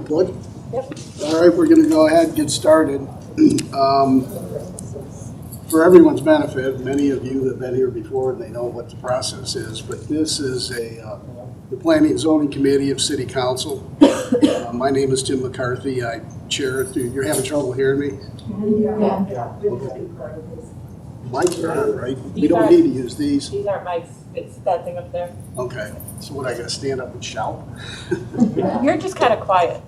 Good? Yep. All right, we're going to go ahead and get started. For everyone's benefit, many of you have been here before and they know what the process is, but this is the Planning and Zoning Committee of City Council. My name is Tim McCarthy. I chair it. You're having trouble hearing me? Yeah. Okay. Mics are on, right? We don't need to use these. These aren't mics. It's that thing up there. Okay. So what, I got to stand up and shout? You're just kind of quiet.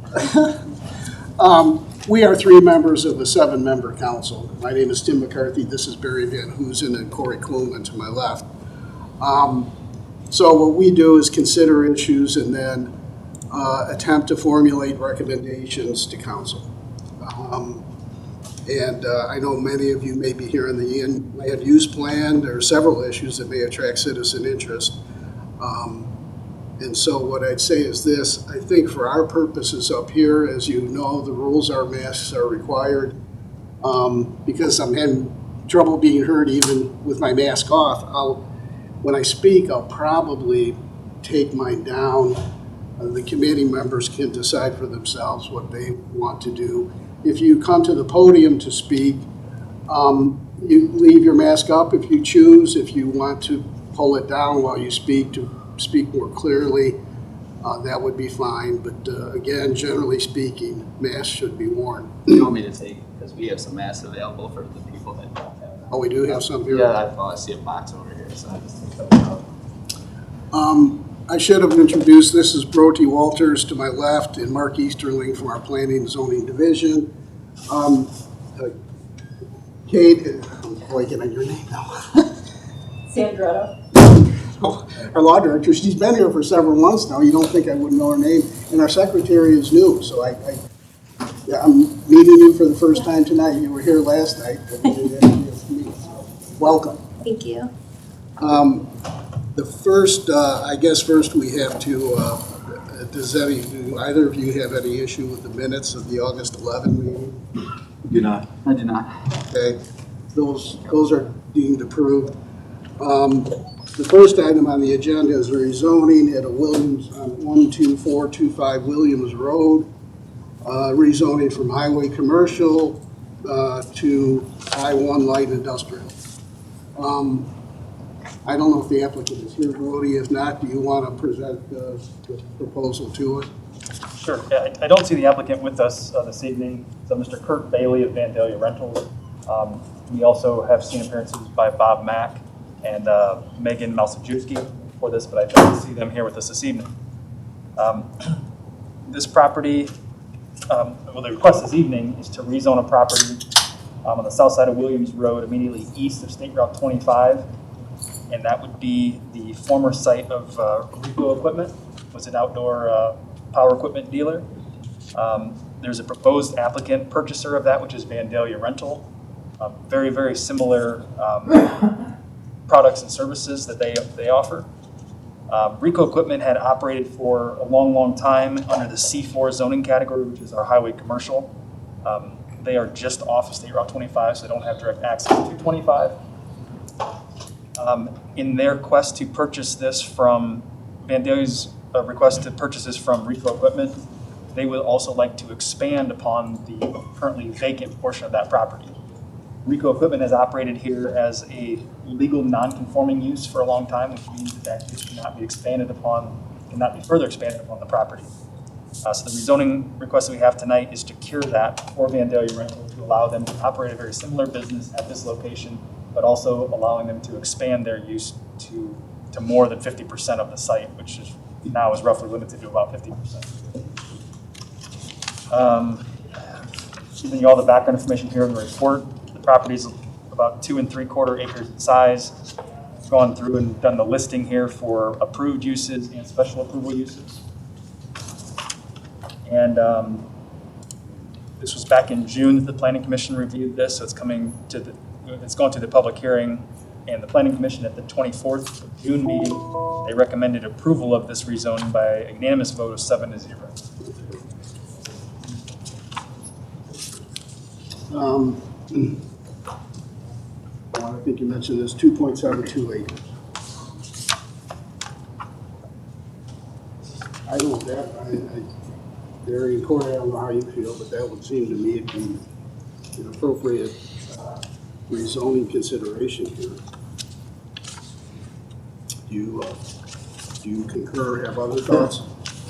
We are 3 members of a 7-member council. My name is Tim McCarthy. This is Barry Van Hoosen and Corey Kluman to my left. So what we do is consider issues and then attempt to formulate recommendations to council. I know many of you may be here in the land use plan. There are several issues that may attract citizen interest. And so what I'd say is this: I think for our purposes up here, as you know, the rules are masks are required. Because I'm having trouble being heard even with my mask off, when I speak, I'll probably take mine down. The committee members can decide for themselves what they want to do. If you come to the podium to speak, you leave your mask up if you choose. If you want to pull it down while you speak to speak more clearly, that would be fine. But again, generally speaking, masks should be worn. You want me to take, because we have some masks available for the people that don't have them. Oh, we do have some here? Yeah, I see a box over here, so I just took that out. I should have introduced, this is Brody Walters to my left and Mark Easterling from our Planning and Zoning Division. Kate, I'm blanking on your name now. Sandra. Our law director, she's been here for several months now. You don't think I wouldn't know her name. And our secretary is new, so I'm meeting you for the first time tonight. You were here last night, but you didn't introduce me, so welcome. Thank you. The first, I guess first we have to, do either of you have any issue with the minutes of the August 11 meeting? Do not. I do not. Okay, those are deemed approved. The first item on the agenda is rezoning at a Williams on 12425 Williams Road, rezoning from highway commercial to I-1 light industrial. I don't know if the applicant is here, Brody. If not, do you want to present the proposal to us? Sure. Yeah, I don't see the applicant with us this evening. So Mr. Kurt Bailey of Vandalia Rentals. We also have seen appearances by Bob Mack and Megan Malsajewski for this, but I don't see them here with us this evening. This property, well, the request this evening is to rezone a property on the south side of Williams Road, immediately east of State Route 25. And that would be the former site of Rico Equipment, was an outdoor power equipment dealer. There's a proposed applicant purchaser of that, which is Vandalia Rental. Very, very similar products and services that they offer. Rico Equipment had operated for a long, long time under the C4 zoning category, which is our highway commercial. They are just off of State Route 25, so they don't have direct access to 25. In their quest to purchase this from Vandalia's request to purchase this from Rico Equipment, they would also like to expand upon the currently vacant portion of that property. Rico Equipment has operated here as a legal non-conforming use for a long time, which means that use cannot be expanded upon, cannot be further expanded upon the property. So the rezoning request that we have tonight is to cure that for Vandalia Rental to allow them to operate a very similar business at this location, but also allowing them to expand their use to more than 50% of the site, which is now is roughly limited to about 50%. Giving you all the background information here in the report. The property is about 2 3/4 acres in size. We've gone through and done the listing here for approved uses and special approval uses. And this was back in June that the Planning Commission reviewed this, so it's gone to the public hearing, and the Planning Commission at the 24th of June meeting, they recommended approval of this rezoning by a unanimous vote of 7-0. I think you mentioned this, 2.72 acres. I don't, Gary and Corey, I don't know how you feel, but that would seem to me to be an appropriate rezoning consideration here. Do you concur, have other thoughts?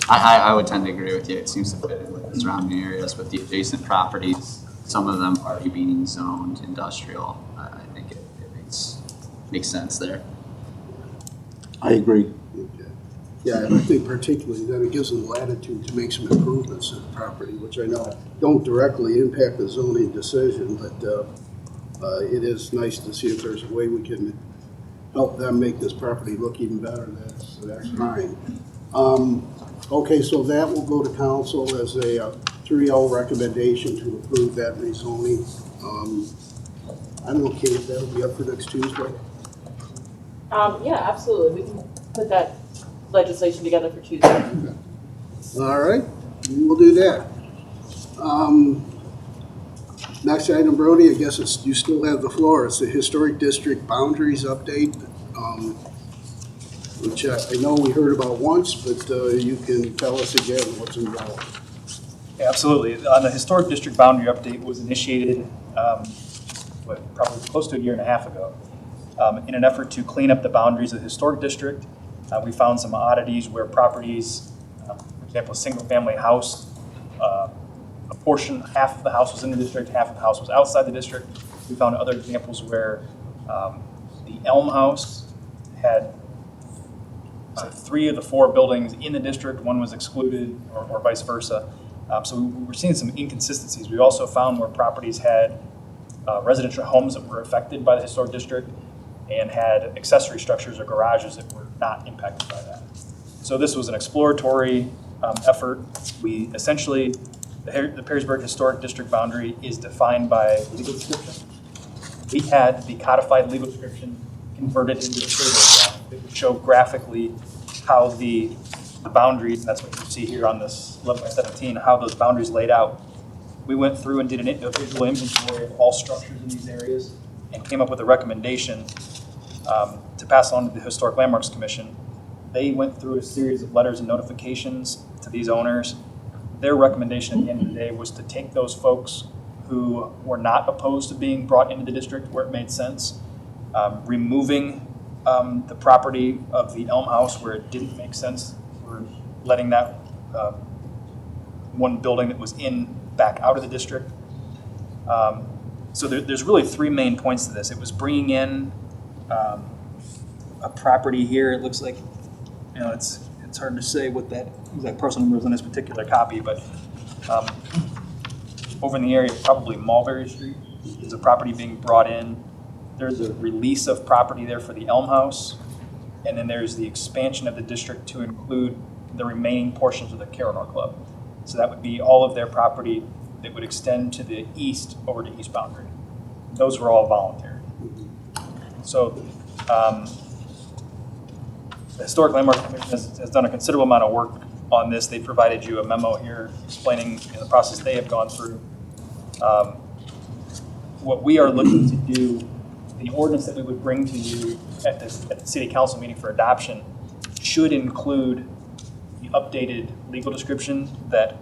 I would tend to agree with you. It seems to fit in with the surrounding areas with the adjacent properties. Some of them already being zoned industrial. I think it makes sense there. I agree. Okay. Yeah, and I think particularly that it gives them latitude to make some improvements to the property, which I know don't directly impact the zoning decision, but it is nice to see if there's a way we can help them make this property look even better. That's fine. Okay, so that will go to council as a 3-0 recommendation to approve that rezoning. I don't know, Kate, that'll be up for next Tuesday. Yeah, absolutely. We can put that legislation together for Tuesday. All right, we'll do that. Next item, Brody, I guess you still have the floor. It's the Historic District Boundaries Update, which I know we heard about once, but you can tell us again what's involved. Yeah, absolutely. The Historic District Boundary Update was initiated probably close to a year and a half ago in an effort to clean up the boundaries of the Historic District. We found some oddities where properties, for example, a single-family house, a portion, half of the house was in the district, half of the house was outside the district. We found other examples where the Elm House had 3 of the 4 buildings in the district, one was excluded, or vice versa. So we were seeing some inconsistencies. We also found where properties had residential homes that were affected by the historic district and had accessory structures or garages that were not impacted by that. So this was an exploratory effort. We essentially, the Perrysburg Historic District boundary is defined by legal description. We had the codified legal description converted into a survey graph that would show graphically how the boundaries, and that's what you see here on this 11/17, how those boundaries laid out. We went through and did a visual inventory of all structures in these areas and came up with a recommendation to pass on to the Historic Landmarks Commission. They went through a series of letters and notifications to these owners. Their recommendation at the end of the day was to take those folks who were not opposed to being brought into the district where it made sense, removing the property of the Elm House where it didn't make sense. We're letting that one building that was in back out of the district. So there's really 3 main points to this. It was bringing in a property here. It looks like, it's hard to say what that exact parcel number is on this particular copy, but over in the area, probably Mulberry Street, is a property being brought in. There's a release of property there for the Elm House, and then there's the expansion of the district to include the remaining portions of the Caranor Club. So that would be all of their property that would extend to the east over to East Boundary. Those were all voluntary. So the Historic Landmark Commission has done a considerable amount of work on this. They provided you a memo here explaining the process they have gone through. What we are looking to do, the ordinance that we would bring to you at the City Council meeting for adoption should include the updated legal description that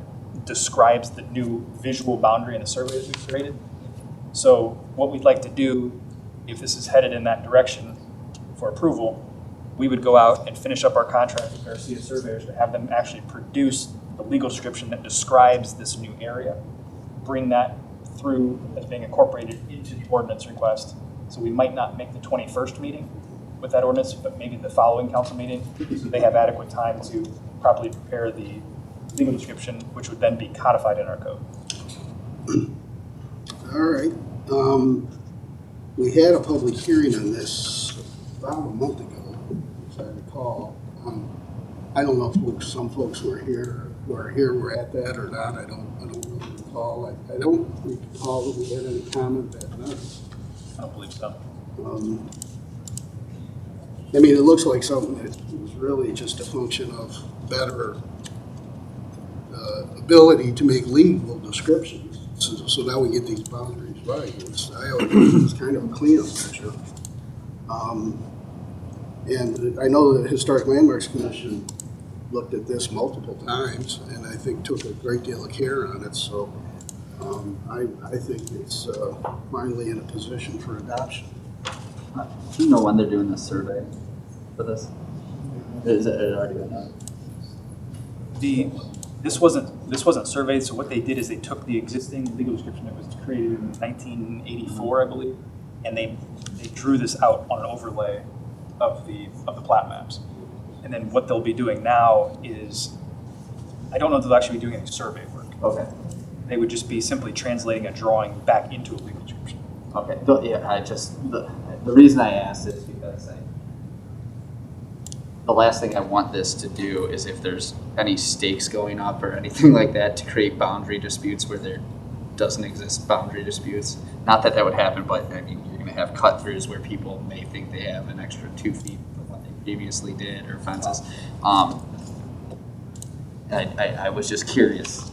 describes the new visual boundary in the survey that we've created. So what we'd like to do, if this is headed in that direction for approval, we would go out and finish up our contract with Garcia Surveyors to have them actually produce the legal description that describes this new area, bring that through as being incorporated into the ordinance request. So we might not make the 21st meeting with that ordinance, but maybe the following council meeting, so they have adequate time to properly prepare the legal description, which would then be codified in our code. All right. We had a public hearing on this about a month ago, as I recall. I don't know if some folks were were at that or not. I don't really recall. I don't recall that we had any comment that night. I don't believe so. I mean, it looks like something that was really just a function of better ability to make legal descriptions. So now we get these boundaries right. It's kind of a cleanup measure. And I know the Historic Landmarks Commission looked at this multiple times, and I think took a great deal of care on it, so I think it's finally in a position for adoption. Do you know when they're doing the survey for this? Is it already been done? This wasn't surveyed, so what they did is they took the existing legal description that was created in 1984, I believe, and they drew this out on an overlay of the plat maps. And then what they'll be doing now is, I don't know if they'll actually be doing any survey work. Okay. They would just be simply translating a drawing back into a legal description. Okay. The reason I asked is because the last thing I want this to do is if there's any stakes going up or anything like that to create boundary disputes where there doesn't exist boundary disputes. Not that would happen, but I mean, you're going to have cut throughs where people may think they have an extra 2 feet from what they previously did, or fences. I was just curious.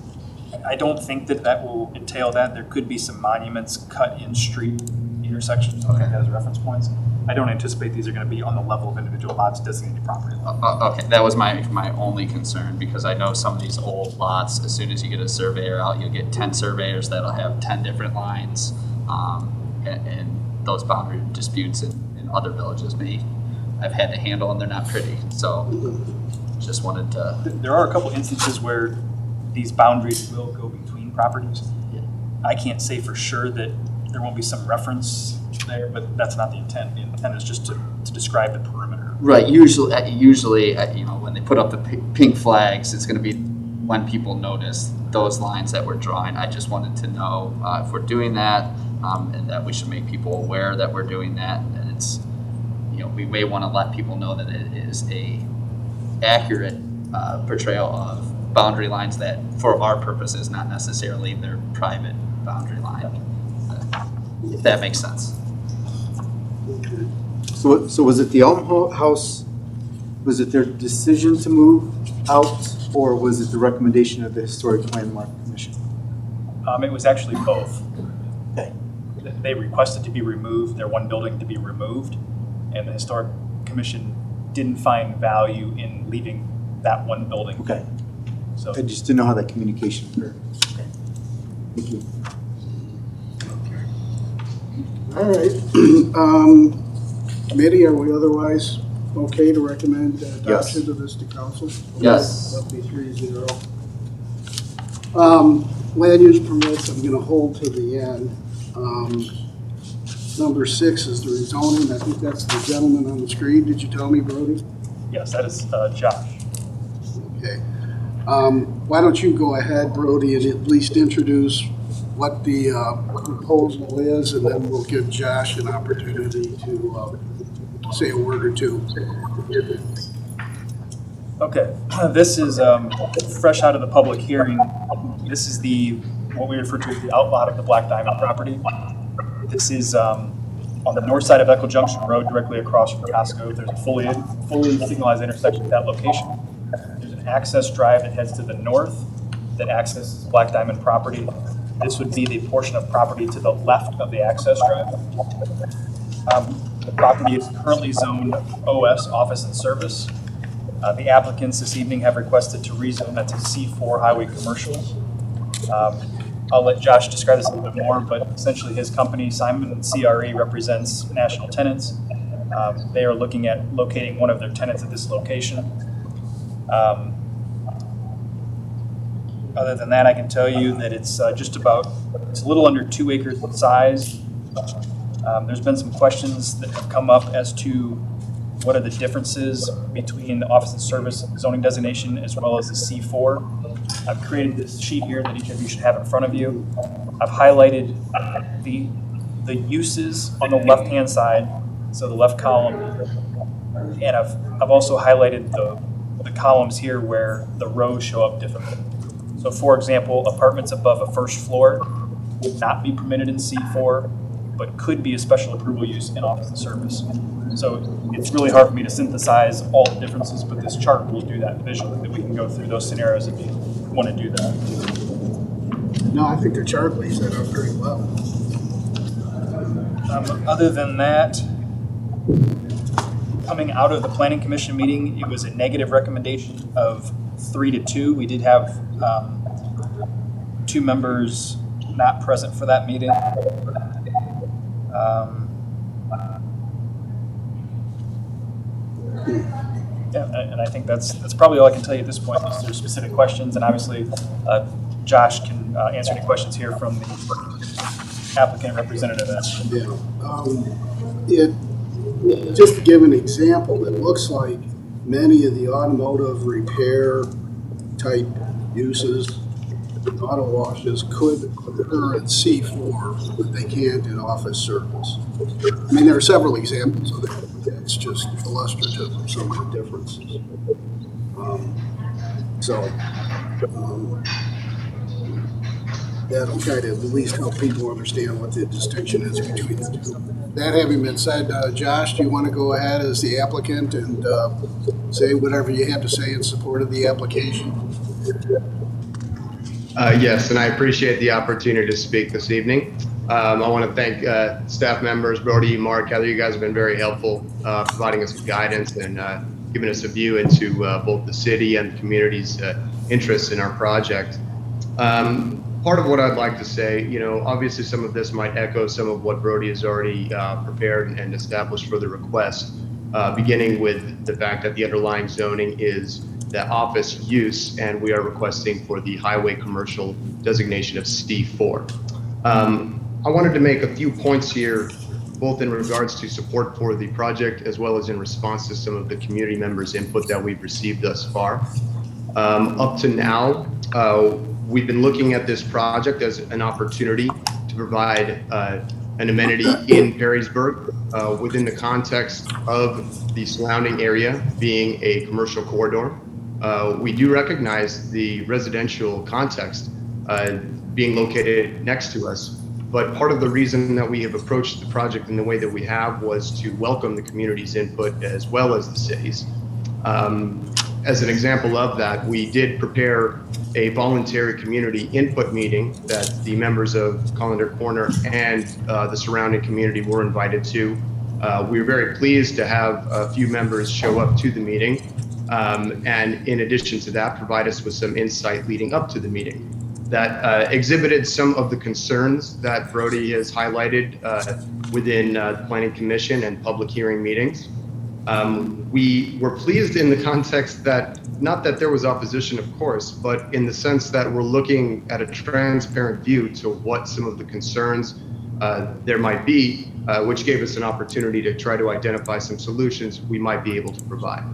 I don't think that will entail that. There could be some monuments cut in street intersections as reference points. I don't anticipate these are going to be on the level of individual lots designated property. Okay, that was my only concern, because I know some of these old lots, as soon as you get a surveyor out, you'll get 10 surveyors that'll have 10 different lines, and those boundary disputes in other villages I've had to handle, and they're not pretty. So just wanted to. There are a couple instances where these boundaries will go between properties. Yeah. I can't say for sure that there won't be some reference there, but that's not the intent. The intent is just to describe the perimeter. Right. Usually, when they put up the pink flags, it's going to be when people notice those lines that we're drawing. I just wanted to know if we're doing that, and that we should make people aware that we're doing that. And it's, we may want to let people know that it is a accurate portrayal of boundary lines that, for our purposes, not necessarily their private boundary line. If that makes sense. So was it the Elm House, was it their decision to move out, or was it the recommendation of the Historic Landmark Commission? It was actually both. Okay. They requested to be removed, their one building to be removed, and the Historic Commission didn't find value in leaving that one building. Okay. So I just didn't know how that communication occurred. Okay. Thank you. All right. Committee, are we otherwise okay to recommend adoption of this to council? Yes. That'll be 3-0. Land use permits, I'm gonna hold to the end. Number 6 is the rezoning. I think that's the gentleman on the screen. Did you tell me, Brody? yes, that is Josh. Okay. Why don't you go ahead, Brody, and at least introduce what the proposal is, and then we'll give Josh an opportunity to say a word or two. Okay, this is fresh out of the public hearing. This is what we refer to as the outlot of the Black Diamond property. This is on the north side of Echo Junction Road, directly across from Costco. There's a fully signalized intersection at that location. There's an access drive that heads to the north that accesses Black Diamond property. This would be the portion of property to the left of the access drive. The property is currently zoned OS, Office and Service. The applicants this evening have requested to rezone that to C4 Highway Commercial. I'll let Josh describe this a little bit more, but essentially his company, Simon CRE, represents national tenants. They are looking at locating one of their tenants at this location. Other than that, I can tell you that it's a little under 2 acres in size. There's been some questions that have come up as to what are the differences between the Office and Service zoning designation as well as the C4. I've created this sheet here that each of you should have in front of you. I've highlighted the uses on the left-hand side, so the left column, and I've also highlighted the columns here where the rows show up differently. So for example, apartments above a first floor would not be permitted in C4, but could be a special approval use in Office and Service. So it's really hard for me to synthesize all the differences, but this chart will do that visually, that we can go through those scenarios if you want to do that. No, I think the chart lays that out very well. Other than that, coming out of the planning commission meeting, it was a negative recommendation of 3-2. We did have 2 members not present for that meeting. Yeah, and I think that's probably all I can tell you at this point. Unless there's specific questions, and obviously Josh can answer any questions here from the applicant representative. Just to give an example, it looks like many of the automotive repair type uses, auto washes, could occur at C4, but they can't in office service. I mean, there are several examples of that. It's just illustrative of some of the differences. That'll try to at least help people understand what the distinction is between the two. That having been said, Josh, do you want to go ahead as the applicant and say whatever you have to say in support of the application? Yes, and I appreciate the opportunity to speak this evening. I want to thank staff members, Brody, Mark, Heather. You guys have been very helpful, providing us with guidance and giving us a view into both the city and the community's interests in our project. Part of what I'd like to say, obviously some of this might echo some of what Brody has already prepared and established for the request, beginning with the fact that the underlying zoning is the office use, and we are requesting for the highway commercial designation of C4. I wanted to make a few points here, both in regards to support for the project, as well as in response to some of the community members' input that we've received thus far. Up to now, we've been looking at this project as an opportunity to provide an amenity in Perrysburg within the context of the surrounding area being a commercial corridor. We do recognize the residential context being located next to us, but part of the reason that we have approached the project in the way that we have was to welcome the community's input as well as the city's. As an example of that, we did prepare a voluntary community input meeting that the members of Colander Corner and the surrounding community were invited to. We were very pleased to have a few members show up to the meeting, and in addition to that, provide us with some insight leading up to the meeting that exhibited some of the concerns that Brody has highlighted within the Planning Commission and public hearing meetings. We were pleased in the context that, not that there was opposition, of course, but in the sense that we're looking at a transparent view to what some of the concerns there might be, which gave us an opportunity to try to identify some solutions we might be able to provide.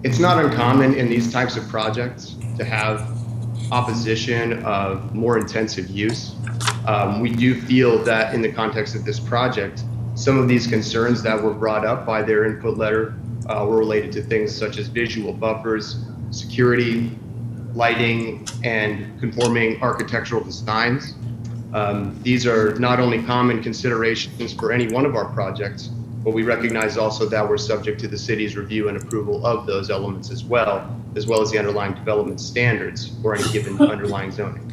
It's not uncommon in these types of projects to have opposition of more intensive use. We do feel that in the context of this project, some of these concerns that were brought up by their input letter were related to things such as visual buffers, security, lighting, and conforming architectural designs. These are not only common considerations for any one of our projects, but we recognize also that we're subject to the city's review and approval of those elements as well as the underlying development standards for any given underlying zoning.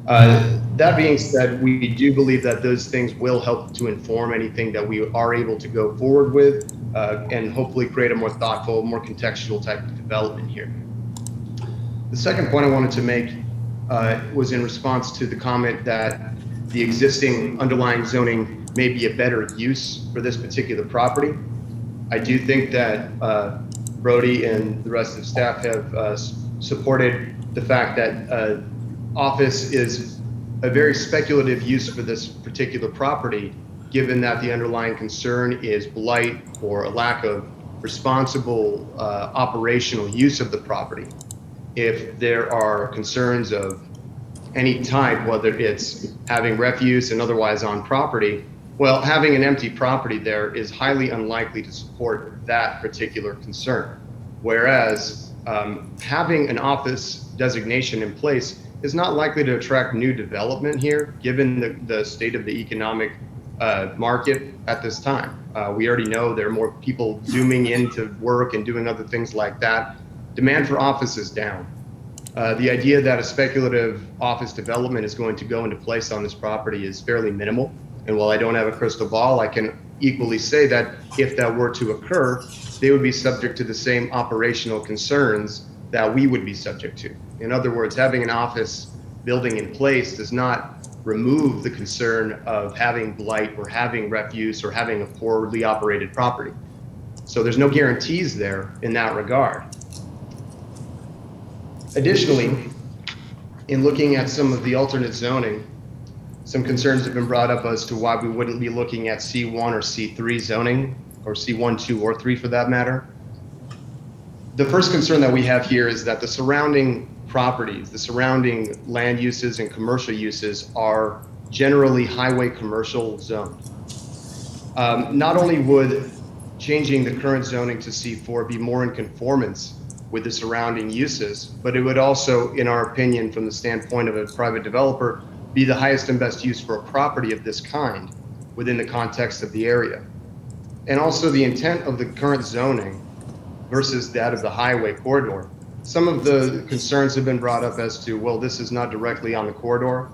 That being said, we do believe that those things will help to inform anything that we are able to go forward with and hopefully create a more thoughtful, more contextual type of development here. The second point I wanted to make was in response to the comment that the existing underlying zoning may be a better use for this particular property. I do think that Brody and the rest of staff have supported the fact that office is a very speculative use for this particular property, given that the underlying concern is blight or a lack of responsible operational use of the property. If there are concerns of any type, whether it's having refuse and otherwise on property, well, having an empty property there is highly unlikely to support that particular concern. Whereas having an office designation in place is not likely to attract new development here, given the state of the economic market at this time. We already know there are more people zooming into work and doing other things like that. Demand for office is down. The idea that a speculative office development is going to go into place on this property is fairly minimal. And while I don't have a crystal ball, I can equally say that if that were to occur, they would be subject to the same operational concerns that we would be subject to. In other words, having an office building in place does not remove the concern of having blight or having refuse or having a poorly operated property. So there's no guarantees there in that regard. Additionally, in looking at some of the alternate zoning, some concerns have been brought up as to why we wouldn't be looking at C1 or C3 zoning, or C1, 2, or 3 for that matter. The first concern that we have here is that the surrounding properties, the surrounding land uses and commercial uses are generally highway commercial zoned. Not only would changing the current zoning to C4 be more in conformance with the surrounding uses, but it would also, in our opinion, from the standpoint of a private developer, be the highest and best use for a property of this kind within the context of the area. And also the intent of the current zoning versus that of the highway corridor. Some of the concerns have been brought up as to, well, this is not directly on the corridor,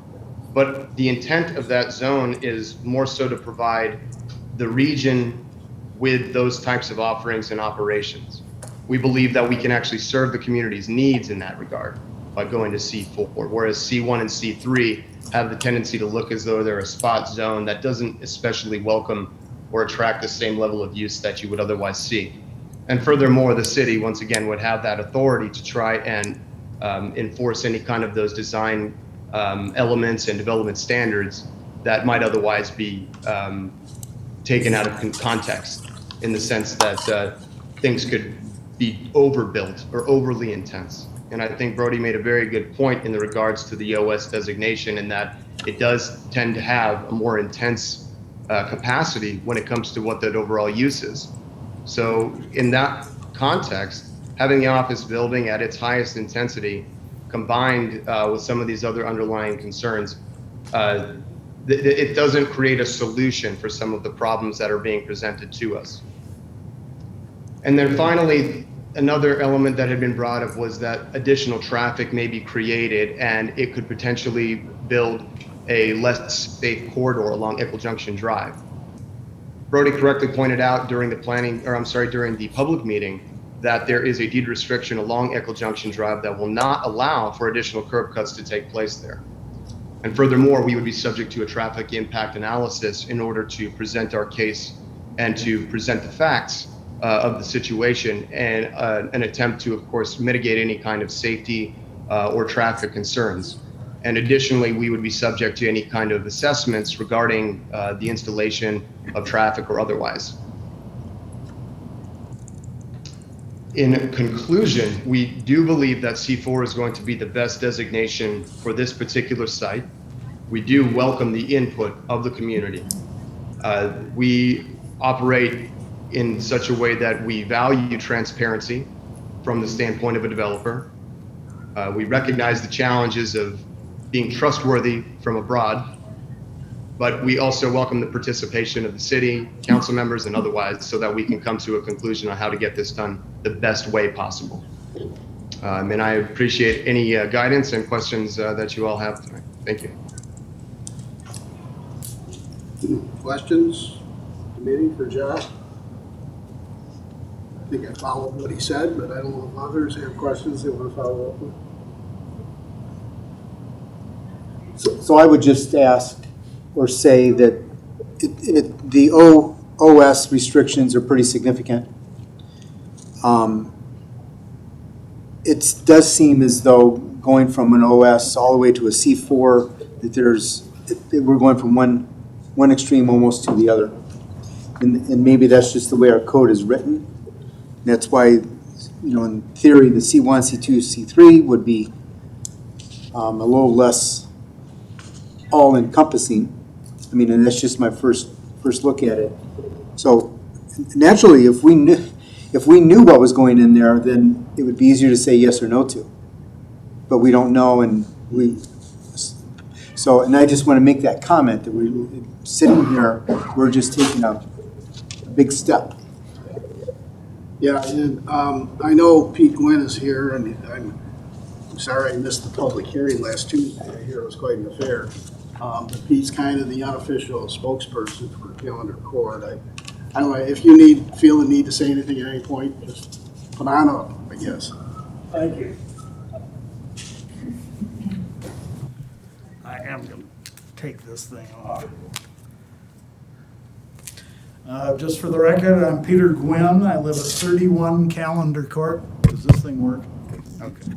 but the intent of that zone is more so to provide the region with those types of offerings and operations. We believe that we can actually serve the community's needs in that regard by going to C4, whereas C1 and C3 have the tendency to look as though they're a spot zone that doesn't especially welcome or attract the same level of use that you would otherwise see. And furthermore, the city, once again, would have that authority to try and enforce any kind of those design elements and development standards that might otherwise be taken out of context, in the sense that things could be overbuilt or overly intense. And I think Brody made a very good point in the regards to the OS designation, in that it does tend to have a more intense capacity when it comes to what that overall use is. So in that context, having the office building at its highest intensity combined with some of these other underlying concerns, it doesn't create a solution for some of the problems that are being presented to us. And then finally, another element that had been brought up was that additional traffic may be created and it could potentially build a less safe corridor along Echo Junction Drive. Brody correctly pointed out during the during the public meeting that there is a deed restriction along Echo Junction Drive that will not allow for additional curb cuts to take place there. And furthermore, we would be subject to a traffic impact analysis in order to present our case and to present the facts of the situation, and an attempt to, of course, mitigate any kind of safety or traffic concerns. And additionally, we would be subject to any kind of assessments regarding the installation of traffic or otherwise. In conclusion, we do believe that C4 is going to be the best designation for this particular site. We do welcome the input of the community. We operate in such a way that we value transparency from the standpoint of a developer. We recognize the challenges of being trustworthy from abroad, but we also welcome the participation of the city, council members, and otherwise, so that we can come to a conclusion on how to get this done the best way possible. And I appreciate any guidance and questions that you all have tonight. Thank you. Questions, committee, for John? I think I followed what he said, but I don't know if others have questions they want to follow up with. So I would just ask or say that the OS restrictions are pretty significant. It does seem as though going from an OS all the way to a C4, that we're going from one extreme almost to the other. And maybe that's just the way our code is written. That's why, in theory, the C1, C2, C3 would be a little less all-encompassing. I mean, and that's just my first look at it. So naturally, if we knew what was going in there, then it would be easier to say yes or no to. But we don't know, and I just want to make that comment that we're sitting here, we're just taking a big step. Yeah, and I know Pete Gwynn is here, and I'm sorry I missed the public hearing last Tuesday. I hear it was quite an affair. But Pete's kind of the unofficial spokesperson for Calendar Court. I don't know, if you feel the need to say anything at any point, just come on up, I guess. Thank you. I am going to take this thing off. Just for the record, I'm Peter Gwynn. I live at 31 Calendar Court. Does this thing work? Okay.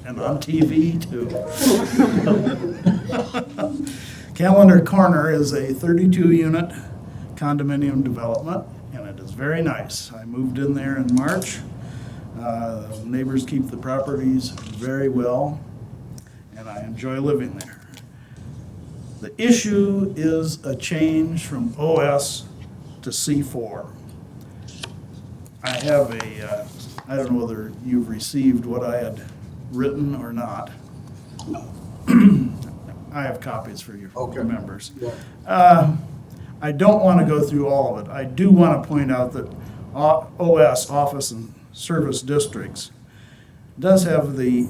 And on TV too. Calendar Corner is a 32-unit condominium development, and it is very nice. I moved in there in March. Neighbors keep the properties very well, and I enjoy living there. The issue is a change from OS to C4. I have I don't know whether you've received what I had written or not. I have copies for your Okay. members. Yeah. I don't want to go through all of it. I do want to point out that OS, Office and Service Districts, does have the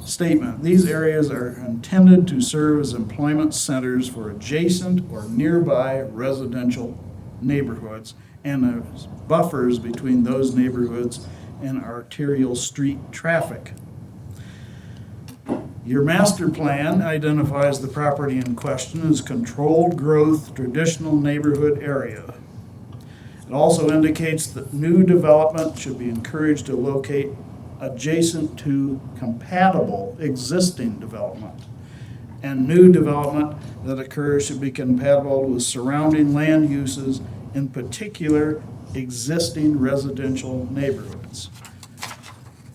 statement, these areas are intended to serve as employment centers for adjacent or nearby residential neighborhoods and as buffers between those neighborhoods and arterial street traffic. Your master plan identifies the property in question as controlled growth traditional neighborhood area. It also indicates that new development should be encouraged to locate adjacent to compatible existing development. And new development that occurs should be compatible with surrounding land uses, in particular existing residential neighborhoods.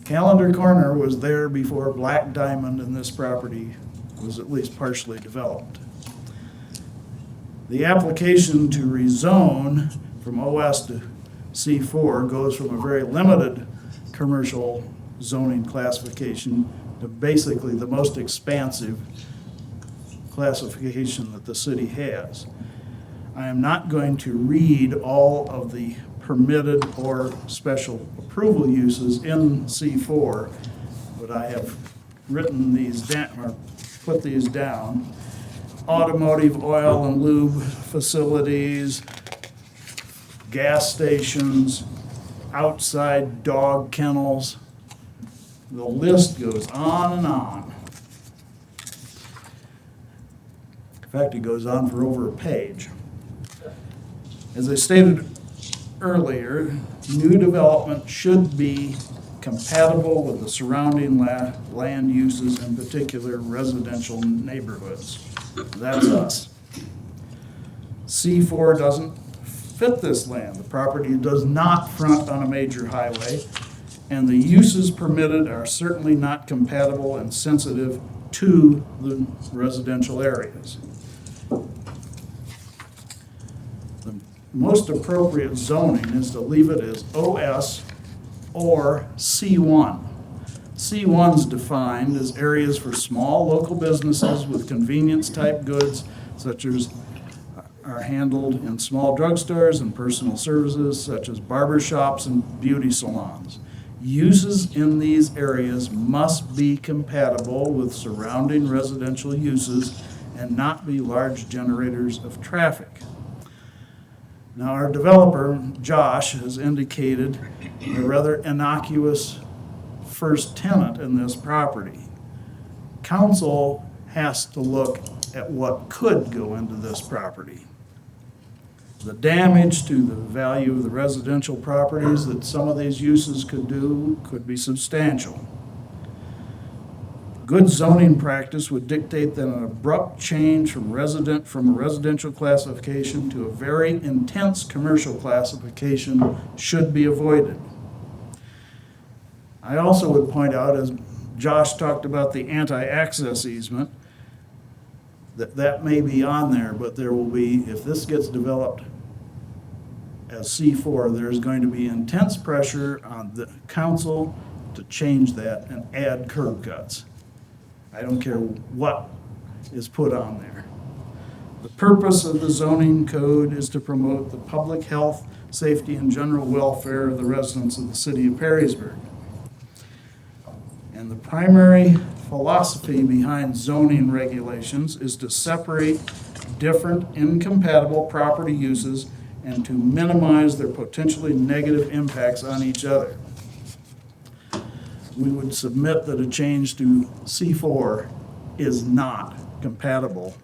Calendar Corner was there before Black Diamond and this property was at least partially developed. The application to rezone from OS to C4 goes from a very limited commercial zoning classification to basically the most expansive classification that the city has. I am not going to read all of the permitted or special approval uses in C4, but I have written these down, or put these down. Automotive, oil and lube facilities, gas stations, outside dog kennels. The list goes on and on. In fact, it goes on for over a page. As I stated earlier, new development should be compatible with the surrounding land uses, in particular residential neighborhoods. That's us. C4 doesn't fit this land. The property does not front on a major highway, and the uses permitted are certainly not compatible and sensitive to the residential areas. The most appropriate zoning is to leave it as OS or C1. C1 is defined as areas for small local businesses with convenience-type goods such as are handled in small drugstores and personal services such as barber shops and beauty salons. Uses in these areas must be compatible with surrounding residential uses and not be large generators of traffic. Now, our developer, Josh, has indicated a rather innocuous first tenant in this property. Council has to look at what could go into this property. The damage to the value of the residential properties that some of these uses could do could be substantial. Good zoning practice would dictate that an abrupt change from a residential classification to a very intense commercial classification should be avoided. I also would point out, as Josh talked about the anti-access easement, that may be on there, but there will be, if this gets developed as C4, there's going to be intense pressure on the council to change that and add curb cuts. I don't care what is put on there. The purpose of the zoning code is to promote the public health, safety, and general welfare of the residents of the city of Perrysburg. And the primary philosophy behind zoning regulations is to separate different incompatible property uses and to minimize their potentially negative impacts on each other. We would submit that a change to C4 is not compatible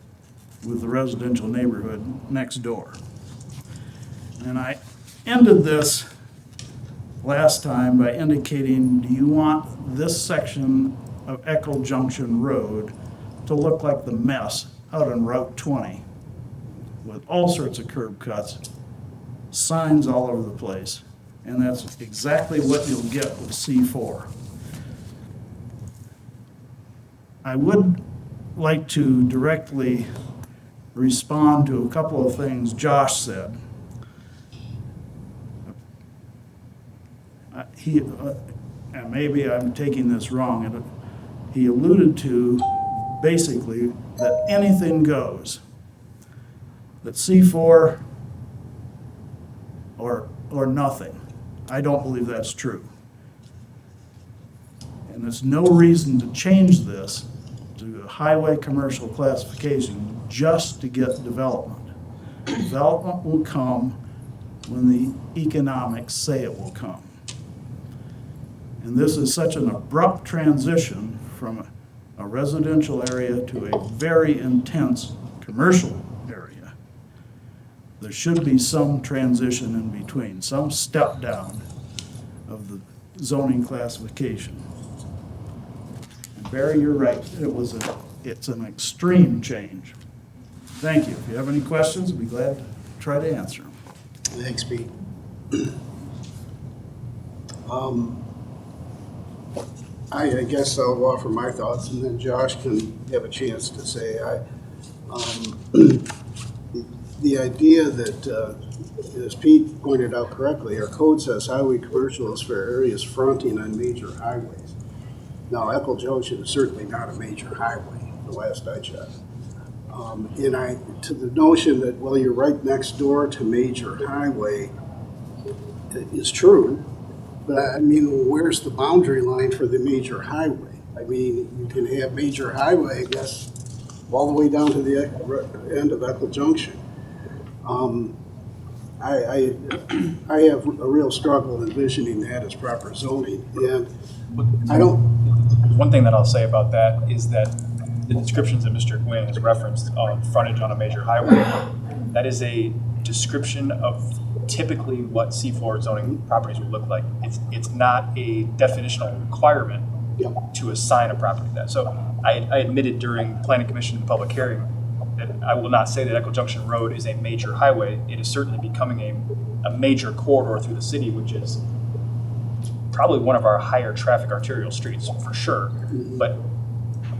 with the residential neighborhood next door. And I ended this last time by indicating, do you want this section of Echo Junction Road to look like the mess out on Route 20 with all sorts of curb cuts, signs all over the place? And that's exactly what you'll get with C4. I would like to directly respond to a couple of things Josh said. And maybe I'm taking this wrong, and he alluded to basically that anything goes, that C4 or nothing. I don't believe that's true. And there's no reason to change this to a highway commercial classification just to get development. Development will come when the economics say it will come. And this is such an abrupt transition from a residential area to a very intense commercial area. There should be some transition in between, some step down of the zoning classification. And Barry, you're right, it's an extreme change. Thank you. If you have any questions, I'd be glad to try to answer them. Thanks, Pete. I guess I'll offer my thoughts, and then Josh can have a chance to say. The idea that, as Pete pointed out correctly, our code says highway commercial is for areas fronting on major highways. Now, Echo Junction is certainly not a major highway, the last I checked. And to the notion that, well, you're right next door to major highway is true. But I mean, where's the boundary line for the major highway? I mean, you can have major highway, I guess, all the way down to the end of Echo Junction. I have a real struggle envisioning that as proper zoning, and I don't. One thing that I'll say about that is that the descriptions that Mr. Gwynn has referenced on frontage on a major highway, that is a description of typically what C4 zoning properties would look like. It's not a definitional requirement to assign a property to that. So I admitted during Planning Commission and public hearing that I will not say that Echo Junction Road is a major highway. It is certainly becoming a major corridor through the city, which is probably one of our higher traffic arterial streets for sure. But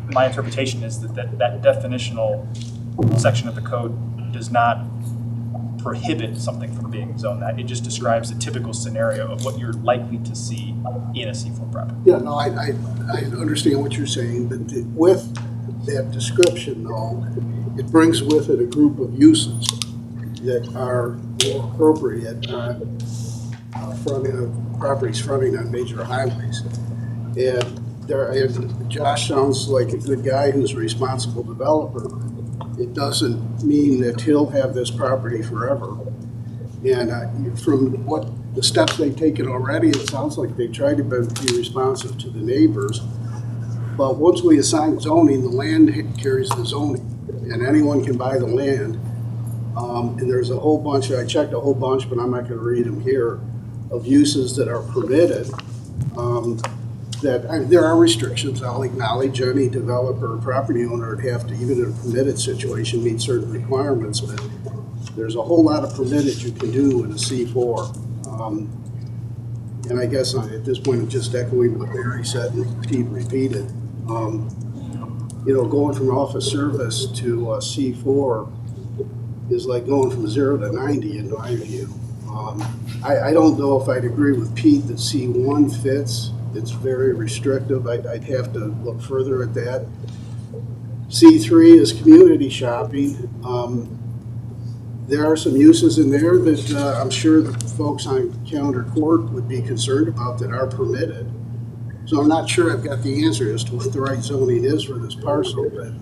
my interpretation is that definitional section of the code does not prohibit something from being zoned that. It just describes a typical scenario of what you're likely to see in a C4 property. Yeah, no, I understand what you're saying, but with that description, though, it brings with it a group of uses that are more appropriate on properties fronting on major highways. And Josh sounds like a good guy who's a responsible developer. It doesn't mean that he'll have this property forever. And from what the steps they've taken already, it sounds like they've tried to be responsive to the neighbors. But once we assign zoning, the land carries the zoning, and anyone can buy the land. And there's a whole bunch, I checked a whole bunch, but I'm not going to read them here, of uses that are permitted. There are restrictions. I'll acknowledge any developer or property owner would have to, even in a permitted situation, meet certain requirements, but there's a whole lot of permitted you can do in a C4. And I guess at this point, I'm just echoing what Barry said and Pete repeated. Going from office service to C4 is like going from 0 to 90 in my view. I don't know if I'd agree with Pete that C1 fits. It's very restrictive. I'd have to look further at that. C3 is community shopping. There are some uses in there that I'm sure the folks on Calendar Court would be concerned about that are permitted. So I'm not sure I've got the answer as to what the right zoning is for this parcel, but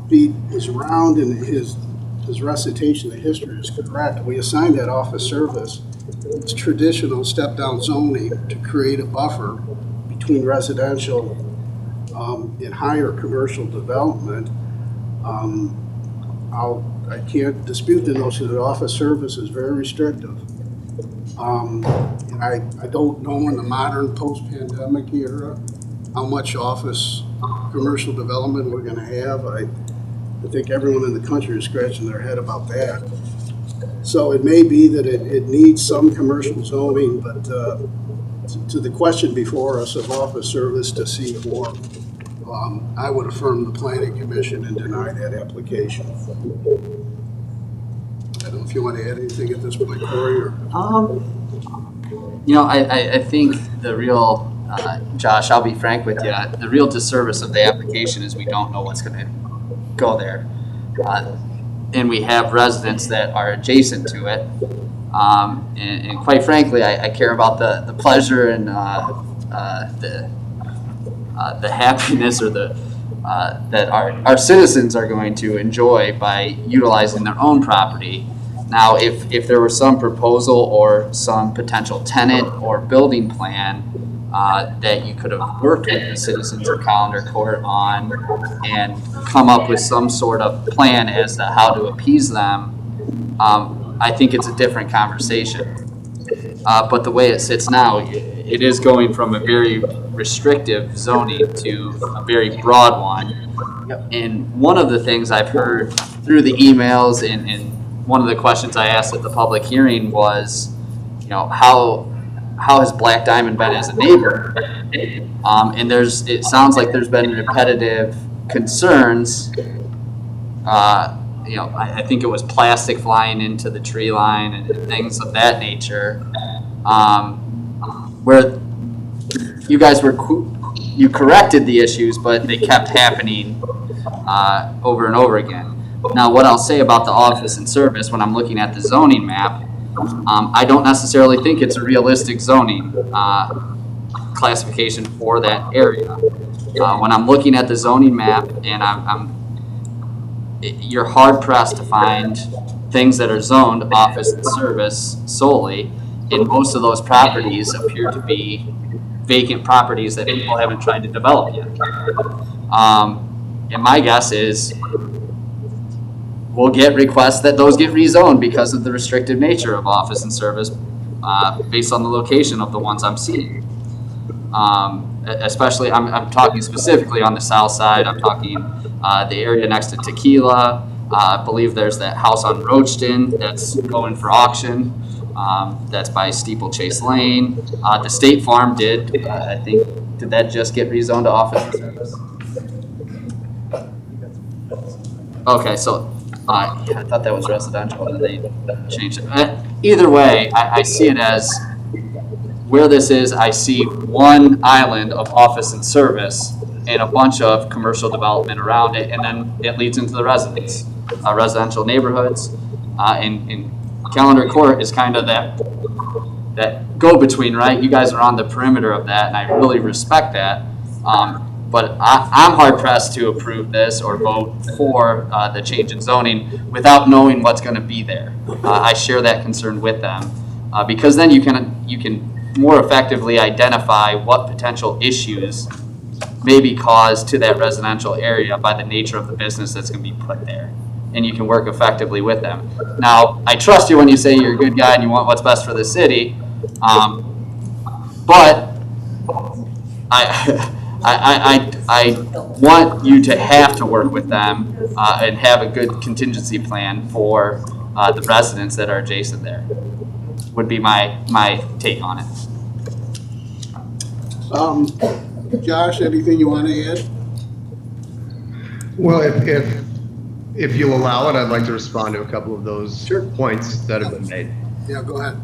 Pete is around and his recitation of history is correct. We assigned that office service. It's traditional step-down zoning to create a buffer between residential and higher commercial development. I can't dispute the notion that office service is very restrictive. And I don't know in the modern post-pandemic era how much office commercial development we're gonna have. I think everyone in the country is scratching their head about that. So it may be that it needs some commercial zoning, but to the question before us of office service to C4, I would affirm the planning commission and deny that application. I don't know if you want to add anything at this point, Corey, or? I think the real, Josh, I'll be frank with you, the real disservice of the application is we don't know what's gonna go there. And we have residents that are adjacent to it. And quite frankly, I care about the pleasure and the happiness or that our citizens are going to enjoy by utilizing their own property. Now, if there was some proposal or some potential tenant or building plan that you could have worked with the citizens of Callender Court on and come up with some sort of plan as to how to appease them, I think it's a different conversation. But the way it sits now, it is going from a very restrictive zoning to a very broad one. And one of the things I've heard through the emails and one of the questions I asked at the public hearing was, how has Black Diamond been as a neighbor? And it sounds like there's been repetitive concerns. I think it was plastic flying into the tree line and things of that nature, where you guys you corrected the issues, but they kept happening over and over again. Now, what I'll say about the office and service when I'm looking at the zoning map, I don't necessarily think it's a realistic zoning classification for that area. When I'm looking at the zoning map, and you're hard pressed to find things that are zoned office and service solely, and most of those properties appear to be vacant properties that people haven't tried to develop yet. And my guess is we'll get requests that those get rezoned because of the restrictive nature of office and service based on the location of the ones I'm seeing. Especially, I'm talking specifically on the south side. I'm talking the area next to Tequila. I believe there's that house on Roachton that's going for auction. That's by Steeplechase Lane. The State Farm did that just get rezoned to office and service? Okay, so I thought that was residential and they changed it. Either way, I see it as where this is. I see one island of office and service and a bunch of commercial development around it, and then it leads into the residential neighborhoods. And Callender Court is kind of that go-between, right? You guys are on the perimeter of that, and I really respect that. But I'm hard-pressed to approve this or vote for the change in zoning without knowing what's going to be there. I share that concern with them because then you can more effectively identify what potential issues may be caused to that residential area by the nature of the business that's going to be put there. And you can work effectively with them. Now, I trust you when you say you're a good guy and you want what's best for the city, but I want you to have to work with them and have a good contingency plan for the residents that are adjacent there. Would be my take on it. Josh, anything you want to add? Well, if you'll allow it, I'd like to respond to a couple of those points that have been made. Yeah, go ahead.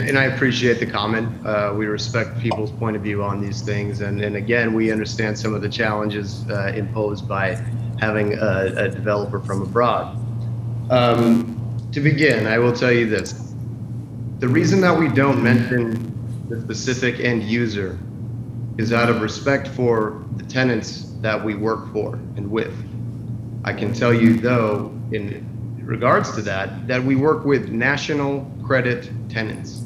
And I appreciate the comment. We respect people's point of view on these things, and again, we understand some of the challenges imposed by having a developer from abroad. To begin, I will tell you this: the reason that we don't mention the specific end user is out of respect for the tenants that we work for and with. I can tell you though, in regards to that we work with national credit tenants.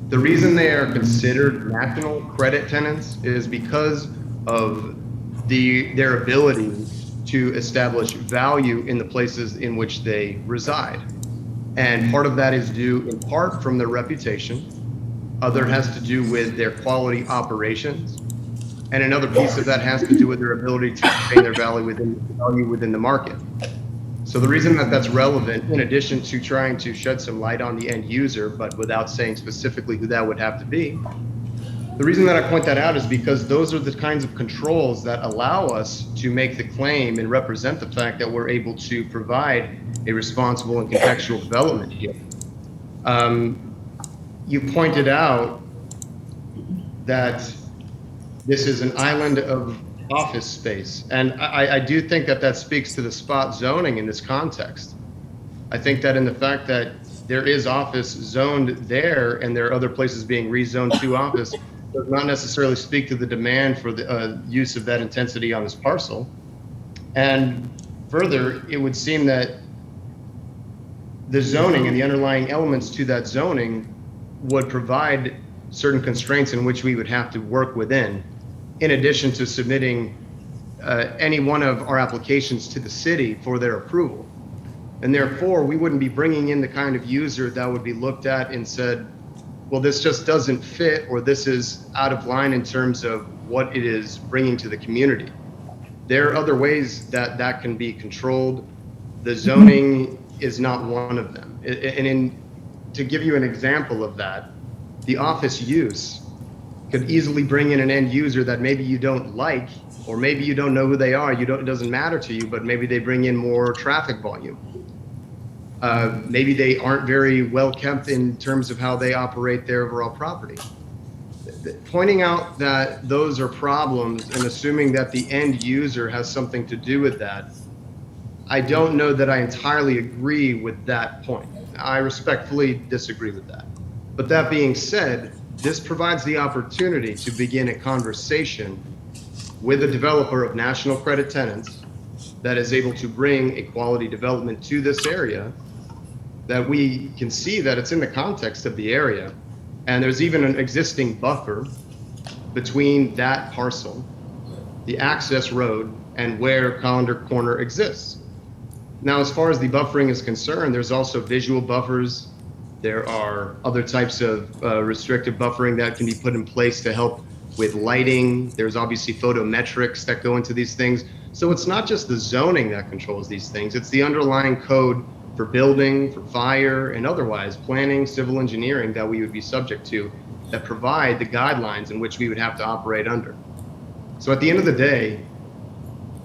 The reason they are considered national credit tenants is because of their ability to establish value in the places in which they reside. And part of that is due in part from their reputation. Other has to do with their quality operations. And another piece of that has to do with their ability to maintain their value within the market. So the reason that that's relevant, in addition to trying to shed some light on the end user, but without saying specifically who that would have to be, the reason that I point that out is because those are the kinds of controls that allow us to make the claim and represent the fact that we're able to provide a responsible and contextual development here. You pointed out that this is an island of office space, and I do think that that speaks to the spot zoning in this context. I think that in the fact that there is office zoned there and there are other places being rezoned to office does not necessarily speak to the demand for the use of that intensity on this parcel. And further, it would seem that the zoning and the underlying elements to that zoning would provide certain constraints in which we would have to work within, in addition to submitting any one of our applications to the city for their approval. And therefore, we wouldn't be bringing in the kind of user that would be looked at and said, well, this just doesn't fit, or this is out of line in terms of what it is bringing to the community. There are other ways that that can be controlled. The zoning is not one of them. And to give you an example of that, the office use could easily bring in an end user that maybe you don't like, or maybe you don't know who they are. It doesn't matter to you, but maybe they bring in more traffic volume. Maybe they aren't very well kept in terms of how they operate their overall property. Pointing out that those are problems and assuming that the end user has something to do with that, I don't know that I entirely agree with that point. I respectfully disagree with that. But that being said, this provides the opportunity to begin a conversation with a developer of national credit tenants that is able to bring a quality development to this area, that we can see that it's in the context of the area. And there's even an existing buffer between that parcel, the access road, and where Colander Corner exists. Now, as far as the buffering is concerned, there's also visual buffers. There are other types of restrictive buffering that can be put in place to help with lighting. There's obviously photometrics that go into these things. So it's not just the zoning that controls these things, it's the underlying code for building, for fire, and otherwise, planning, civil engineering that we would be subject to that provide the guidelines in which we would have to operate under. So at the end of the day,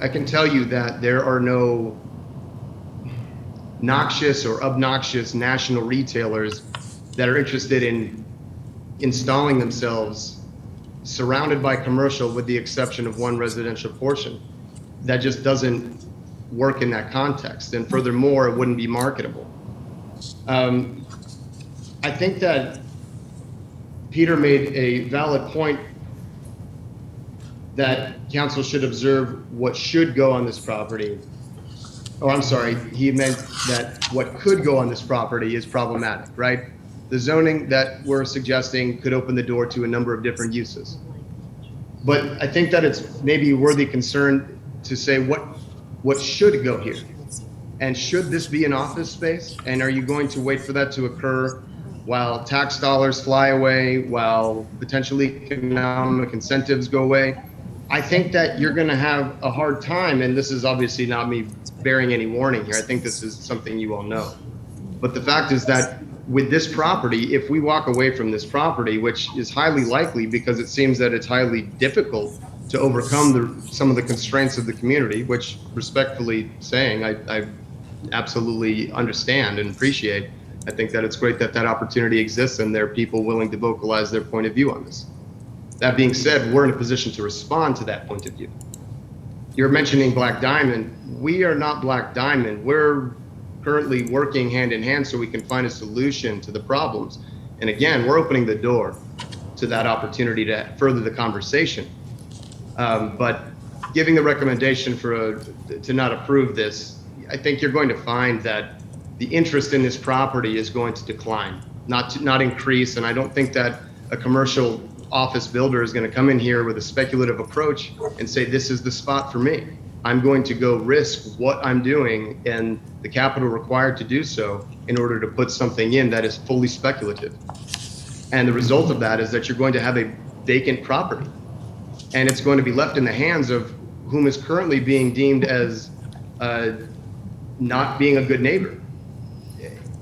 I can tell you that there are no noxious or obnoxious national retailers that are interested in installing themselves surrounded by commercial with the exception of one residential portion. That just doesn't work in that context. And furthermore, it wouldn't be marketable. I think that Peter made a valid point that council should observe what should go on this property. Oh, I'm sorry, he meant that what could go on this property is problematic, right? The zoning that we're suggesting could open the door to a number of different uses. But I think that it's maybe worthy concern to say what should go here? And should this be an office space? And are you going to wait for that to occur while tax dollars fly away, while potentially economic incentives go away? I think that you're going to have a hard time, and this is obviously not me bearing any warning here. I think this is something you all know. But the fact is that with this property, if we walk away from this property, which is highly likely because it seems that it's highly difficult to overcome some of the constraints of the community, which respectfully saying, I absolutely understand and appreciate. I think that it's great that that opportunity exists and there are people willing to vocalize their point of view on this. That being said, we're in a position to respond to that point of view. You're mentioning Black Diamond. We are not Black Diamond. We're currently working hand in hand so we can find a solution to the problems. And again, we're opening the door to that opportunity to further the conversation. But giving the recommendation to not approve this, I think you're going to find that the interest in this property is going to decline, not increase. And I don't think that a commercial office builder is going to come in here with a speculative approach and say, this is the spot for me. I'm going to go risk what I'm doing and the capital required to do so in order to put something in that is fully speculative. And the result of that is that you're going to have a vacant property, and it's going to be left in the hands of whom is currently being deemed as not being a good neighbor.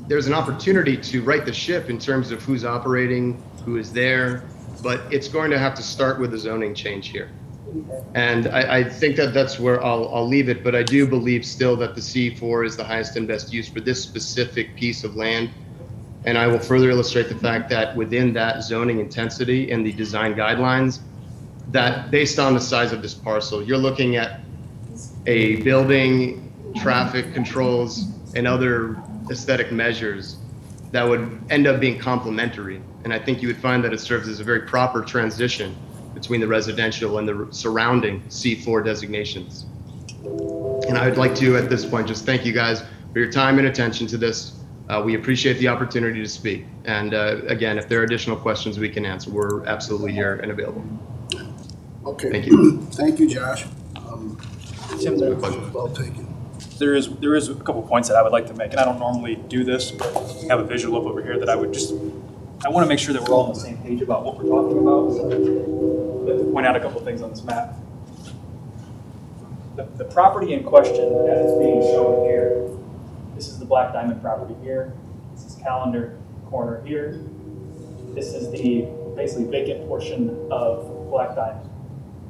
There's an opportunity to right the ship in terms of who's operating, who is there, but it's going to have to start with a zoning change here. And I think that that's where I'll leave it, but I do believe still that the C4 is the highest and best use for this specific piece of land. And I will further illustrate the fact that within that zoning intensity and the design guidelines, that based on the size of this parcel, you're looking at a building, traffic controls, and other aesthetic measures that would end up being complementary. And I think you would find that it serves as a very proper transition between the residential and the surrounding C4 designations. And I would like to, at this point, just thank you guys for your time and attention to this. We appreciate the opportunity to speak. And again, if there are additional questions we can answer, we're absolutely here and available. Okay. Thank you. Thank you, Josh. Tim, Well taken. there is a couple points that I would like to make, and I don't normally do this, but I have a visual up over here that I want to make sure that we're all on the same page about what we're talking about. So I'd like to point out a couple things on this map. The property in question, as it's being shown here, this is the Black Diamond property here. This is Calendar corner here. This is the basically vacant portion of Black Diamond.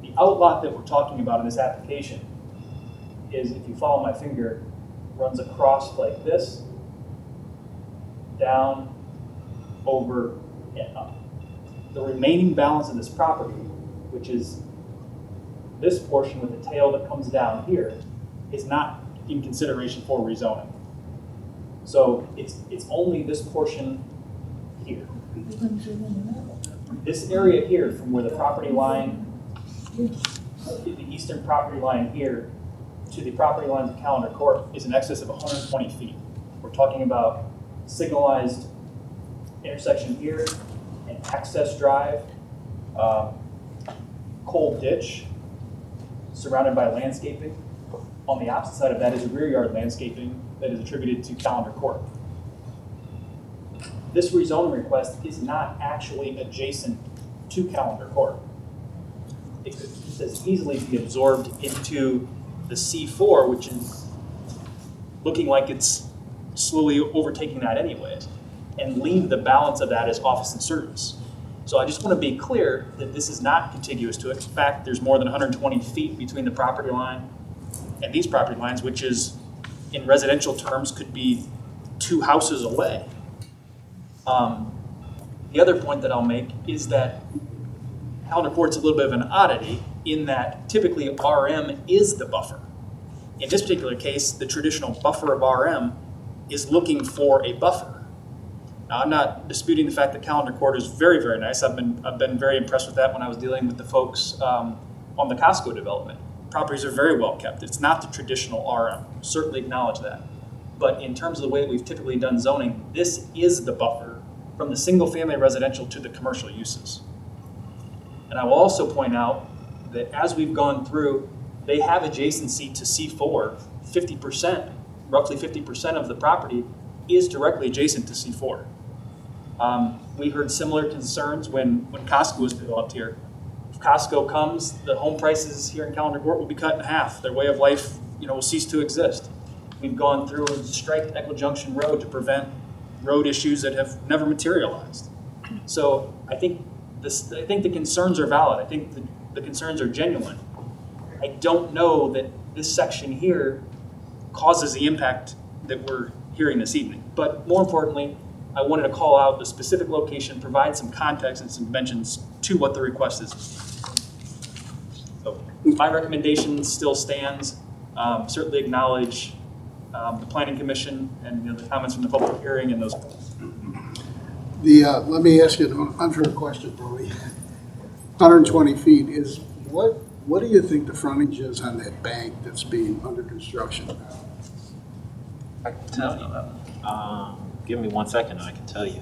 The outlot that we're talking about in this application is, if you follow my finger, runs across like this, down, over, and up. The remaining balance of this property, which is this portion with the tail that comes down here, is not in consideration for rezoning. So it's only this portion here. This area here, from where the property line, the eastern property line here, to the property lines of Calendar Court is in excess of 120 feet. We're talking about signalized intersection here, an access drive, cold ditch, surrounded by landscaping. On the opposite side of that is rear yard landscaping that is attributed to Calendar Court. This rezoning request is not actually adjacent to Calendar Court. It could just as easily be absorbed into the C4, which is looking like it's slowly overtaking that anyways, and leave the balance of that as office and service. So I just want to be clear that this is not contiguous to it. In fact, there's more than 120 feet between the property line and these property lines, which is, in residential terms, could be 2 houses away. The other point that I'll make is that Calendar Court's a little bit of an oddity in that typically RM is the buffer. In this particular case, the traditional buffer of RM is looking for a buffer. Now, I'm not disputing the fact that Calendar Court is very, very nice. I've been very impressed with that when I was dealing with the folks on the Costco development. Properties are very well kept. It's not the traditional RM. Certainly acknowledge that. But in terms of the way that we've typically done zoning, this is the buffer from the single-family residential to the commercial uses. And I will also point out that as we've gone through, they have adjacency to C4. 50%, roughly 50% of the property is directly adjacent to C4. We heard similar concerns when Costco was developed here. If Costco comes, the home prices here in Calendar Court will be cut in half. Their way of life, will cease to exist. We've gone through and striped Echo Junction Road to prevent road issues that have never materialized. So I think the concerns are valid. I think the concerns are genuine. I don't know that this section here causes the impact that we're hearing this evening. But more importantly, I wanted to call out the specific location, provide some context and some dimensions to what the request is. So my recommendation still stands. Certainly acknowledge the Planning Commission and the comments from the public hearing and those. Let me ask you an unfair question, Brody. 120 feet is, what do you think the frontage is on that bank that's being under construction? I can tell you. Give me 1 second and I can tell you.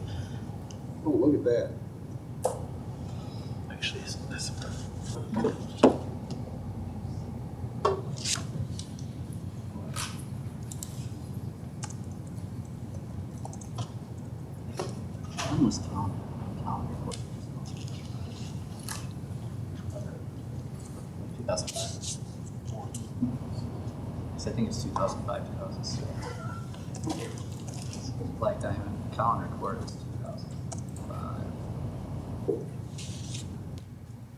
Oh, look at that. Actually, it's this. When was Tom? 2005. I think it's 2005, 2006. Black Diamond calendar quarter is 2005.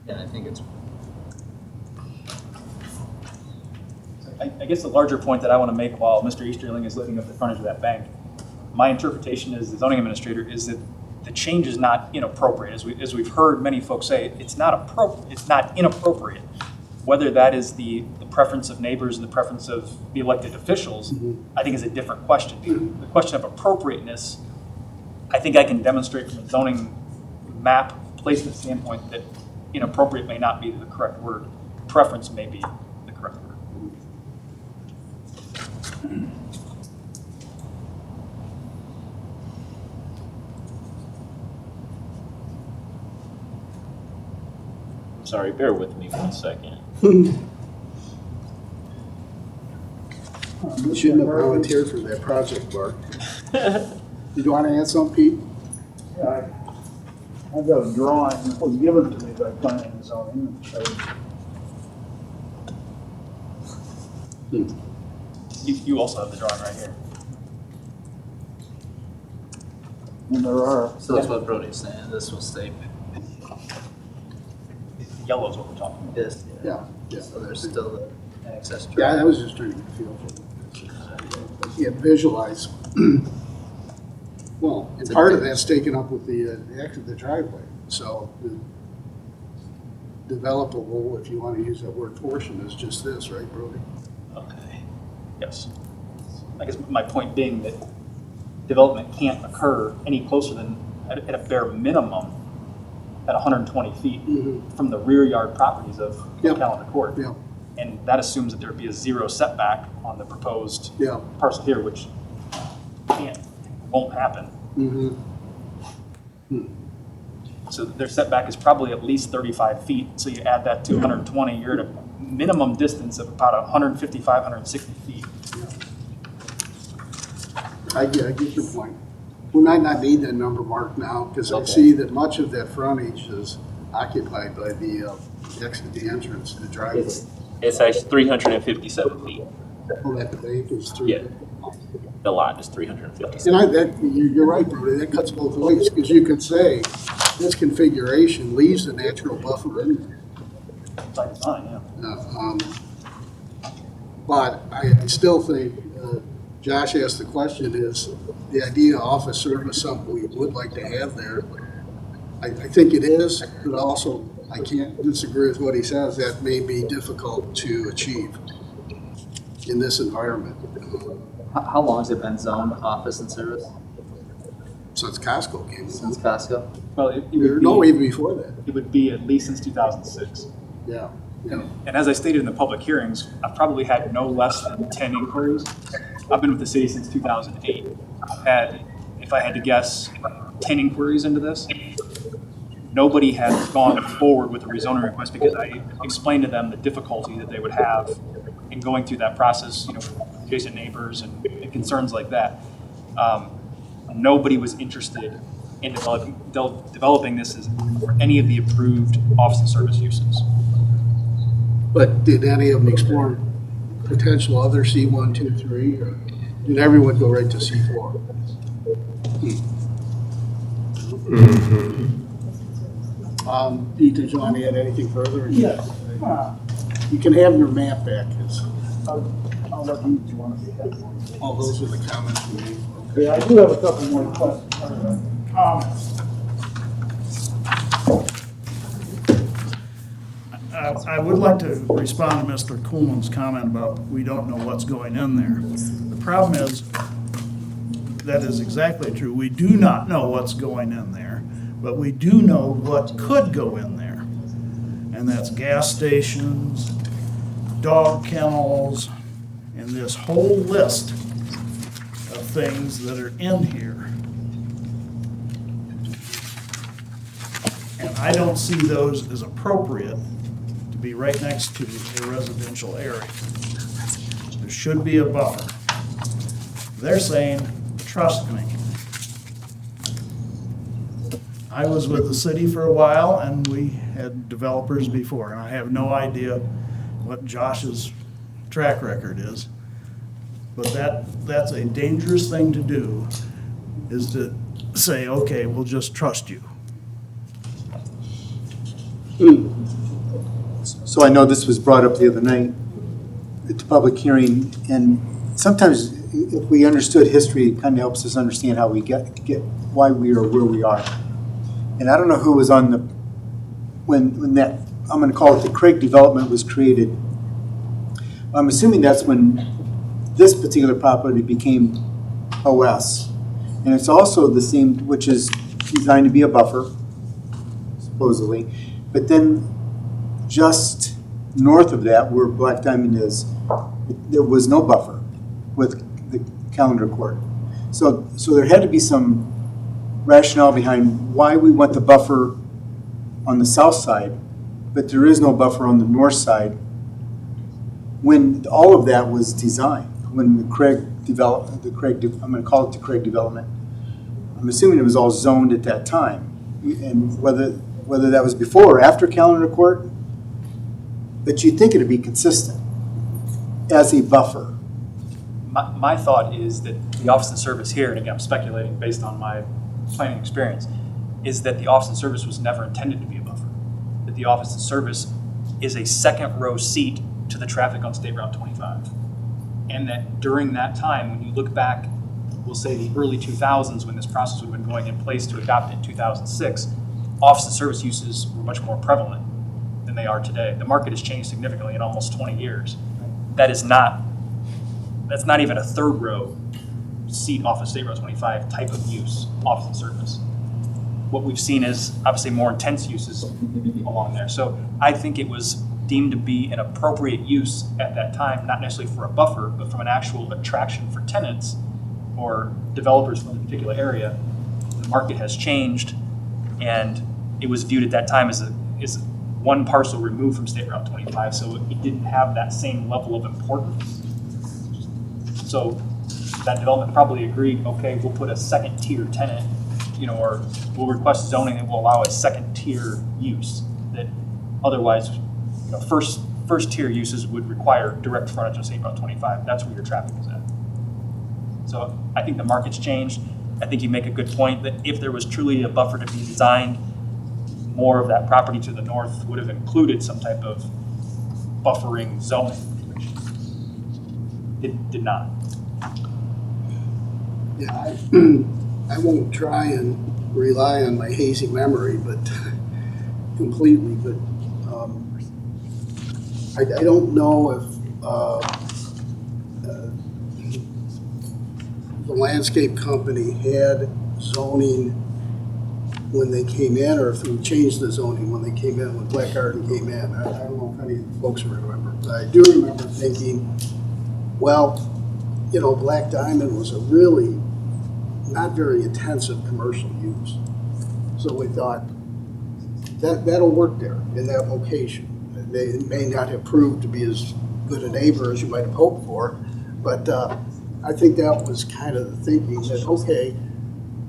Yeah, I think it's. I guess the larger point that I want to make while Mr. Easterling is looking up the frontage of that bank, my interpretation as the zoning administrator is that the change is not inappropriate. As we've heard many folks say, it's not inappropriate. Whether that is the preference of neighbors and the preference of the elected officials, I think is a different question. The question of appropriateness, I think I can demonstrate from a zoning map placement standpoint that inappropriate may not be the correct word. Preference may be the correct word. I'm sorry, bear with me 1 second. You shouldn't have volunteered for that project, Mark. Did you want to add something, Pete? I've got a drawing that was given to me by planning and zoning. You also have the drawing right here. And there are, So that's what Brody's saying. This will stay. Yellow is what we're talking about. This. Yeah, yeah. So there's still the access Yeah, drive. I was just trying to get a feel for it. Yeah, visualize. Well, and part of that's taken up with the driveway, so the developable, if you want to use that word portion, is just this, right, Brody? Okay. Yes. I guess my point being that development can't occur any closer than, at a bare minimum, at 120 feet from the rear yard properties of Yep. Calendar Court. Yeah, And that assumes that there'd be a zero setback on the proposed yeah. parcel here, which won't happen. So their setback is probably at least 35 feet. So you add that to 120, you're at a minimum distance of about 155, 160 feet. I get your point. We might not need that number marked now, because I Okay. see that much of that frontage is occupied by the exit, the entrance, the driveway. It's actually 357 feet. Oh, that the bank is through. Yeah. The lot is 357. And you're right, Brody, that cuts both ways, because you could say this configuration leaves the natural buffer in there. By design, yeah. But I still think, Josh asked the question, is the idea of office service something we would like to have there? I think it is, but also I can't disagree with what he says, that may be difficult to achieve in this environment. How long has it been zoned office and service? Since Costco came Since in. Costco? Well, it No, would be, even before that. it would be at least since 2006. Yeah, yeah. And as I stated in the public hearings, I've probably had no less than 10 inquiries. I've been with the city since 2008. I've had, if I had to guess, 10 inquiries into this. Nobody has gone forward with a rezoning request because I explained to them the difficulty that they would have in going through that process, adjacent neighbors and concerns like that. Nobody was interested in developing this as any of the approved office and service uses. But did any of them explore potential other C1, 2, 3, or did everyone go right to C4? Pete, did you want to add anything further? Yeah. You can have your map back. I'll let you, do you want to see that? All those are the comments we made. Yeah, I do have a couple more questions. I would like to respond to Mr. Kuhlman's comment about we don't know what's going in there. The problem is, that is exactly true. We do not know what's going in there, but we do know what could go in there. And that's gas stations, dog kennels, and this whole list of things that are in here. And I don't see those as appropriate to be right next to a residential area. There should be a buffer. They're saying, trust me. I was with the city for a while, and we had developers before, and I have no idea what Josh's track record is. But that's a dangerous thing to do, is to say, okay, we'll just trust you. So I know this was brought up the other night at the public hearing, and sometimes if we understood history, it kind of helps us understand how we get why we are where we are. And I don't know who was on the, when that, I'm going to call it the Craig development was created. I'm assuming that's when this particular property became OS. And it's also the same, which is designed to be a buffer, supposedly. But then just north of that, where Black Diamond is, there was no buffer with the calendar court. So there had to be some rationale behind why we want the buffer on the south side, but there is no buffer on the north side when all of that was designed, when the Craig developed, I'm going to call it the Craig development. I'm assuming it was all zoned at that time. And whether that was before or after calendar court, but you'd think it'd be consistent as a buffer. My thought is that the Office and Service here, and again, I'm speculating based on my planning experience, is that the Office and Service was never intended to be a buffer. That the Office and Service is a second row seat to the traffic on State Route 25. And that during that time, when you look back, we'll say the early 2000s, when this process would have been going in place to adopt it in 2006, Office and Service uses were much more prevalent than they are today. The market has changed significantly in almost 20 years. That's not even a third row seat off of State Route 25 type of use, Office and Service. What we've seen is obviously more intense uses along there. So I think it was deemed to be an appropriate use at that time, not necessarily for a buffer, but from an actual attraction for tenants or developers from the particular area. The market has changed, and it was viewed at that time as one parcel removed from State Route 25, so it didn't have that same level of importance. So that development probably agreed, okay, we'll put a second tier tenant, or we'll request zoning that will allow a second tier use that otherwise, first tier uses would require direct frontage on State Route 25. That's where your traffic is at. So I think the market's changed. I think you make a good point that if there was truly a buffer to be designed, more of that property to the north would have included some type of buffering zoning, which it did not. Yeah, I won't try and rely on my hazy memory, but completely. But I don't know if the landscape company had zoning when they came in, or if we changed the zoning when they came in, when Black Garden came in. I don't know if any of the folks remember, but I do remember thinking, well, Black Diamond was a really not very intensive commercial use. So we thought that'll work there in that location. They may not have proved to be as good a neighbor as you might have hoped for, but I think that was kind of the thinking that, okay,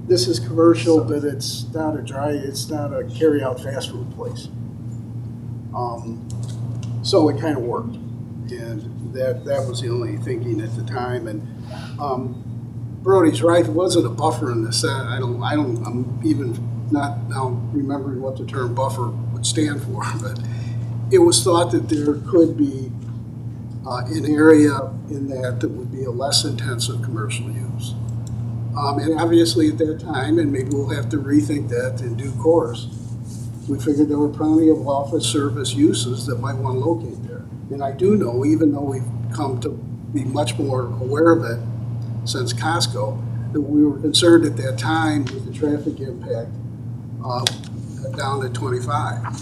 this is commercial, but it's not a carry-out fast food place. So it kind of worked, and that was the only thinking at the time. And Brody's right; it wasn't a buffer in the set. I'm even not now remembering what the term buffer would stand for, but it was thought that there could be an area in that would be a less intensive commercial use. And obviously at that time, and maybe we'll have to rethink that in due course, we figured there were plenty of office service uses that might want to locate there. And I do know, even though we've come to be much more aware of it since Costco, that we were concerned at that time with the traffic impact down to 25.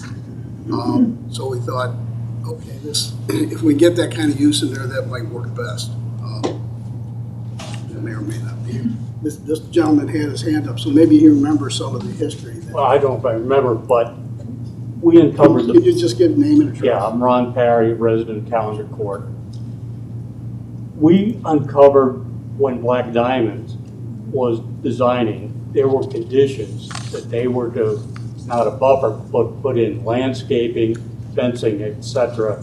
So we thought, okay, if we get that kind of use in there, that might work best. It may or may not be. This gentleman had his hand up, so maybe he remembers some of the history. Well, I don't remember, but we uncovered Could you just give name and address? Yeah, I'm Ron Perry, resident of Calendar Court. We uncovered when Black Diamond was designing, there were conditions that they were to, not a buffer, but put in landscaping, fencing, etc.,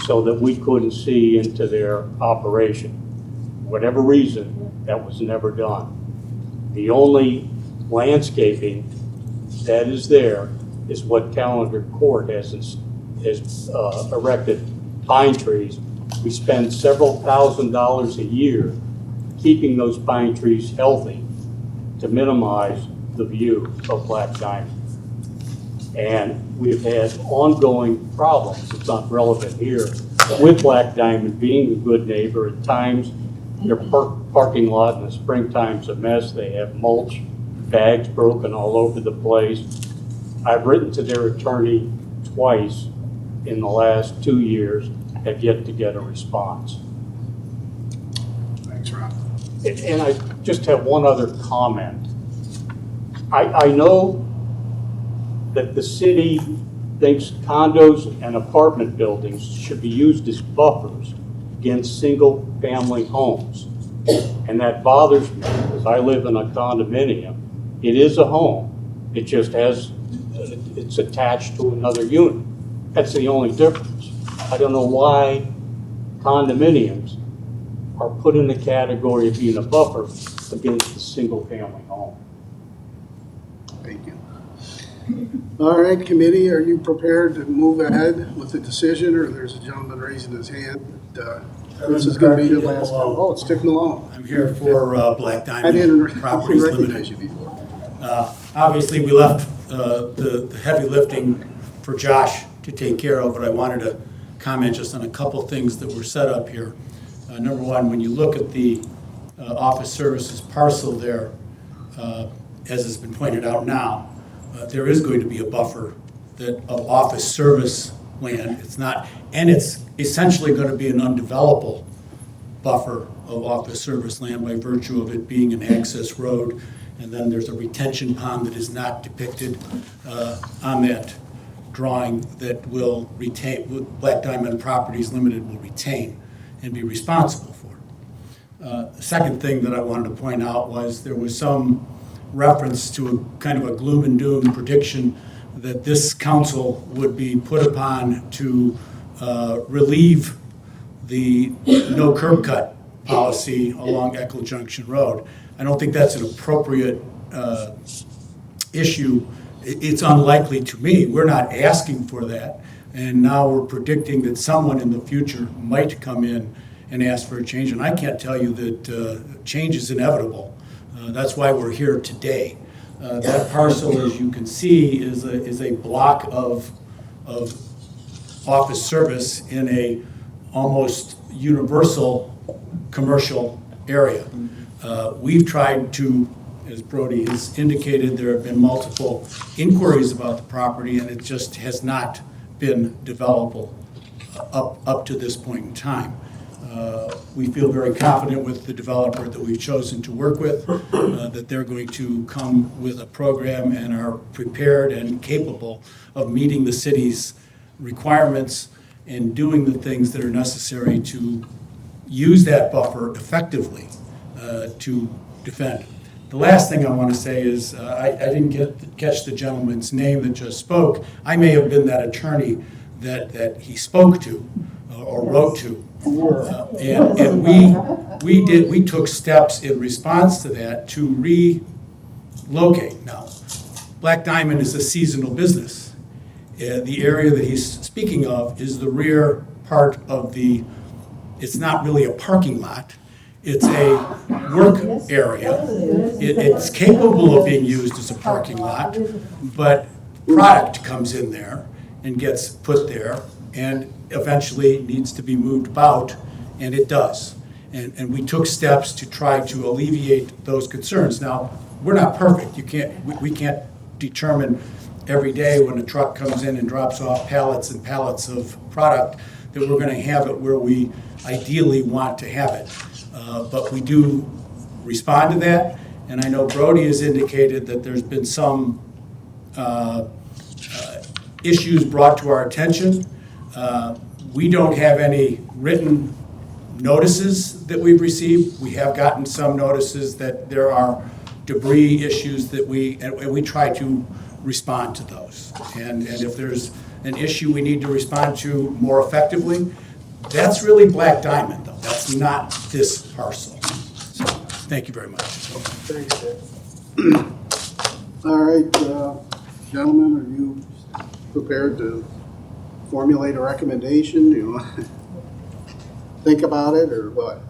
so that we couldn't see into their operation. For whatever reason, that was never done. The only landscaping that is there is what Calendar Court has erected, pine trees. We spend several $1,000s a year keeping those pine trees healthy to minimize the view of Black Diamond. And we've had ongoing problems, it's not relevant here, with Black Diamond being a good neighbor. At times, their parking lot in the springtime's a mess. They have mulch, bags broken all over the place. I've written to their attorney twice in the last 2 years, have yet to get a response. Thanks, Ron. And I just have one other comment. I know that the city thinks condos and apartment buildings should be used as buffers against single-family homes. And that bothers me, because I live in a condominium. It is a home. It just has, it's attached to another unit. That's the only difference. I don't know why condominiums are put in the category of being a buffer against a single-family home. Thank you. All right, committee, are you prepared to move ahead with the decision, or there's a gentleman raising his hand? This is going to be the last one. Oh, it's Dick Malone. I'm here for Black I didn't Diamond Properties recognize Limited. you before. Obviously, we left the heavy lifting for Josh to take care of, but I wanted to comment just on a couple things that were set up here. Number one, when you look at the office services parcel there, as has been pointed out now, there is going to be a buffer of office service land. It's not, and it's essentially going to be an undevelopable buffer of office service land by virtue of it being an access road. And then there's a retention pond that is not depicted on that drawing that will retain, Black Diamond Properties Limited will retain and be responsible for. The second thing that I wanted to point out was there was some reference to a kind of a gloom and doom prediction that this council would be put upon to relieve the no curb cut policy along Echo Junction Road. I don't think that's an appropriate issue. It's unlikely to me. We're not asking for that. And now we're predicting that someone in the future might come in and ask for a change. And I can't tell you that change is inevitable. That's why we're here today. That parcel, as you can see, is a block of office service in a almost universal commercial area. We've tried to, as Brody has indicated, there have been multiple inquiries about the property, and it just has not been developable up to this point in time. We feel very confident with the developer that we've chosen to work with, that they're going to come with a program and are prepared and capable of meeting the city's requirements and doing the things that are necessary to use that buffer effectively to defend. The last thing I want to say is I didn't catch the gentleman's name that just spoke. I may have been that attorney that he spoke to or wrote to. And we took steps in response to that to relocate. Now, Black Diamond is a seasonal business. The area that he's speaking of is the rear part of it's not really a parking lot. It's a work area. It's capable of being used as a parking lot, but product comes in there and gets put there and eventually needs to be moved about, and it does. And we took steps to try to alleviate those concerns. Now, we're not perfect. We can't determine every day when a truck comes in and drops off pallets and pallets of product that we're going to have it where we ideally want to have it. But we do respond to that, and I know Brody has indicated that there's been some issues brought to our attention. We don't have any written notices that we've received. We have gotten some notices that there are debris issues that and we try to respond to those. And if there's an issue we need to respond to more effectively, that's really Black Diamond, though. That's not this parcel. So, thank you very much. Thanks, Dick. All right, gentlemen, are you prepared to formulate a recommendation? You want to think about it, or what?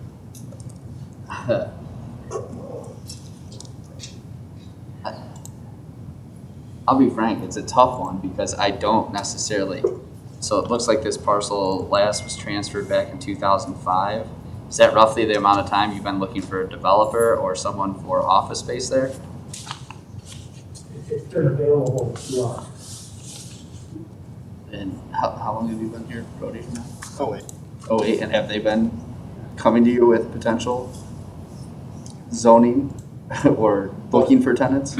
I'll be frank, it's a tough one because I don't necessarily, so it looks like this parcel last was transferred back in 2005. Is that roughly the amount of time you've been looking for a developer or someone for office space there? It's been available, yeah. And how long have you been here, Brody? Oh, wait. 08, and have they been coming to you with potential zoning or looking for tenants?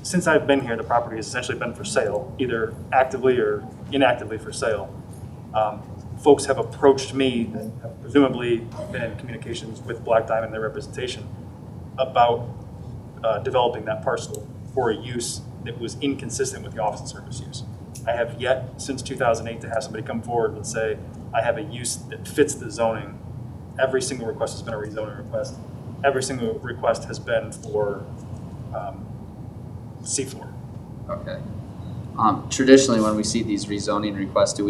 Since I've been here, the property has essentially been for sale, either actively or inactively for sale. Folks have approached me, and have presumably been in communications with Black Diamond and their representation about developing that parcel for a use that was inconsistent with the office and service use. I have yet, since 2008, to have somebody come forward and say, I have a use that fits the zoning. Every single request has been a rezoning request. Every single request has been for C4. Okay. Traditionally, when we see these rezoning requests, do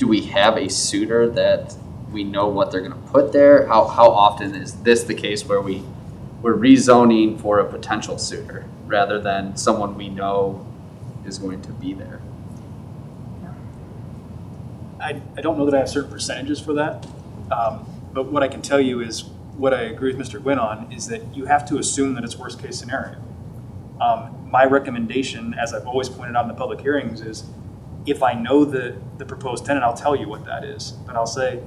we have a suitor that we know what they're going to put there? How often is this the case where we're rezoning for a potential suitor rather than someone we know is going to be there? I don't know that I have certain percentages for that, but what I can tell you is what I agree with Mr. Gwynn on is that you have to assume that it's worst case scenario. My recommendation, as I've always pointed out in the public hearings, is if I know the proposed tenant, I'll tell you what that is. But I'll say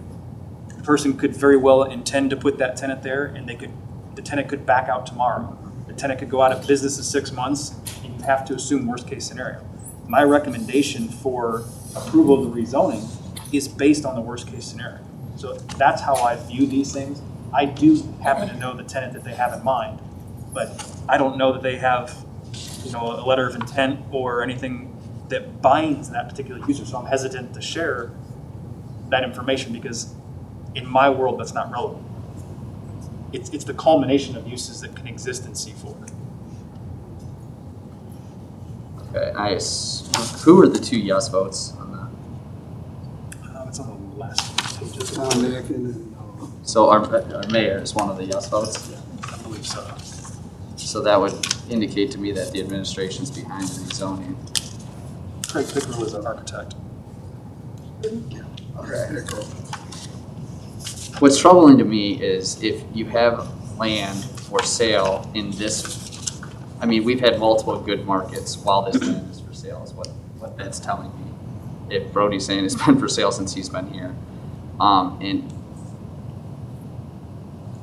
the person could very well intend to put that tenant there, and the tenant could back out tomorrow. The tenant could go out of business in 6 months, and you have to assume worst case scenario. My recommendation for approval of the rezoning is based on the worst case scenario. So that's how I view these things. I do happen to know the tenant that they have in mind, but I don't know that they have, a letter of intent or anything that binds that particular user. So I'm hesitant to share that information because in my world, that's not relevant. It's the culmination of uses that can exist in C4. Okay, who are the two yes votes on that? It's on the last page. Tom Mackin and So our mayor is one of the yes votes? I believe so. So that would indicate to me that the administration's behind the rezoning. Craig Pickerel is our architect. Okay. What's troubling to me is if you have land for sale in this, we've had multiple good markets while this land is for sale is what that's telling me. If Brody's saying it's been for sale since he's been here. And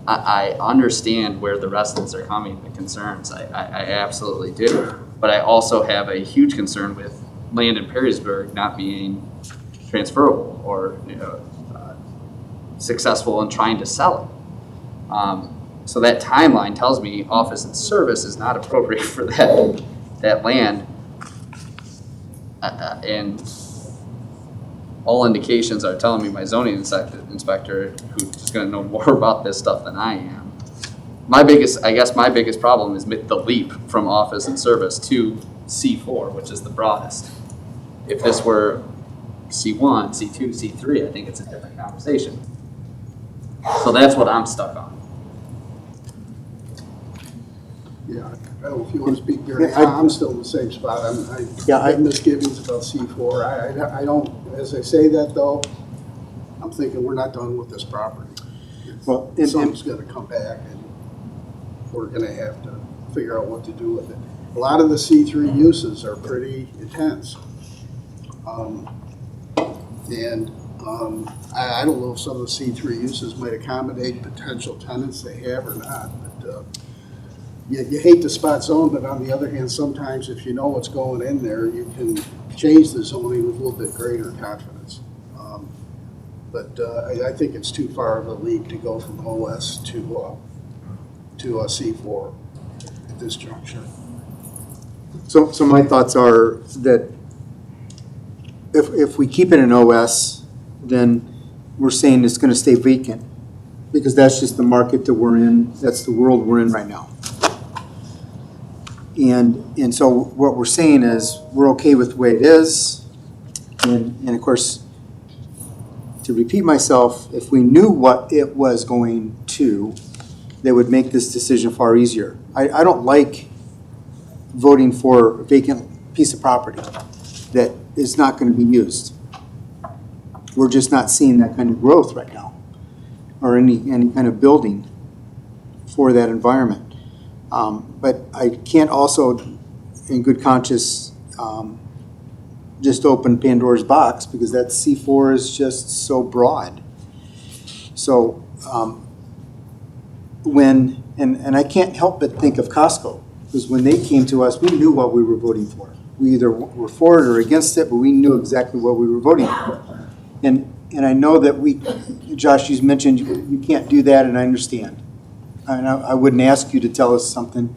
I understand where the residents are coming, the concerns. I absolutely do. But I also have a huge concern with land in Perrysburg not being transferable or successful in trying to sell it. So that timeline tells me office and service is not appropriate for that land. And all indications are telling me my zoning inspector, who's going to know more about this stuff than I am. My biggest problem is the leap from office and service to C4, which is the broadest. If this were C1, C2, C3, I think it's a different conversation. So that's what I'm stuck on. yeah, I don't know if you want to speak there. I'm still in the same spot. I have misgivings about C4. I don't, as I say that though, I'm thinking we're not done with this property. Well, Something's gonna come back and we're gonna have to figure out what to do with it. A lot of the C3 uses are pretty intense. I don't know if some of the C3 uses might accommodate potential tenants they have or not, but you hate the spot zone, but on the other hand, sometimes if you know what's going in there, you can change the zoning with a little bit greater confidence. But I think it's too far of a leap to go from OS to a C4 at this juncture. So my thoughts are that if we keep it in OS, then we're saying it's going to stay vacant because that's just the market that we're in. That's the world we're in right now. And so what we're saying is we're okay with the way it is. And of course, to repeat myself, if we knew what it was going to, they would make this decision far easier. I don't like voting for a vacant piece of property that is not going to be used. We're just not seeing that kind of growth right now, or any kind of building for that environment. But I can't also, in good conscience, just open Pandora's box because that C4 is just so broad. So and I can't help but think of Costco, because when they came to us, we knew what we were voting for. We either were for it or against it, but we knew exactly what we were voting for. And I know that Josh, you mentioned you can't do that, and I understand. And I wouldn't ask you to tell us something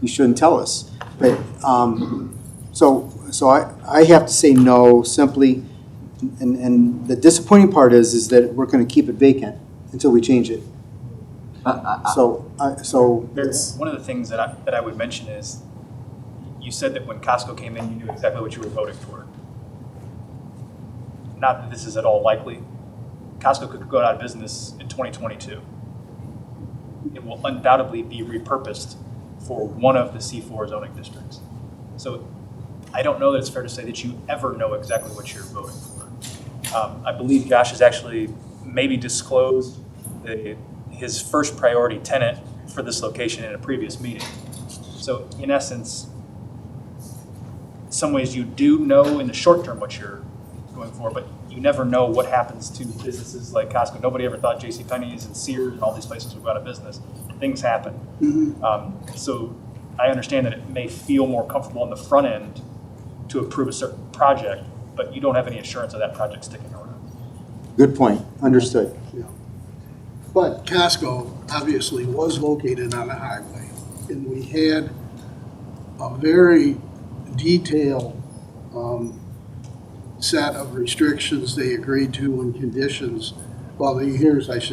you shouldn't tell us. But so I have to say no simply, and the disappointing part is that we're going to keep it vacant until we change it. So it's One of the things that I would mention is, you said that when Costco came in, you knew exactly what you were voting for. Not that this is at all likely. Costco could go out of business in 2022. It will undoubtedly be repurposed for one of the C4 zoning districts. So I don't know that it's fair to say that you ever know exactly what you're voting for. I believe Josh has actually maybe disclosed his first priority tenant for this location in a previous meeting. So in essence, in some ways you do know in the short term what you're going for, but you never know what happens to businesses like Costco. Nobody ever thought JCPenney's and Sears and all these places would go out of business. Things happen. Mm-hmm. So I understand that it may feel more comfortable on the front end to approve a certain project, but you don't have any assurance of that project sticking around. good point. Understood. Yeah. But Costco obviously was located on a highway, and we had a very detailed set of restrictions they agreed to and conditions. Well, here's, let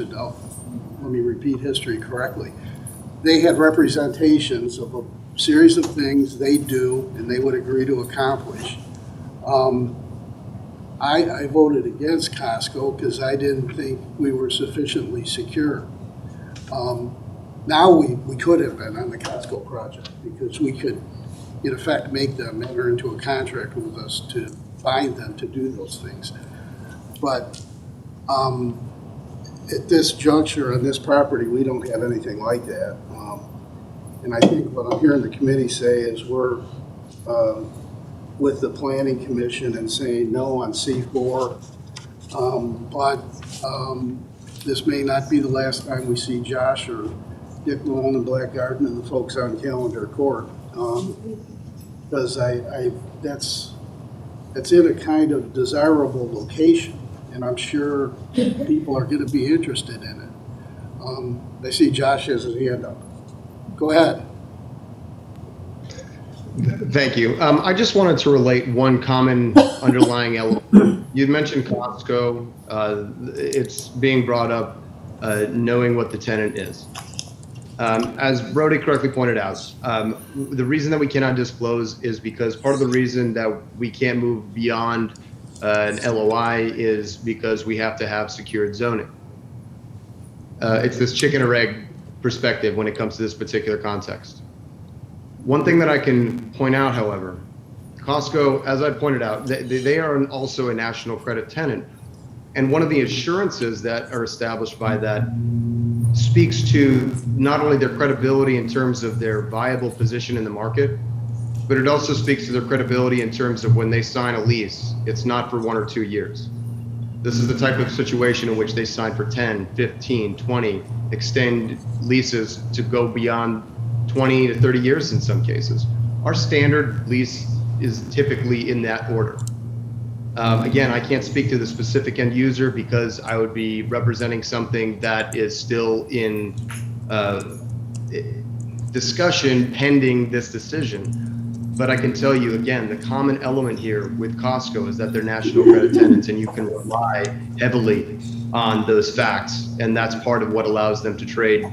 me repeat history correctly. They had representations of a series of things they do and they would agree to accomplish. I voted against Costco because I didn't think we were sufficiently secure. Now we could have been on the Costco project because we could, in effect, make them enter into a contract with us to bind them to do those things. But at this juncture on this property, we don't have anything like that. And I think what I'm hearing the committee say is we're with the Planning Commission and saying no on C4. But this may not be the last time we see Josh or Dick Malone and Black Garden and the folks on Calendar Court. Because that's in a kind of desirable location, and I'm sure people are going to be interested in it. I see Josh has his hand up. Go ahead. Thank you. I just wanted to relate one common underlying element. You mentioned Costco. It's being brought up, knowing what the tenant is. As Brody correctly pointed out, the reason that we cannot disclose is because part of the reason that we can't move beyond an LOI is because we have to have secured zoning. It's this chicken or egg perspective when it comes to this particular context. One thing that I can point out, however, Costco, as I pointed out, they are also a national credit tenant. And one of the assurances that are established by that speaks to not only their credibility in terms of their viable position in the market, but it also speaks to their credibility in terms of when they sign a lease, it's not for 1 or 2 years. This is the type of situation in which they sign for 10, 15, 20, extend leases to go beyond 20 to 30 years in some cases. Our standard lease is typically in that order. Again, I can't speak to the specific end user because I would be representing something that is still in discussion pending this decision. But I can tell you again, the common element here with Costco is that they're national credit tenants, and you can rely heavily on those facts. And that's part of what allows them to trade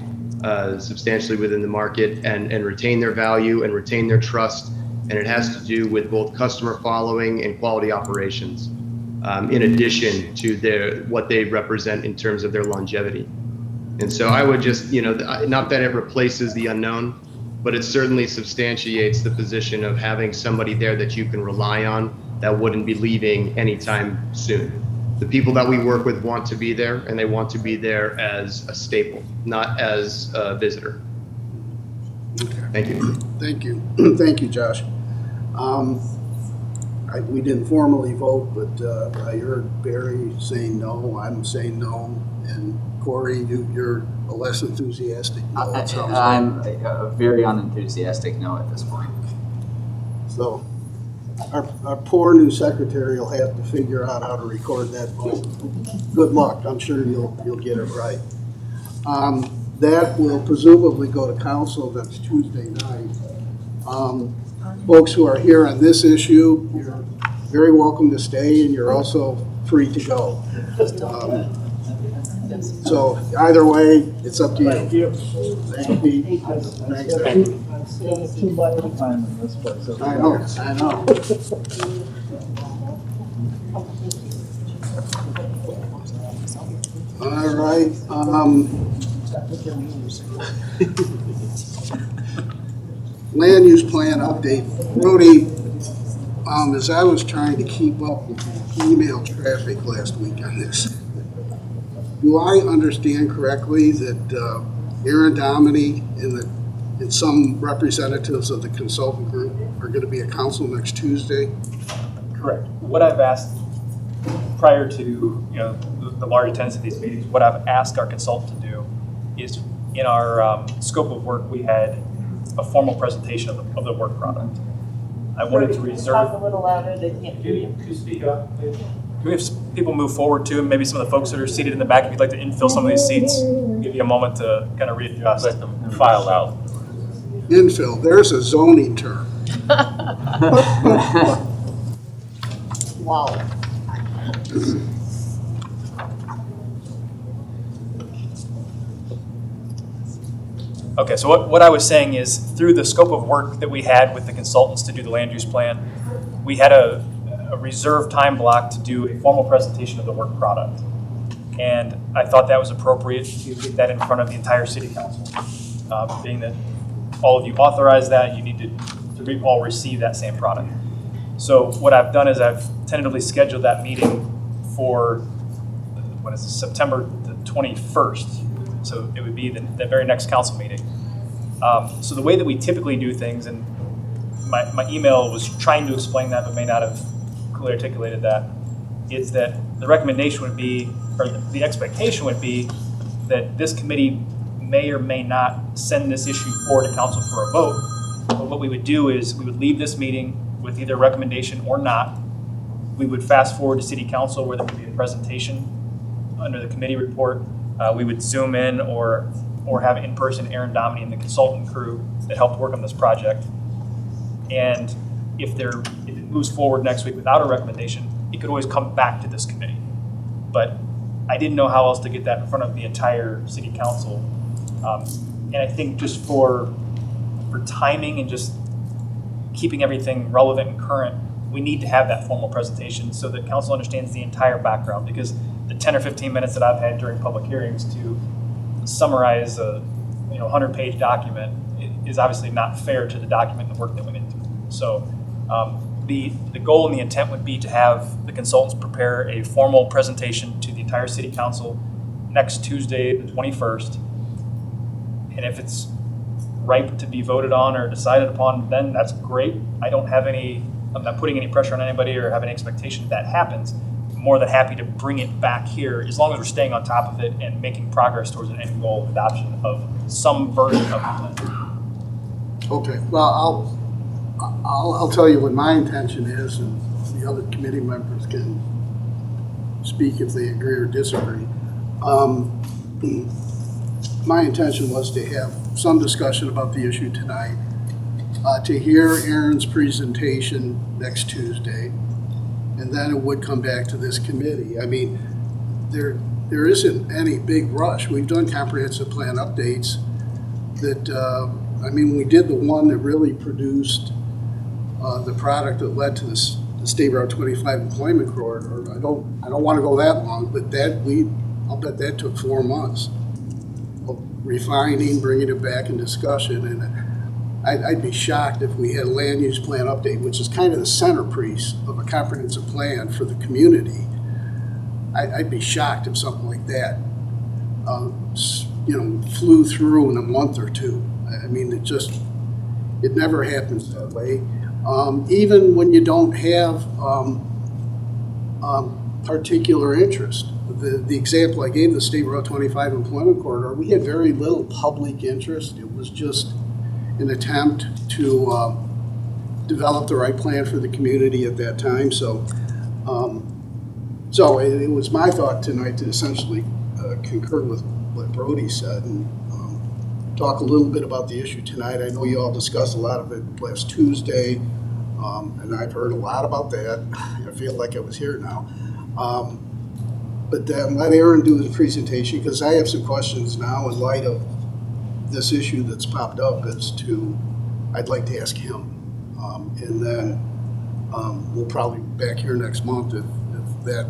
substantially within the market and retain their value and retain their trust. And it has to do with both customer following and quality operations, in addition to what they represent in terms of their longevity. And so I would just, not that it replaces the unknown, but it certainly substantiates the position of having somebody there that you can rely on that wouldn't be leaving anytime soon. The people that we work with want to be there, and they want to be there as a staple, not as a visitor. Okay. Thank you. Thank you. Thank you, Josh. We didn't formally vote, but I heard Barry saying no, I'm saying no, and Corey, you're a less enthusiastic no. It sounds like. I'm a very unenthusiastic no at this point. So our poor new secretary will have to figure out how to record that vote. Good luck. I'm sure you'll get it right. That will presumably go to council. That's Tuesday night. Folks who are here on this issue, you're very welcome to stay, and you're also free to go. So either way, it's up to you. Thank you. Thank you. Thanks. Two by a time in this place. I know. All right. Land use plan update. Brody, as I was trying to keep up with the email traffic last week on this, do I understand correctly that Aaron Dominy and some representatives of the consultant group are going to be at council next Tuesday? Correct. What I've asked prior to the large attendance of these meetings, what I've asked our consultant to do is in our scope of work, we had a formal presentation of the work product. I wanted to reserve. Talk a little louder, they can't hear you. Could you speak up, please? Can we have people move forward too? Maybe some of the folks that are seated in the back, if you'd like to infill some of these seats, give you a moment to kind of readjust. Let them file out. Infill, there's a zoning term. Wow. Okay, so what I was saying is through the scope of work that we had with the consultants to do the land use plan, we had a reserved time block to do a formal presentation of the work product. And I thought that was appropriate to get that in front of the entire city council. Being that all of you authorized that, you need to all receive that same product. So what I've done is I've tentatively scheduled that meeting for, September the 21st. So it would be the very next council meeting. So the way that we typically do things, and my email was trying to explain that but may not have clearly articulated that, is that the recommendation would be, or the expectation would be, that this committee may or may not send this issue forward to council for a vote. But what we would do is we would leave this meeting with either a recommendation or not. We would fast forward to city council where there would be a presentation under the committee report. We would Zoom in or have in person Aaron Dominy and the consultant crew that helped work on this project. And if it moves forward next week without a recommendation, it could always come back to this committee. But I didn't know how else to get that in front of the entire city council. And I think just for timing and just keeping everything relevant and current, we need to have that formal presentation so that council understands the entire background, because the 10 or 15 minutes that I've had during public hearings to summarize a 100-page document is obviously not fair to the document and the work that went into it. So The goal and the intent would be to have the consultants prepare a formal presentation to the entire city council next Tuesday, the 21st. And if it's ripe to be voted on or decided upon, then that's great. I'm not putting any pressure on anybody or have any expectation that happens. I'm more than happy to bring it back here as long as we're staying on top of it and making progress towards an end goal of adoption of some version of the plan. Okay, well, I'll tell you what my intention is, and the other committee members can speak if they agree or disagree. My intention was to have some discussion about the issue tonight, to hear Aaron's presentation next Tuesday, and then it would come back to this committee. I mean, there isn't any big rush. We've done comprehensive plan updates that, we did the one that really produced the product that led to this, the State Route 25 employment corridor. I don't want to go that long, but I'll bet that took 4 months of refining, bringing it back in discussion, and I'd be shocked if we had a land use plan update, which is kind of the centerpiece of a comprehensive plan for the community. I'd be shocked if something like that, flew through in a month or two. I mean, it never happens that way. Even when you don't have particular interest. The example I gave, the State Route 25 employment corridor, we had very little public interest. It was just an attempt to develop the right plan for the community at that time. So it was my thought tonight to essentially concur with what Brody said and talk a little bit about the issue tonight. I know you all discussed a lot of it last Tuesday, and I've heard a lot about that. I feel like I was here now. But then let Aaron do his presentation, because I have some questions now in light of this issue that's popped up I'd like to ask him. And then we'll probably be back here next month if that,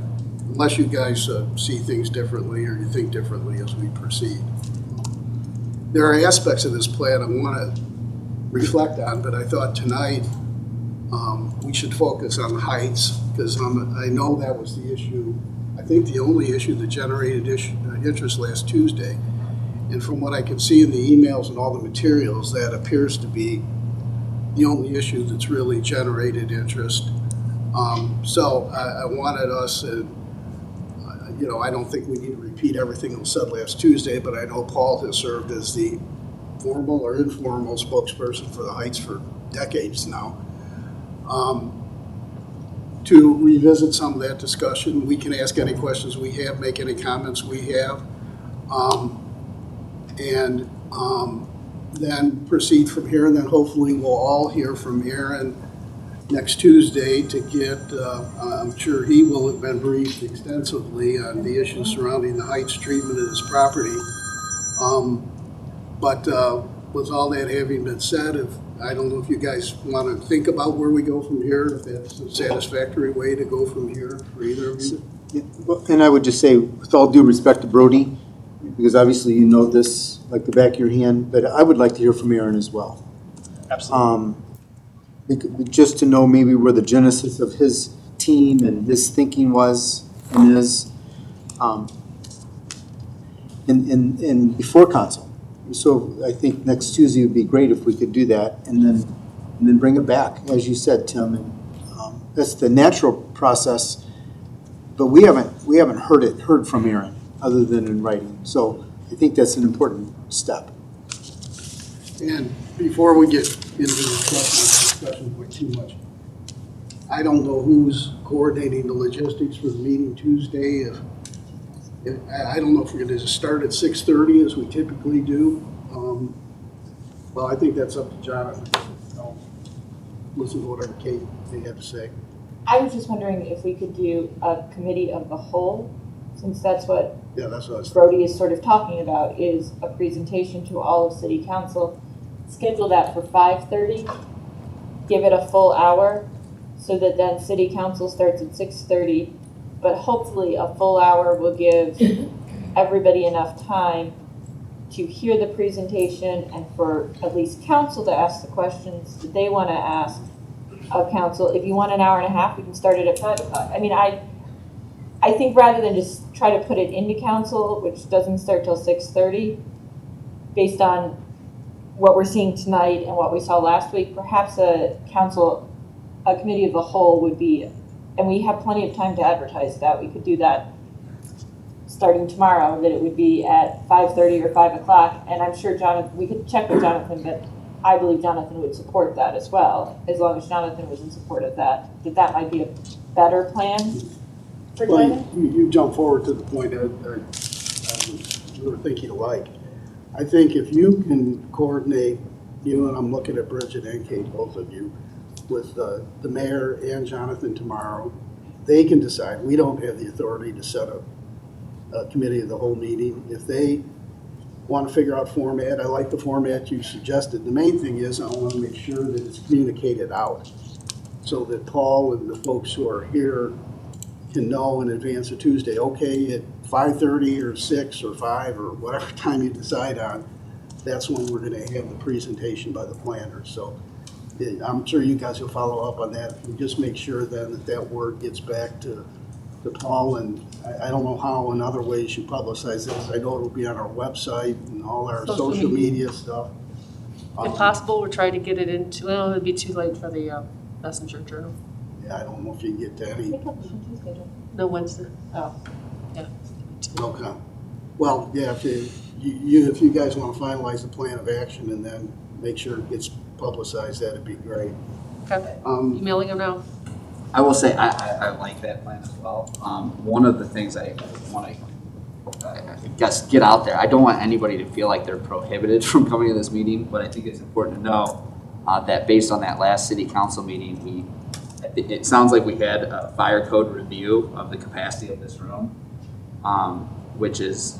unless you guys see things differently or you think differently as we proceed. There are aspects of this plan I want to reflect on, but I thought tonight we should focus on the heights, because I know that was the issue, I think the only issue that generated interest last Tuesday. And from what I can see in the emails and all the materials, that appears to be the only issue that's really generated interest. So I wanted us, I don't think we need to repeat everything that was said last Tuesday, but I know Paul has served as the formal or informal spokesperson for the Heights for decades now. To revisit some of that discussion, we can ask any questions we have, make any comments we have, and then proceed from here. And then hopefully we'll all hear from Aaron next Tuesday to get, I'm sure he will have been briefed extensively on the issues surrounding the Heights treatment of his property. But with all that having been said, I don't know if you guys want to think about where we go from here, if that's a satisfactory way to go from here for either of you. Yeah, well, and I would just say, with all due respect to Brody, because obviously you know this like the back of your hand, but I would like to hear from Aaron as well. Absolutely. Just to know maybe where the genesis of his team and his thinking was and is, and before council. So I think next Tuesday would be great if we could do that, and then bring it back, as you said, Tim. And that's the natural process, but we haven't heard from Aaron other than in writing. So I think that's an important step. And before we get into the discussion quite too much, I don't know who's coordinating the logistics for the meeting Tuesday. I don't know if we're going to start at 6:30 as we typically do. Well, I think that's up to Jonathan. I'll listen to whatever Kate may have to say. I was just wondering if we could do a committee of the whole, since that's what Brody is sort of talking about, is a presentation to all of City Council. Schedule that for 5:30, give it a full hour, so that then City Council starts at 6:30. But hopefully a full hour will give everybody enough time to hear the presentation and for at least council to ask the questions that they want to ask, of council. If you want an hour and a half, we can start it at 5 o'clock. I mean, I think rather than just try to put it into council, which doesn't start till 6:30, based on what we're seeing tonight and what we saw last week, perhaps a committee of the whole would be, and we have plenty of time to advertise that. We could do that starting tomorrow, that it would be at 5:30 or 5 o'clock. And I'm sure Jonathan, we could check with Jonathan, but I believe Jonathan would support that as well, as long as Jonathan was in support of that, that might be a better plan for Well, Jonathan. you jump forward to the point that we were thinking alike. I think if you can coordinate, you and I'm looking at Bridget and Kate, both of you, with the mayor and Jonathan tomorrow, they can decide. We don't have the authority to set up a committee of the whole meeting. If they want to figure out format, I like the format you suggested. The main thing is I want to make sure that it's communicated out so that Paul and the folks who are here can know in advance of Tuesday, okay, at 5:30 or 6 or 5 or whatever time you decide on, that's when we're going to have the presentation by the planners. So I'm sure you guys will follow up on that and just make sure then that that word gets back to Paul. And I don't know how in other ways you publicize this. I know it'll be on our website and all our social media stuff. If possible, we're trying to get it into, well, it'd be too late for the Messenger Journal. Yeah, I don't know if you can get to any. No, Wednesday. Oh. Yeah. Okay. Well, yeah, if you guys want to finalize the plan of action and then make sure it gets publicized, that'd be great. Okay. Emailing them now. I will say, I like that plan as well. One of the things I want to, I guess, get out there, I don't want anybody to feel like they're prohibited from coming to this meeting, but I think it's important to know that based on that last city council meeting, it sounds like we had a fire code review of the capacity of this room, which is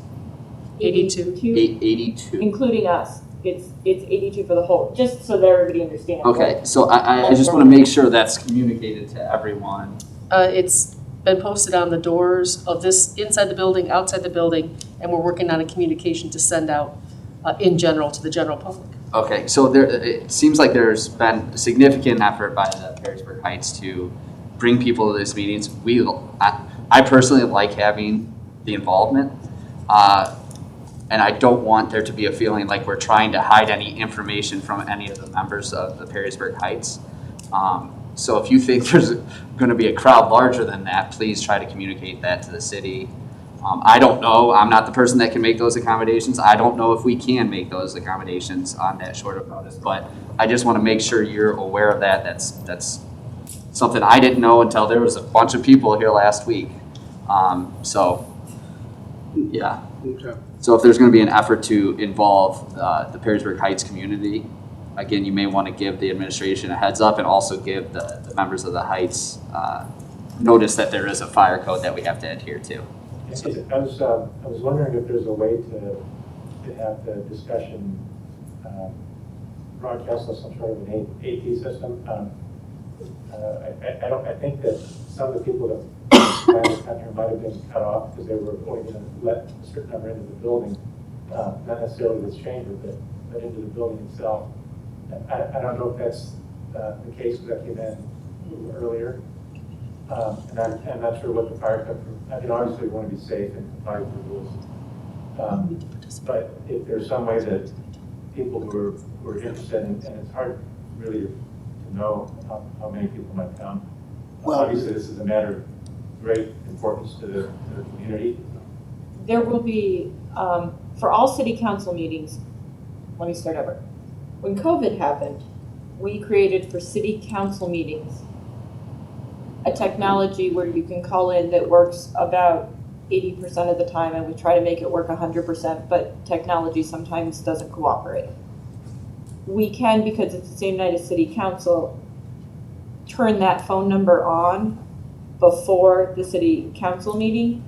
82. 82. Including us. It's 82 for the whole, just so that everybody understands. Okay, so I just want to make sure that's communicated to everyone. It's been posted on the doors of this, inside the building, outside the building, and we're working on a communication to send out in general to the general public. Okay, so it seems like there's been significant effort by the Perrysburg Heights to bring people to these meetings. I personally like having the involvement, and I don't want there to be a feeling like we're trying to hide any information from any of the members of the Perrysburg Heights. So if you think there's going to be a crowd larger than that, please try to communicate that to the city. I don't know. I'm not the person that can make those accommodations. I don't know if we can make those accommodations on that short of notice, but I just want to make sure you're aware of that. That's something I didn't know until there was a bunch of people here last week. So, yeah. Okay. So if there's going to be an effort to involve the Perrysburg Heights community, again, you may want to give the administration a heads up and also give the members of the Heights notice that there is a fire code that we have to adhere to. I was wondering if there's a way to have the discussion broadcast on some sort of an AT system. I think that some of the people that ran the country might have been cut off because they were only going to let a certain number into the building, not necessarily this chamber, but into the building itself. I don't know if that's the case because that came in a little earlier. And I'm not sure what the fire code, I mean, obviously we want to be safe and comply with the rules. But if there's some way that people who are interested in, and it's hard really to know how many people might come. Well, obviously this is a matter of great importance to the community. There will be, for all city council meetings, let me start over. When COVID happened, we created for city council meetings a technology where you can call in that works about 80% of the time, and we try to make it work 100%, but technology sometimes doesn't cooperate. We can, because it's the same night as city council, turn that phone number on before the city council meeting.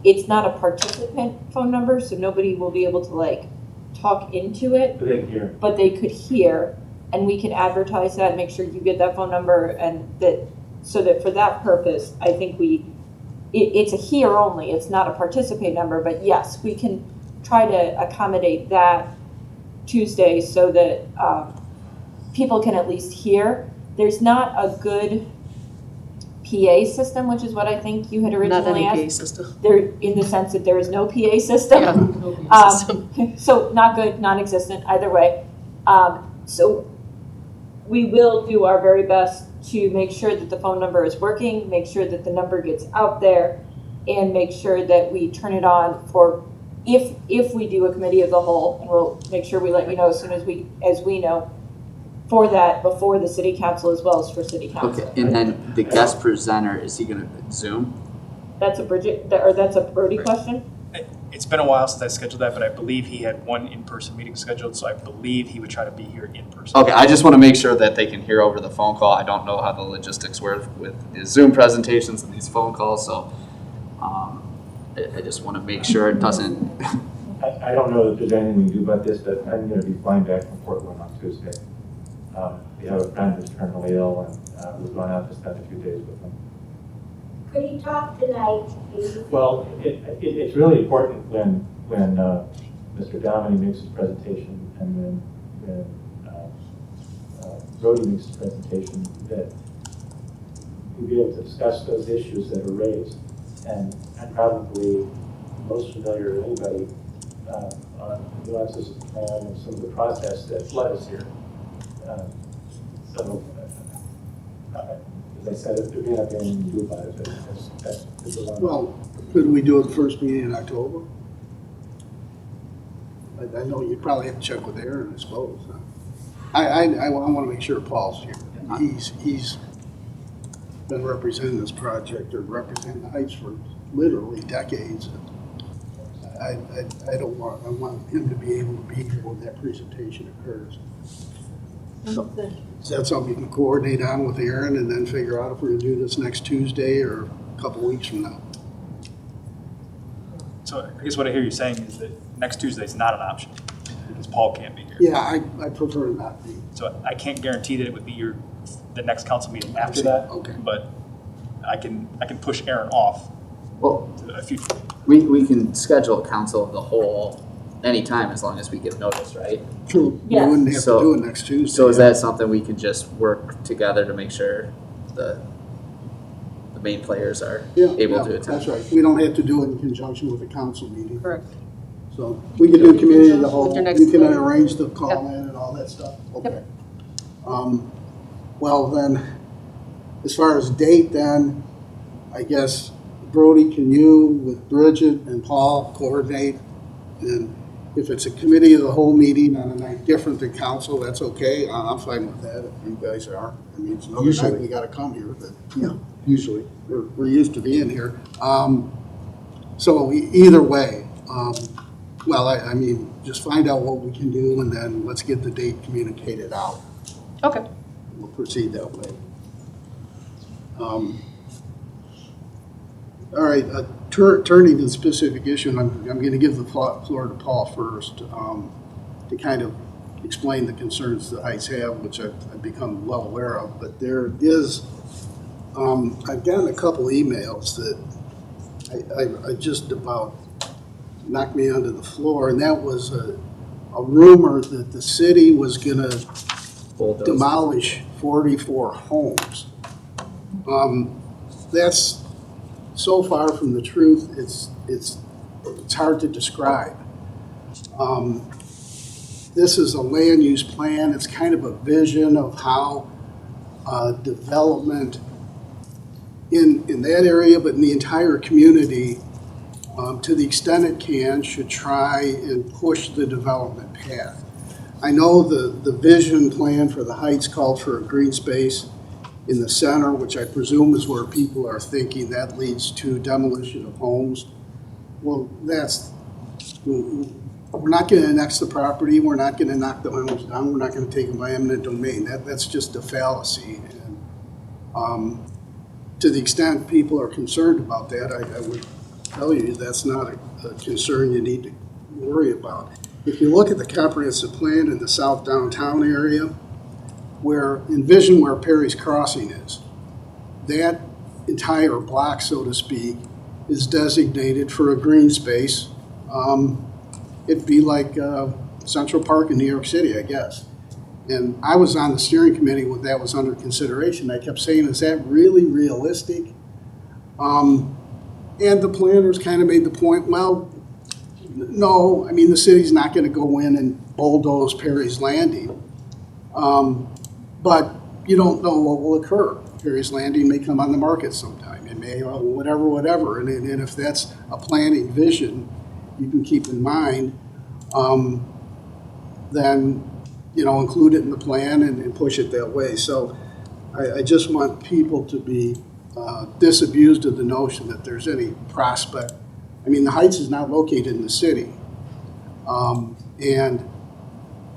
It's not a participant phone number, so nobody will be able to talk into it. But they can hear. But they could hear, and we can advertise that, make sure you get that phone number, and that, so that for that purpose, I think it's a hear only, it's not a participate number, but yes, we can try to accommodate that Tuesday so that people can at least hear. There's not a good PA system, which is what I think you had Not originally any PA asked. system. There, in the sense that there is no PA system. Yeah, no PA system. So not good, non-existent, either way. So we will do our very best to make sure that the phone number is working, make sure that the number gets out there, and make sure that we turn it on for, if we do a committee of the whole, and we'll make sure we let you know as soon as we know, for that, before the city council as well as for city council. Okay, and then the guest presenter, is he gonna Zoom? That's a that's a Brody question? It's been a while since I scheduled that, but I believe he had one in-person meeting scheduled, so I believe he would try to be here in person. Okay, I just wanna make sure that they can hear over the phone call. I don't know how the logistics work with the Zoom presentations and these phone calls, so I just wanna make sure it doesn't. I don't know that there's anything we can do about this, but I'm going to be flying back from Portland on Tuesday. We have a friend who's terminally ill, and we're going out to spend a few days with him. Could you talk tonight, please? Well, it's really important when Mr. Dominey makes his presentation and when Brody makes his presentation, that we'll be able to discuss those issues that are raised. And I'm probably most familiar with anybody on the nuances of the plan and some of the process that led us here. As I said, there may not be anything to do about it, but that's the one. Well, could we do it the first meeting in October? I know you probably have to check with Aaron, I suppose. I want to make sure Paul's here. He's been representing this project or representing the Heights for literally decades. I want him to be able to be here when that presentation occurs. So, is that something you can coordinate on with Aaron and then figure out if we're going to do this next Tuesday or a couple weeks from now? So I guess what I hear you saying is that next Tuesday is not an option because Paul can't be here. Yeah, I prefer not to be. So I can't guarantee that it would be the next council meeting after that. Okay. But I can push Aaron off Well, to a future. we can schedule a council of the whole anytime as long as we give notice, right? True. Yes. We wouldn't have to do it next Tuesday. So is that something we can just work together to make sure the main players are able to attend? That's right. We don't have to do it in conjunction with a council meeting. Correct. So we can do committee of the whole, With your next you can meeting. arrange the call in and all that stuff? Okay. Well then, as far as date then, I guess Brody, can you with Bridget and Paul coordinate? And if it's a committee of the whole meeting on a night different than council, that's okay. I'm fine with that if you guys are. I mean, it's another night we gotta come here, but Usually. we're used to being here. So either way, well, I mean, just find out what we can do and then let's get the date communicated out. Okay. We'll proceed that way. All right, turning to the specific issue, and I'm going to give the floor to Paul first to kind of explain the concerns the Heights have, which I've become well aware of. But there is, I've gotten a couple emails that I just about knocked me onto the floor, and that was a rumor that the city was going to demolish 44 homes. That's so far from the truth, it's hard to describe. This is a land use plan. It's kind of a vision of how development in that area, but in the entire community, to the extent it can, should try and push the development path. I know the vision plan for the Heights called for a green space in the center, which I presume is where people are thinking that leads to demolition of homes. Well, we're not going to annex the property. We're not going to knock the homes down. We're not going to take them by eminent domain. That's just a fallacy. And to the extent people are concerned about that, I would tell you that's not a concern you need to worry about. If you look at the comprehensive plan in the south downtown area, envision where Perry's Crossing is. That entire block, so to speak, is designated for a green space. It'd be like Central Park in New York City, I guess. And I was on the steering committee when that was under consideration. I kept saying, is that really realistic? And the planners kind of made the point, well, no, I mean, the city's not going to go in and bulldoze Perry's Landing. But you don't know what will occur. Perry's Landing may come on the market sometime. It may, whatever. And if that's a planning vision you can keep in mind, then, include it in the plan and push it that way. So I just want people to be disabused of the notion that there's any prospect. I mean, the Heights is not located in the city. And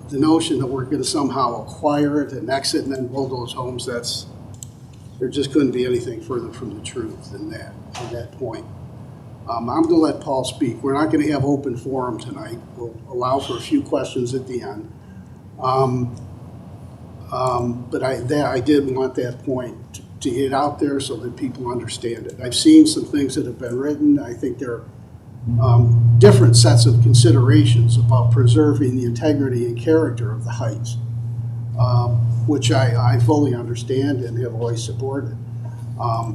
the notion that we're going to somehow acquire it and exit and then build those homes, there just couldn't be anything further from the truth than that, at that point. I'm going to let Paul speak. We're not going to have open forum tonight. We'll allow for a few questions at the end. But I did want that point to get out there so that people understand it. I've seen some things that have been written. I think there are different sets of considerations about preserving the integrity and character of the Heights, which I fully understand and have always supported. I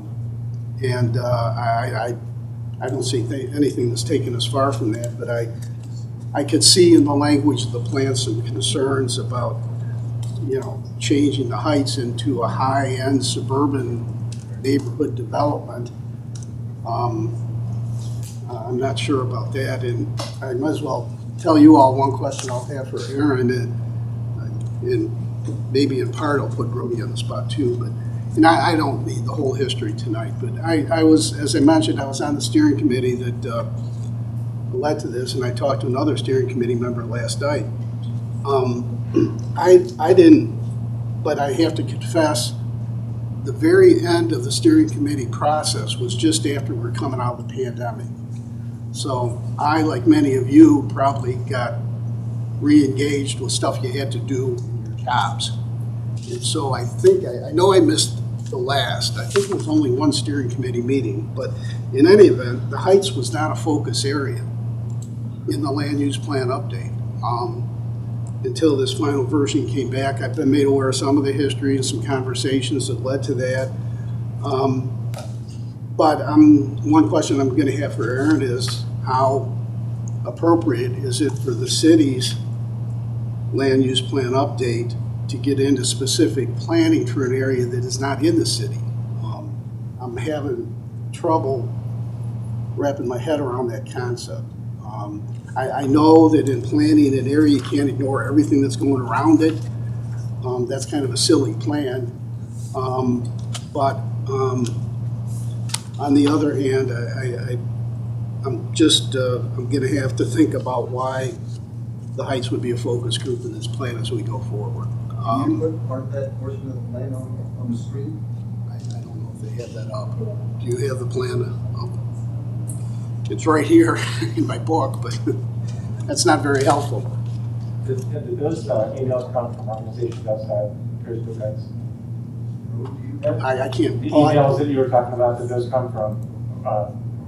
don't see anything that's taken us far from that, but I could see in the language of the plan some concerns about, changing the Heights into a high-end suburban neighborhood development. I'm not sure about that, and I might as well tell you all one question I'll have for Aaron, and maybe in part I'll put Brody on the spot too, but I don't need the whole history tonight, but I was, as I mentioned, I was on the steering committee that led to this, and I talked to another steering committee member last night. I didn't, but I have to confess, the very end of the steering committee process was just after we were coming out of the pandemic. So I, like many of you, probably got re-engaged with stuff you had to do in your jobs. And so I think, I know I missed the last, I think it was only one steering committee meeting, but in any event, the Heights was not a focus area in the land use plan update. Until this final version came back, I've been made aware of some of the history and some conversations that led to that. But one question I'm going to have for Aaron is, how appropriate is it for the city's land use plan update to get into specific planning for an area that is not in the city? I'm having trouble wrapping my head around that concept. I know that in planning an area, you can't ignore everything that's going around it. That's kind of a silly plan. But on the other hand, I'm going to have to think about why the Heights would be a focus group in this plan as we go forward. Can you put part of that portion of the plan on the screen? I don't know if they have that up. Do you have the plan up? It's right here in my book, but that's not very helpful. Did those emails come from organizations outside Perrysburg Heights? I can't. The emails that you were talking about, did those come from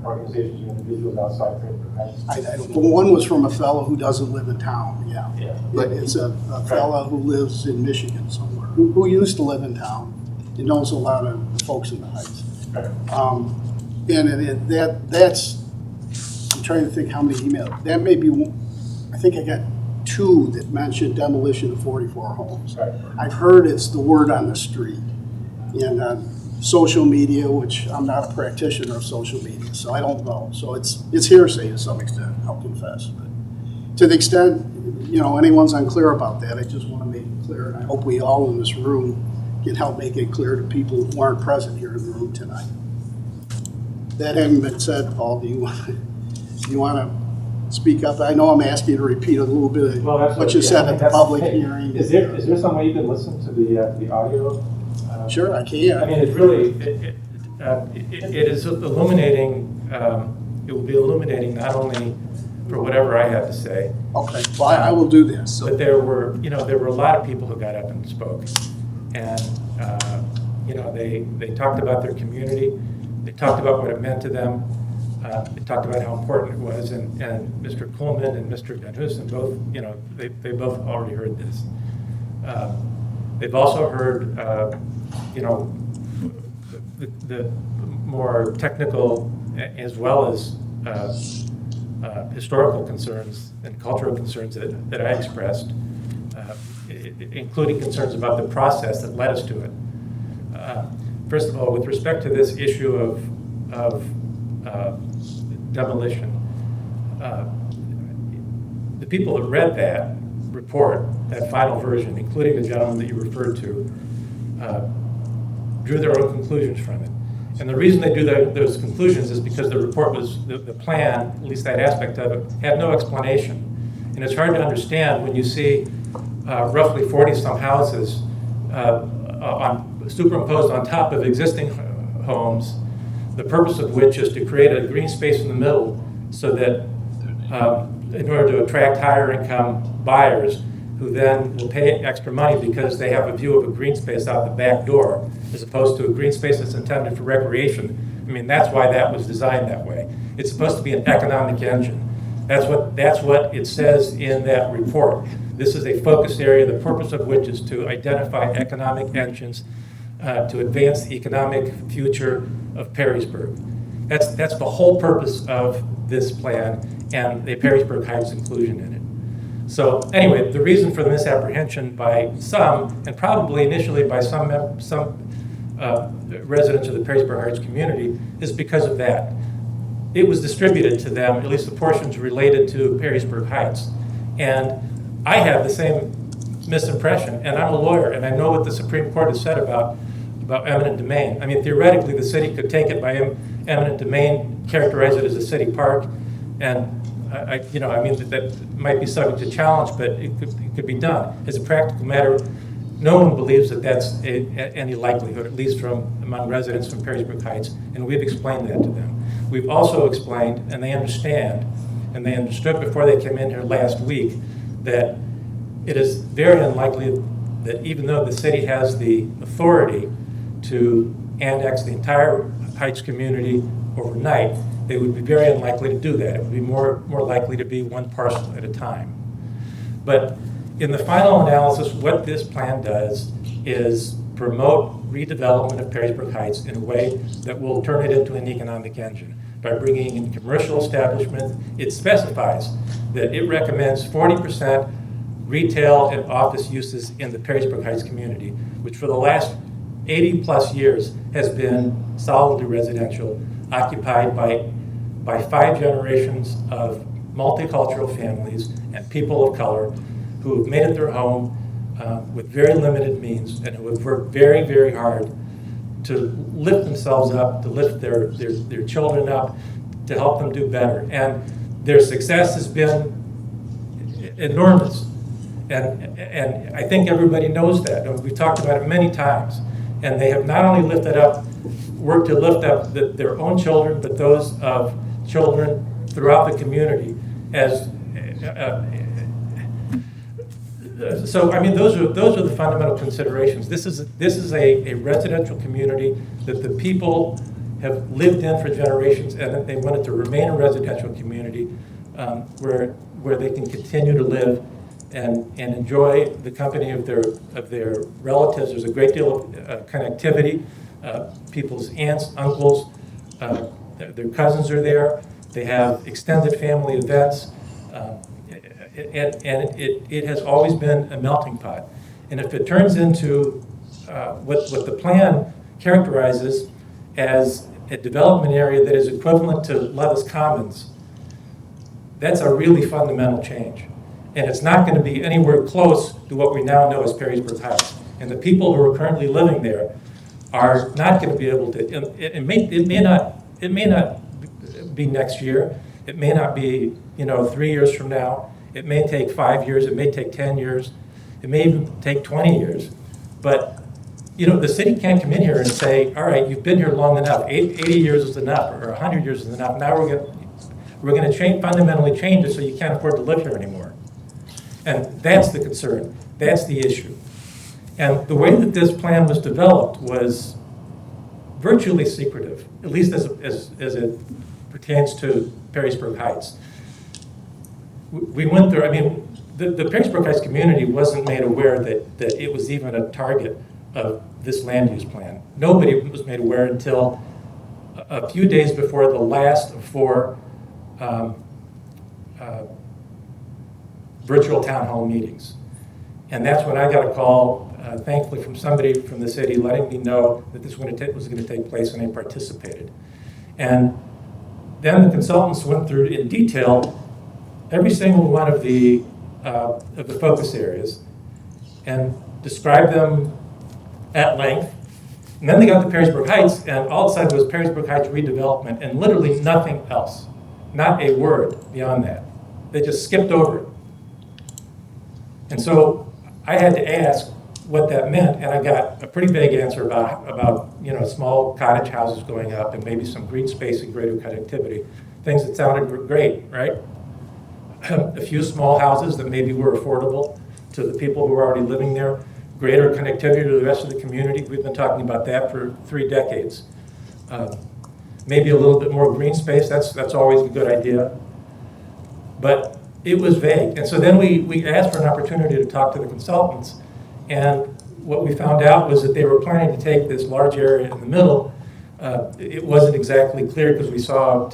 organizations or individuals outside Perrysburg Heights? I don't know. One was from a fellow who doesn't live in town, yeah. But it's a fellow who lives in Michigan somewhere, who used to live in town and knows a lot of folks in the Heights. And that's, I'm trying to think how many emails. That may be, I think I got 2 that mentioned demolition of 44 homes. I've heard it's the word on the street. And social media, which I'm not a practitioner of social media, so I don't know. So it's hearsay to some extent, I'll confess. But to the extent, anyone's unclear about that, I just want to make it clear. And I hope we all in this room can help make it clear to people who aren't present here in the room tonight. That having been said, Paul, do you want to speak up? I know I'm asking you to repeat a little bit of what you said at the public hearing. Is there some way you can listen to the audio? Sure, I can. I mean, it's really... It is illuminating, it will be illuminating not only for whatever I have to say. Okay, well, I will do this. But there were a lot of people who got up and spoke. And, they talked about their community. They talked about what it meant to them. They talked about how important it was. And Mr. Coleman and Mr. Van Hoosen both, they both already heard this. They've also heard, the more technical as well as historical concerns and cultural concerns that I expressed, including concerns about the process that led us to it. First of all, with respect to this issue of demolition, the people that read that report, that final version, including the gentleman that you referred to, drew their own conclusions from it. And the reason they drew those conclusions is because the report was, the plan, at least that aspect of it, had no explanation. And it's hard to understand when you see roughly 40-some houses superimposed on top of existing homes, the purpose of which is to create a green space in the middle so that in order to attract higher income buyers who then will pay extra money because they have a view of a green space out the back door as opposed to a green space that's intended for recreation. I mean, that's why that was designed that way. It's supposed to be an economic engine. That's what it says in that report. This is a focus area, the purpose of which is to identify economic engines to advance the economic future of Perrysburg. That's the whole purpose of this plan and the Perrysburg Heights inclusion in it. So anyway, the reason for the misapprehension by some, and probably initially by some residents of the Perrysburg Heights community, is because of that. It was distributed to them, at least the portions related to Perrysburg Heights. And I had the same misimpression, and I'm a lawyer, and I know what the Supreme Court has said about eminent domain. I mean, theoretically, the city could take it by eminent domain, characterize it as a city park, and that might be subject to challenge, but it could be done. As a practical matter, no one believes that that's any likelihood, at least from among residents from Perrysburg Heights, and we've explained that to them. We've also explained, and they understand, and they understood before they came in here last week, that it is very unlikely that even though the city has the authority to annex the entire Heights community overnight, they would be very unlikely to do that. It would be more likely to be one parcel at a time. But in the final analysis, what this plan does is promote redevelopment of Perrysburg Heights in a way that will turn it into an economic engine. By bringing in commercial establishment, it specifies that it recommends 40% retail and office uses in the Perrysburg Heights community, which for the last 80 plus years has been solidly residential, occupied by 5 generations of multicultural families and people of color who have made it their home with very limited means and who have worked very, very hard to lift themselves up, to lift their children up, to help them do better. And their success has been enormous. And I think everybody knows that. We've talked about it many times. And they have not only worked to lift up their own children, but those of children throughout the community. So I mean, those are the fundamental considerations. This is a residential community that the people have lived in for generations, and that they wanted to remain a residential community where they can continue to live and enjoy the company of their relatives. There's a great deal of connectivity. People's aunts, uncles, their cousins are there. They have extended family events. And it has always been a melting pot. And if it turns into what the plan characterizes as a development area that is equivalent to Levis Commons, that's a really fundamental change. And it's not going to be anywhere close to what we now know as Perrysburg Heights. And the people who are currently living there are not going to be able to, it may not be next year. It may not be 3 years from now. It may take 5 years, it may take 10 years, it may even take 20 years. But, the city can't come in here and say, all right, you've been here long enough, 80 years is enough, or 100 years is enough, now we're going to fundamentally change it so you can't afford to live here anymore. And that's the concern, that's the issue. And the way that this plan was developed was virtually secretive, at least as it pertains to Perrysburg Heights. We went through, the Perrysburg Heights community wasn't made aware that it was even a target of this land use plan. Nobody was made aware until a few days before the last of 4 virtual town hall meetings. And that's when I got a call, thankfully from somebody from the city letting me know that this was going to take place, and I participated. And then the consultants went through in detail every single one of the focus areas and described them at length. And then they got to Perrysburg Heights, and all it said was Perrysburg Heights redevelopment, and literally nothing else. Not a word beyond that. They just skipped over it. And so I had to ask what that meant, and I got a pretty vague answer about small cottage houses going up and maybe some green space and greater connectivity, things that sounded great, right? A few small houses that maybe were affordable to the people who were already living there, greater connectivity to the rest of the community. We've been talking about that for 3 decades. Maybe a little bit more green space, that's always a good idea. But it was vague. And so then we asked for an opportunity to talk to the consultants. And what we found out was that they were planning to take this large area in the middle. It wasn't exactly clear because we saw it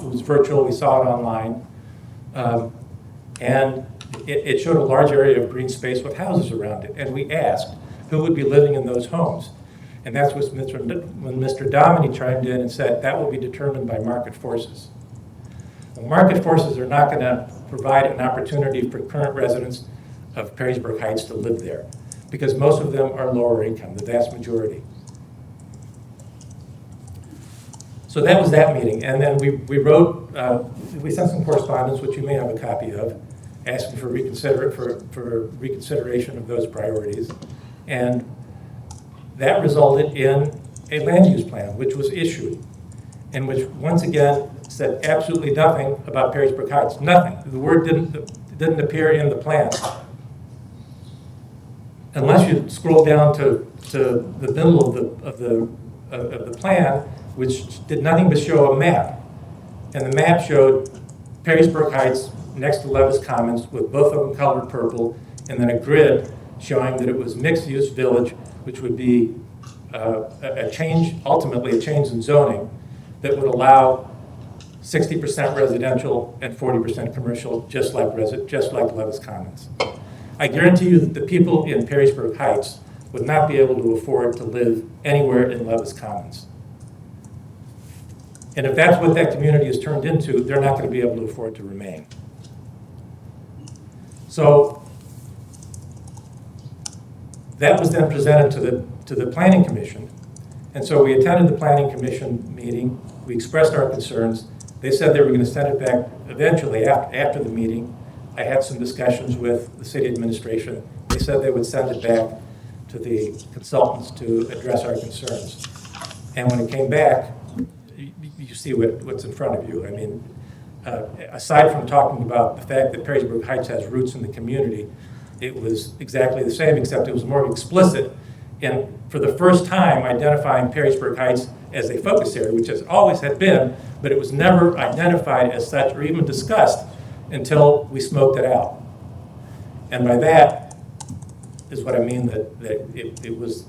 was virtual, we saw it online. And it showed a large area of green space with houses around it. And we asked who would be living in those homes. And that's when Mr. Dominy chimed in and said that will be determined by market forces. Well, market forces are not going to provide an opportunity for current residents of Perrysburg Heights to live there, because most of them are lower income, the vast majority. So that was that meeting, and then we wrote, we sent some correspondence, which you may have a copy of, asking for reconsideration of those priorities, and that resulted in a land use plan, which was issued, and which once again said absolutely nothing about Perrysburg Heights. Nothing. The word didn't appear in the plan. Unless you scroll down to the middle of the plan, which did nothing but show a map. And the map showed Perrysburg Heights next to Levis Commons with both of them colored purple, and then a grid showing that it was mixed-use village, which would be ultimately a change in zoning that would allow 60% residential and 40% commercial, just like Levis Commons. I guarantee you that the people in Perrysburg Heights would not be able to afford to live anywhere in Levis Commons. And if that's what that community is turned into, they're not going to be able to afford to remain. So that was then presented to the Planning Commission. And so we attended the Planning Commission meeting. We expressed our concerns. They said they were going to send it back eventually after the meeting. I had some discussions with the city administration. They said they would send it back to the consultants to address our concerns. And when it came back, you see what's in front of you. I mean, aside from talking about the fact that Perrysburg Heights has roots in the community, it was exactly the same, except it was more explicit in, for the first time, identifying Perrysburg Heights as a focus area, which has always had been, but it was never identified as such or even discussed until we smoked it out. And by that is what I mean that it was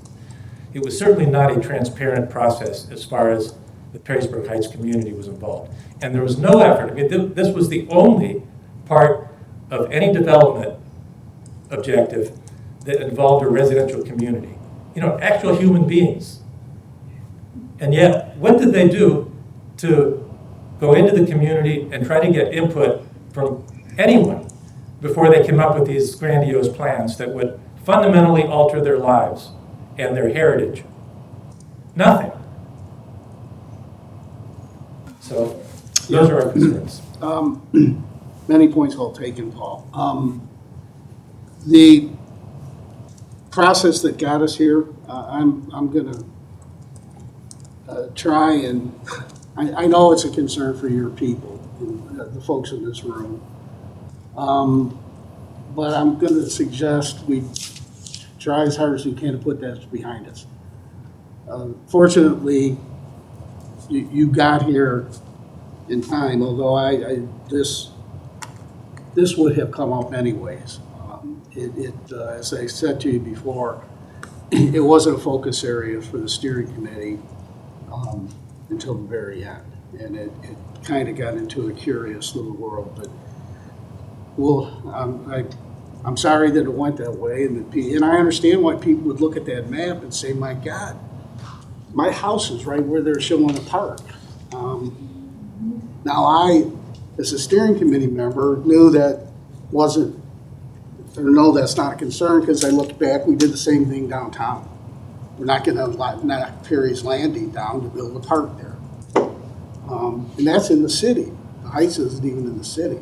certainly not a transparent process as far as the Perrysburg Heights community was involved. And there was no effort. I mean, this was the only part of any development objective that involved a residential community. You know, actual human beings. And yet, what did they do to go into the community and try to get input from anyone before they came up with these grandiose plans that would fundamentally alter their lives and their heritage? Nothing. So, those are our concerns. Many points well taken, Paul. The process that got us here, I'm going to try and, I know it's a concern for your people, the folks in this room, but I'm going to suggest we try as hard as we can to put that behind us. Fortunately, you got here in time, although this this would have come up anyways. As I said to you before, it wasn't a focus area for the steering committee until the very end. And it kind of got into a curious little world. But I'm sorry that it went that way. And I understand why people would look at that map and say, my God, my house is right where they're showing the park. Now I, as a steering committee member, knew that wasn't, or no, that's not a concern, because I looked back, we did the same thing downtown. We're not going to knock Perry's Landing down to build a park there. And that's in the city. The Heights isn't even in the city.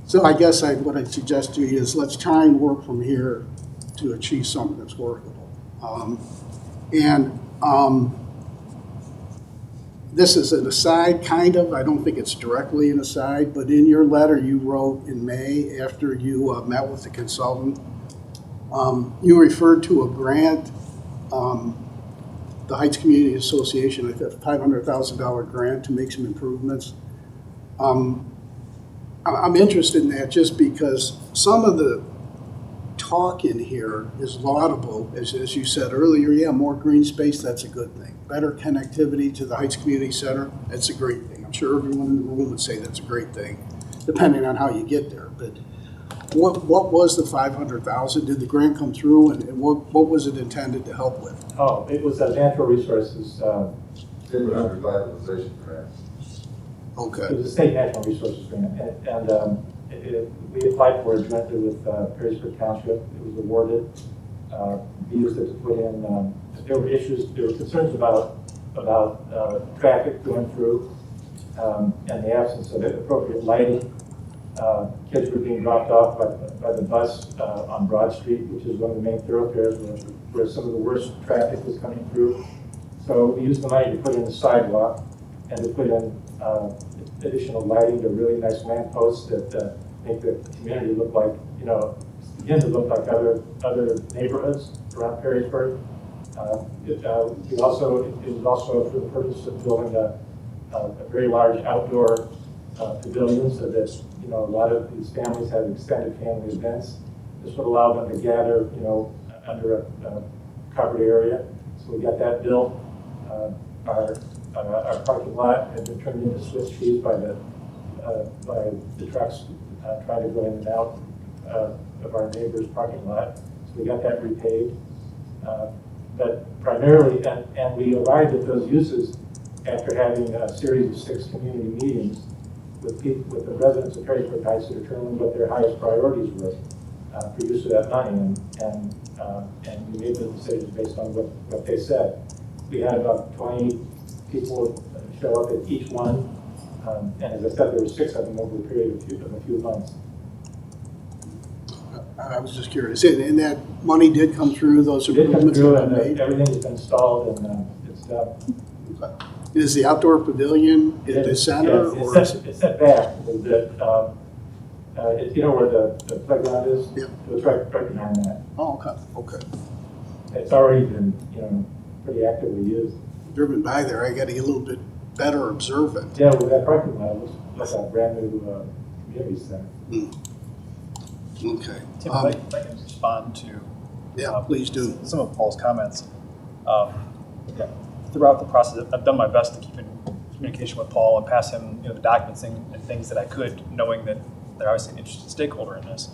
So I guess what I'd suggest to you is let's try and work from here to achieve something that's workable. This is an aside, kind of. I don't think it's directly an aside, but in your letter you wrote in May after you met with the consultant, you referred to a grant, the Heights Community Association, a $500,000 grant to make some improvements. I'm interested in that just because some of the talk in here is laudable. As you said earlier, yeah, more green space, that's a good thing. Better connectivity to the Heights Community Center, that's a great thing. I'm sure everyone in the room would say that's a great thing, depending on how you get there. But what was the $500,000? Did the grant come through, and what was it intended to help with? Oh, it was a natural resources. Revitalization grant. Okay. It was a state natural resources grant, and we applied for it jointly with Perrysburg Township. It was awarded. We used it to put in. There were concerns about traffic going through, and the absence of appropriate lighting. Kids were being dropped off by the bus on Broad Street, which is one of the main thoroughfares where some of the worst traffic was coming through. So we used the money to put in the sidewalk and to put in additional lighting to really nice lampposts that make the community look like, begin to look like other neighborhoods around Perrysburg. It was also for the purpose of building a very large outdoor pavilion so that a lot of these families have extended family events. This would allow them to gather, under a covered area. So we got that built. Our parking lot had been turned into Swiss cheese by the trucks trying to go in and out of our neighbor's parking lot. So we got that repaid. But primarily, and we arrived at those uses after having a series of 6 community meetings with the residents of Perrysburg Heights to determine what their highest priorities were for use of that money, and we made the decisions based on what they said. We had about 20 people show up at each one, and as I said, there were 6 of them over a period of a few months. I was just curious, and that money did come through, those improvements that were made? Everything has been installed and it's done. Okay. Is the outdoor pavilion at the center? Yes, it's set back a little bit. Where the playground is? Yeah. It's right behind that. Oh, okay. It's already been, pretty actively used. Driven by there, I got to get a little bit better observant. Yeah, well, that parking lot looks like a brand new community center. Okay. Tim, if I can respond to please do. Some of Paul's comments. Throughout the process, I've done my best to keep in communication with Paul and pass him the documents and things that I could, knowing that they're obviously an interested stakeholder in this.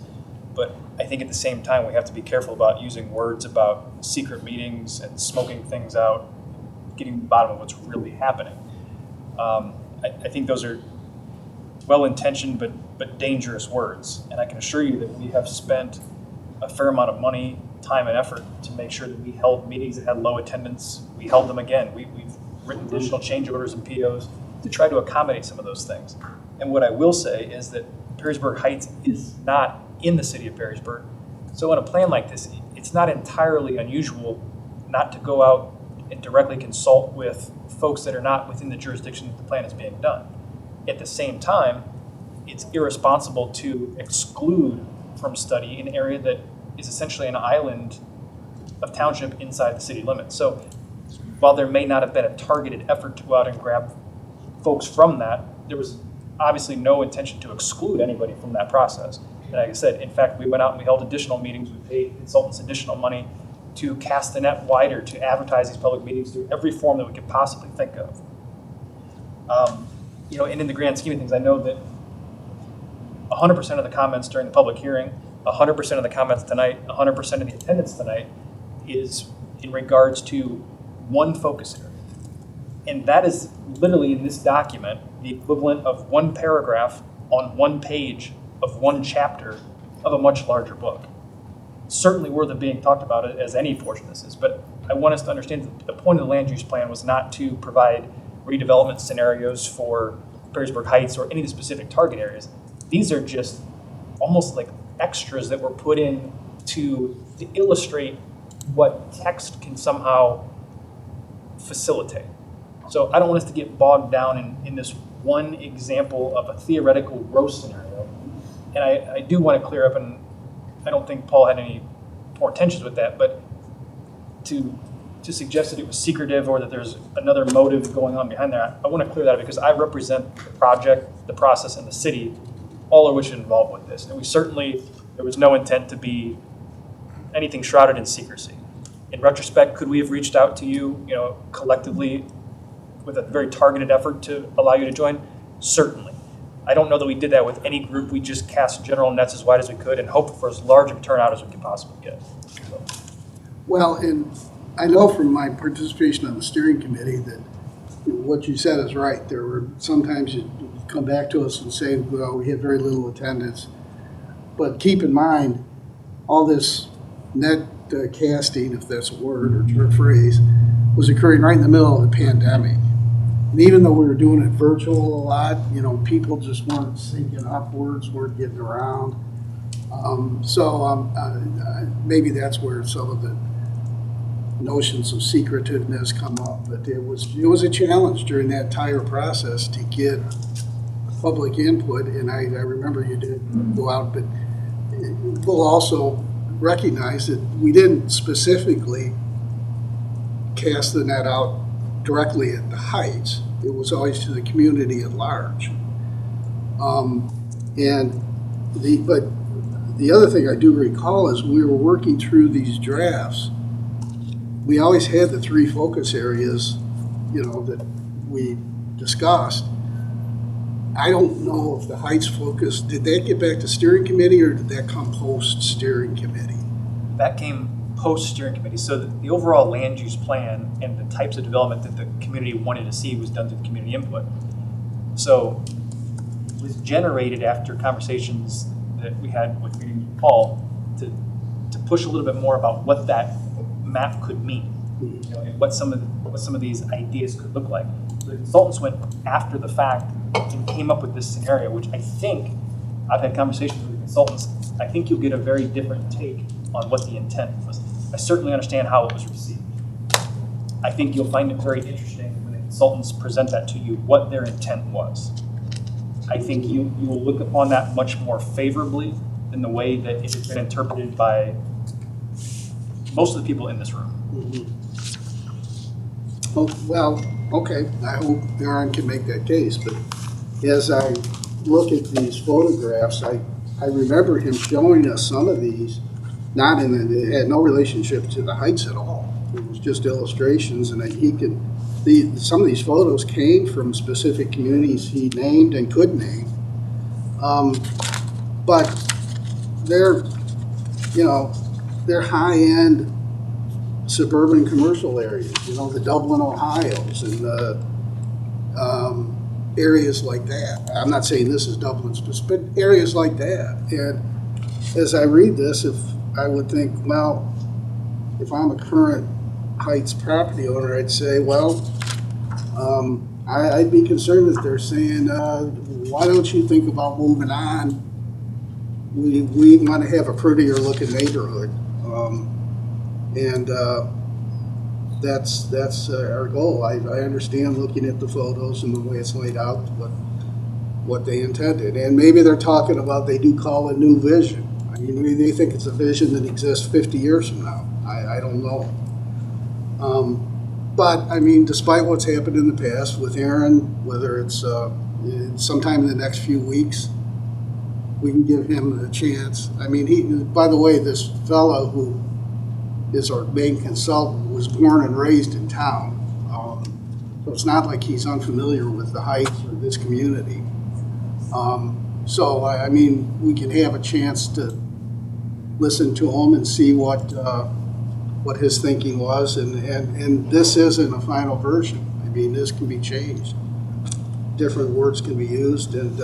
But I think at the same time, we have to be careful about using words about secret meetings and smoking things out, getting to the bottom of what's really happening. I think those are well-intentioned but dangerous words. And I can assure you that we have spent a fair amount of money, time, and effort to make sure that we held meetings that had low attendance. We held them again. We've written additional change orders and POs to try to accommodate some of those things. And what I will say is that Perrysburg Heights is not in the city of Perrysburg. So in a plan like this, it's not entirely unusual not to go out and directly consult with folks that are not within the jurisdiction that the plan is being done. At the same time, it's irresponsible to exclude from study an area that is essentially an island of township inside the city limits. So while there may not have been a targeted effort to go out and grab folks from that, there was obviously no intention to exclude anybody from that process. And like I said, in fact, we went out and we held additional meetings. We paid consultants additional money to cast the net wider, to advertise these public meetings through every form that we could possibly think of. And in the grand scheme of things, I know that 100% of the comments during the public hearing, 100% of the comments tonight, 100% of the attendance tonight is in regards to one focus area. And that is literally in this document the equivalent of one paragraph on one page of one chapter of a much larger book. Certainly worth of being talked about as any portion of this is, but I want us to understand that the point of the land use plan was not to provide redevelopment scenarios for Perrysburg Heights or any of the specific target areas. These are just almost like extras that were put in to illustrate what text can somehow facilitate. So I don't want us to get bogged down in this one example of a theoretical gross scenario. And I do want to clear up, and I don't think Paul had any more tensions with that, but to suggest that it was secretive or that there's another motive going on behind there, I want to clear that up because I represent the project, the process, and the city, all of which is involved with this. And there was no intent to be anything shrouded in secrecy. In retrospect, could we have reached out to you, collectively with a very targeted effort to allow you to join? Certainly. I don't know that we did that with any group. We just cast general nets as wide as we could and hoped for as large a turnout as we could possibly get. So. Well, and I know from my participation on the steering committee that what you said is right. There were sometimes you come back to us and say, well, we had very little attendance. But keep in mind, all this net casting, if that's a word or phrase, was occurring right in the middle of the pandemic. And even though we were doing it virtual a lot, people just weren't syncing up, words weren't getting around. Maybe that's where some of the notions of secretiveness come up. But it was a challenge during that entire process to get public input. And I remember you did go out, but we'll also recognize that we didn't specifically cast the net out directly at the Heights. It was always to the community at large. But the other thing I do recall is we were working through these drafts. We always had the three focus areas, that we discussed. I don't know if the Heights focus, did that get back to steering committee or did that come post steering committee? That came post steering committee. So the overall land use plan and the types of development that the community wanted to see was done through community input. So it was generated after conversations that we had with Paul to push a little bit more about what that map could mean, and what some of these ideas could look like. The consultants went after the fact and came up with this scenario, which I think, I've had conversations with the consultants, I think you'll get a very different take on what the intent was. I certainly understand how it was received. I think you'll find it very interesting when the consultants present that to you, what their intent was. I think you will look upon that much more favorably than the way that it has been interpreted by most of the people in this room. Mm-hmm. Oh, well, okay, I hope Aaron can make that case, but as I look at these photographs, I remember him showing us some of these, it had no relationship to the Heights at all. It was just illustrations, and some of these photos came from specific communities he named and could name. But they're high-end suburban commercial areas, the Dublin, Ohio's, and the areas like that. I'm not saying this is Dublin specific, but areas like that. And as I read this, I would think, well, if I'm a current Heights property owner, I'd say, well, I'd be concerned if they're saying, why don't you think about moving on? We want to have a prettier looking neighborhood. That's our goal. I understand looking at the photos and the way it's laid out, what they intended. And maybe they're talking about, they do call it new vision. I mean, maybe they think it's a vision that exists 50 years from now. I don't know. But, I mean, despite what's happened in the past with Aaron, whether it's sometime in the next few weeks, we can give him a chance. I mean, by the way, this fellow who is our main consultant was born and raised in town. So it's not like he's unfamiliar with the Heights or this community. So, I mean, we can have a chance to listen to him and see what his thinking was. And this isn't a final version. I mean, this can be changed. Different words can be used. And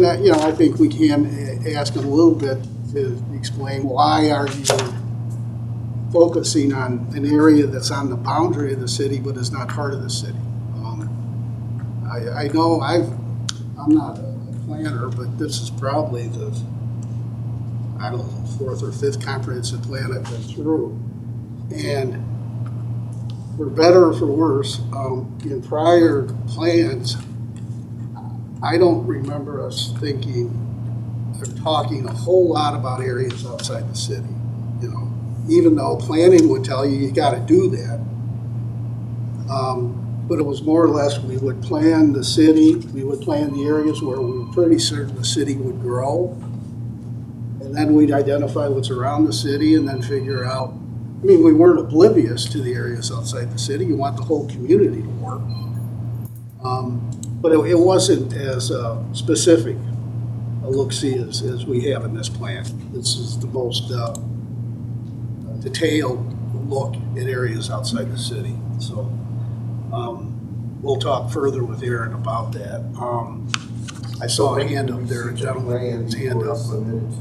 I think we can ask him a little bit to explain why are you focusing on an area that's on the boundary of the city but is not part of the city. I know I'm not a planner, but this is probably the, I don't know, fourth or fifth comprehensive plan I've been through. And for better or for worse, in prior plans, I don't remember us thinking or talking a whole lot about areas outside the city, even though planning would tell you got to do that. But it was more or less we would plan the city, we would plan the areas where we were pretty certain the city would grow. And then we'd identify what's around the city and then figure out, I mean, we weren't oblivious to the areas outside the city. You want the whole community to work. But it wasn't as specific a look-see as we have in this plan. This is the most detailed look at areas outside the city. So we'll talk further with Aaron about that. I saw a hand up there, a gentleman with his hand up.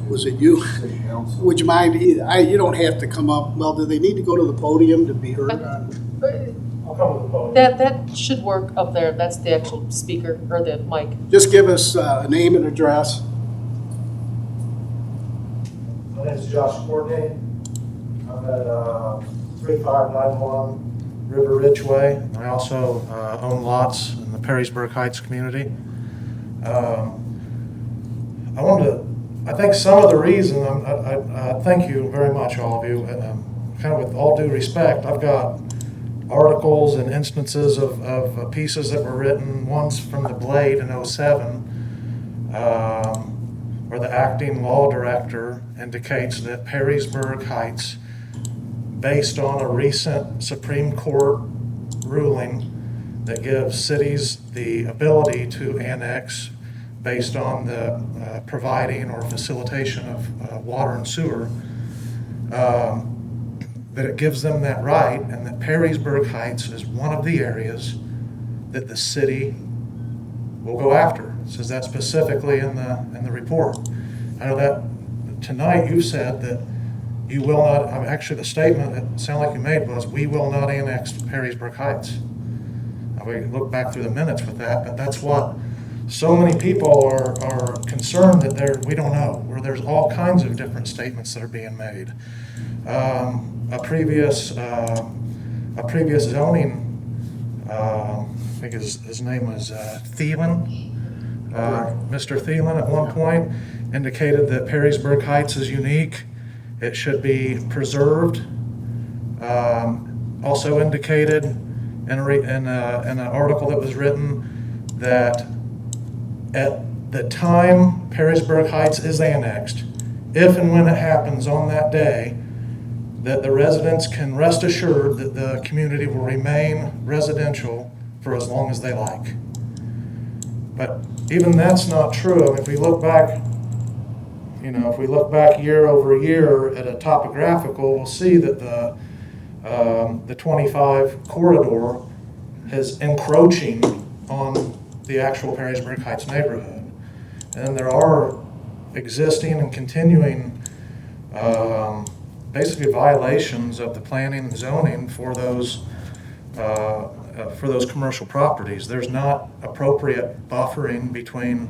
Was it you? Would you mind? You don't have to come up. Well, do they need to go to the podium to be heard on? I'll come with the podium. That should work up there. That's the actual speaker or the mic. Just give us a name and address. My name is Josh Courtney. I'm at 3591 River Ridgeway. I also own lots in the Perrysburg Heights community. I think some of the reason, I thank you very much, all of you. Kind of with all due respect, I've got articles and instances of pieces that were written, once from the Blade in '07, where the acting law director indicates that Perrysburg Heights, based on a recent Supreme Court ruling that gives cities the ability to annex based on the providing or facilitation of water and sewer, that it gives them that right, and that Perrysburg Heights is one of the areas that the city will go after. It says that specifically in the report. I know that tonight you said that you will not, actually the statement that sounded like you made was, we will not annex Perrysburg Heights. Now, we look back through the minutes with that, but that's what so many people are concerned that we don't know, where there's all kinds of different statements that are being made. A previous zoning, I think his name was Thielen. Mr. Thielen at one point indicated that Perrysburg Heights is unique. It should be preserved. Also indicated in an article that was written that at the time Perrysburg Heights is annexed, if and when it happens on that day, that the residents can rest assured that the community will remain residential for as long as they like. But even that's not true. I mean, if we look back year over year at a topographical, we'll see that the 25 corridor is encroaching on the actual Perrysburg Heights neighborhood. And there are existing and continuing basically violations of the planning and zoning for those commercial properties. There's not appropriate buffering between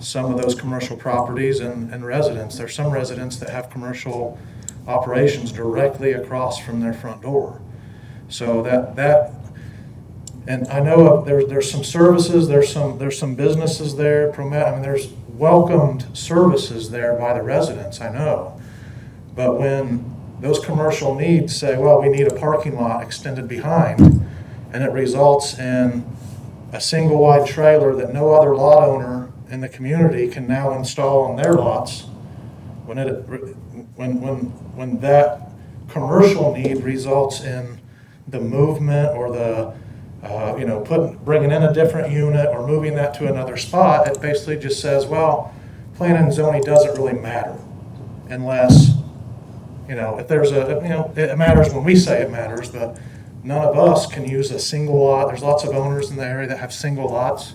some of those commercial properties and residents. There's some residents that have commercial operations directly across from their front door. So that and I know there's some services, there's some businesses there. I mean, there's welcomed services there by the residents, I know. But when those commercial needs say, well, we need a parking lot extended behind, and it results in a single wide trailer that no other lot owner in the community can now install on their lots, when that commercial need results in the movement or the bringing in a different unit or moving that to another spot, it basically just says, well, planning and zoning doesn't really matter unless, if there's it matters when we say it matters, but none of us can use a single lot. There's lots of owners in the area that have single lots.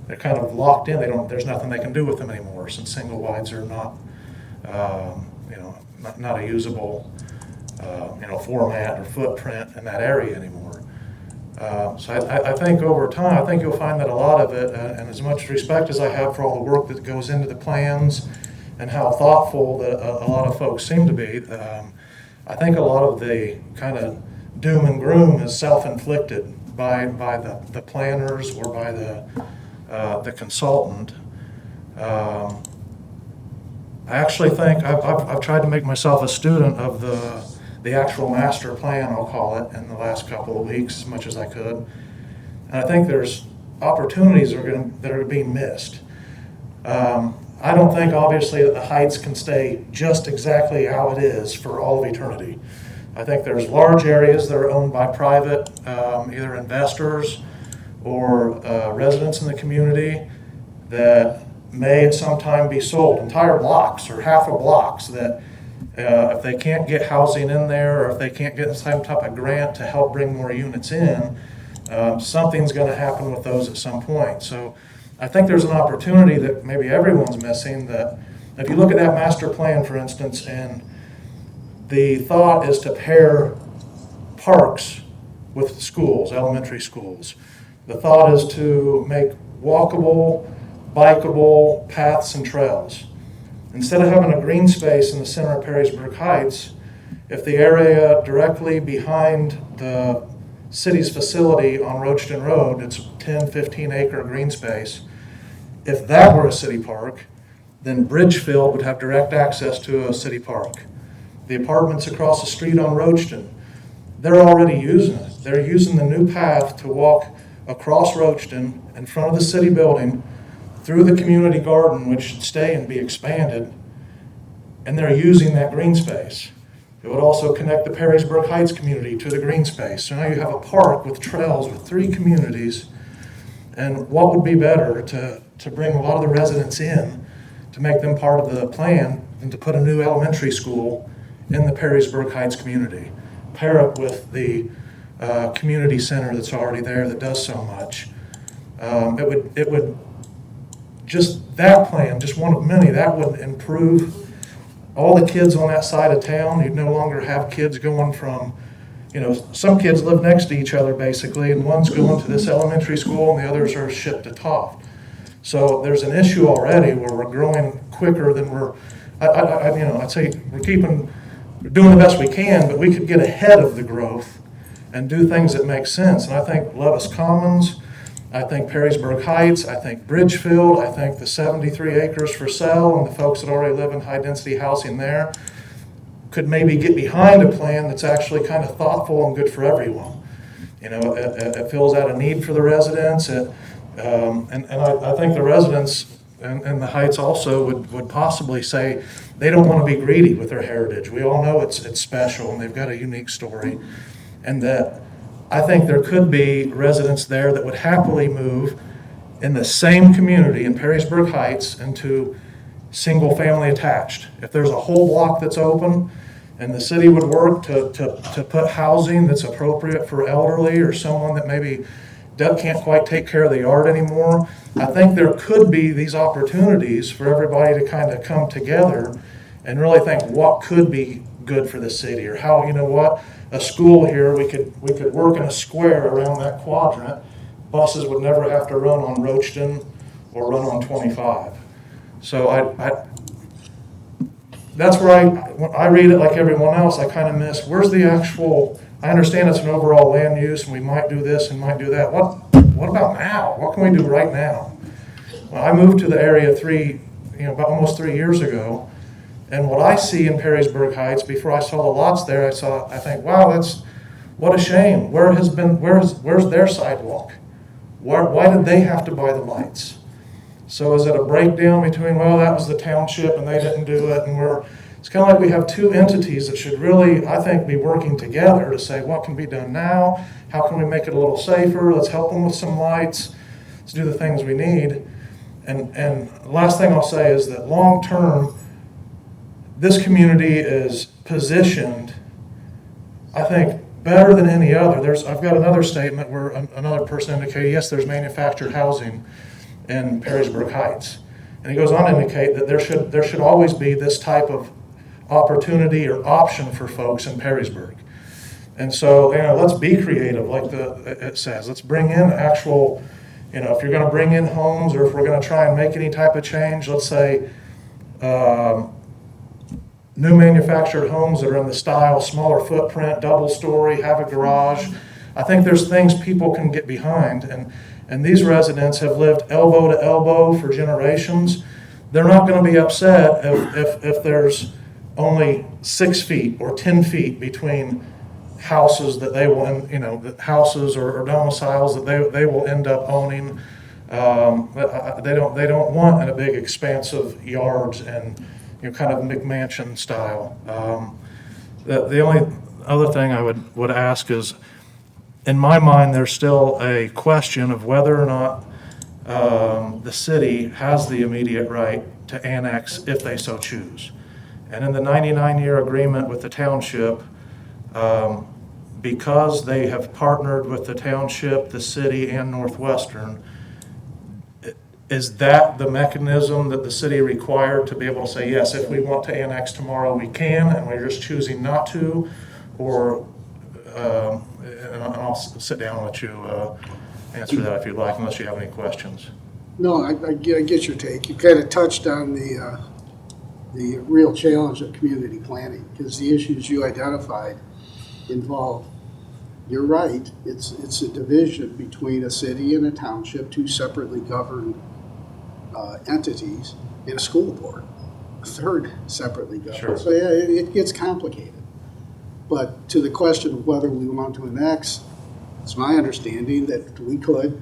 They're kind of locked in. There's nothing they can do with them anymore since single wides are not, not a usable, format or footprint in that area anymore. So I think over time, I think you'll find that a lot of it, and as much respect as I have for all the work that goes into the plans and how thoughtful that a lot of folks seem to be, I think a lot of the kind of doom and gloom is self-inflicted by the planners or by the consultant. I actually think I've tried to make myself a student of the actual master plan, I'll call it, in the last couple of weeks as much as I could. And I think there's opportunities that are being missed. I don't think, obviously, that the Heights can stay just exactly how it is for all of eternity. I think there's large areas that are owned by private, either investors or residents in the community that may at some time be sold, entire blocks or half of blocks that if they can't get housing in there or if they can't get some type of grant to help bring more units in, something's going to happen with those at some point. So I think there's an opportunity that maybe everyone's missing, that if you look at that master plan, for instance, and the thought is to pair parks with schools, elementary schools. The thought is to make walkable, bikeable paths and trails. Instead of having a green space in the center of Perrysburg Heights, if the area directly behind the city's facility on Roachton Road, it's a 10, 15 acre green space, if that were a city park, then Bridgefield would have direct access to a city park. The apartments across the street on Roachton, they're already using it. They're using the new path to walk across Roachton in front of the city building through the community garden, which should stay and be expanded, and they're using that green space. It would also connect the Perrysburg Heights community to the green space. So now you have a park with trails with 3 communities, and what would be better to bring a lot of the residents in to make them part of the plan than to put a new elementary school in the Perrysburg Heights community. Pair it with the community center that's already there that does so much. It would just that plan, just one of many, that would improve all the kids on that side of town. You'd no longer have kids going from, some kids live next to each other basically, and one's going to this elementary school and the others are shipped to Toft. So there's an issue already where we're growing quicker than I'd say we're doing the best we can, but we could get ahead of the growth and do things that make sense. And I think Levis Commons, I think Perrysburg Heights, I think Bridgefield, I think the 73 acres for sale and the folks that already live in high-density housing there could maybe get behind a plan that's actually kind of thoughtful and good for everyone. It fills out a need for the residents. And I think the residents and the Heights also would possibly say they don't want to be greedy with their heritage. We all know it's special and they've got a unique story. And that I think there could be residents there that would happily move in the same community in Perrysburg Heights into single family attached. If there's a whole block that's open and the city would work to put housing that's appropriate for elderly or someone that maybe can't quite take care of the yard anymore, I think there could be these opportunities for everybody to kind of come together and really think what could be good for the city, or how, a school here, we could work in a square around that quadrant. Buses would never have to run on Roachton or run on 25. So that's where when I read it like everyone else, I kind of miss, where's the actual, I understand it's an overall land use and we might do this and might do that. What about now? What can we do right now? When I moved to the area about almost 3 years ago, and what I see in Perrysburg Heights, before I saw the lots there, I think, wow, what a shame. Where's their sidewalk? Why did they have to buy the lights? So is it a breakdown between, well, that was the township and they didn't do it, and it's kind of like we have two entities that should really, I think, be working together to say what can be done now, how can we make it a little safer, let's help them with some lights, let's do the things we need. And the last thing I'll say is that long term, this community is positioned, I think, better than any other. I've got another statement where another person indicated, yes, there's manufactured housing in Perrysburg Heights. And he goes on to indicate that there should always be this type of opportunity or option for folks in Perrysburg. And so, let's be creative, like it says. Let's bring in actual, if you're going to bring in homes, or if we're going to try and make any type of change, let's say new manufactured homes that are in the style, smaller footprint, double story, have a garage. I think there's things people can get behind. And these residents have lived elbow to elbow for generations. They're not going to be upset if there's only 6 feet or 10 feet between houses that they will, houses or domiciles that they will end up owning. They don't want a big expansive yards and kind of McMansion style. The only other thing I would ask is, in my mind, there's still a question of whether or not the city has the immediate right to annex if they so choose. And in the 99-year agreement with the township, because they have partnered with the township, the city, and Northwestern, is that the mechanism that the city required to be able to say, yes, if we want to annex tomorrow, we can, and we're just choosing not to? Or, and I'll sit down and let you answer that if you'd like, unless you have any questions. No, I get your take. You kind of touched on the real challenge of community planning, because the issues you identified involve, you're right, it's a division between a city and a township, two separately governed entities, and a school board, a third separately governed. Sure. So yeah, it gets complicated. But to the question of whether we want to annex, it's my understanding that we could.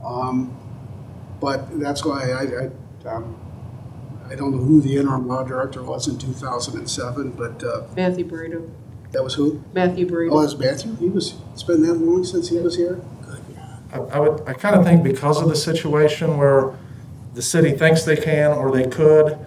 But that's why I don't know who the interim law director was in 2007, but Matthew Burrito. that was who? Matthew Burrito. Oh, it's Matthew? It's been that long since he was here? I kind of think because of the situation where the city thinks they can or they could,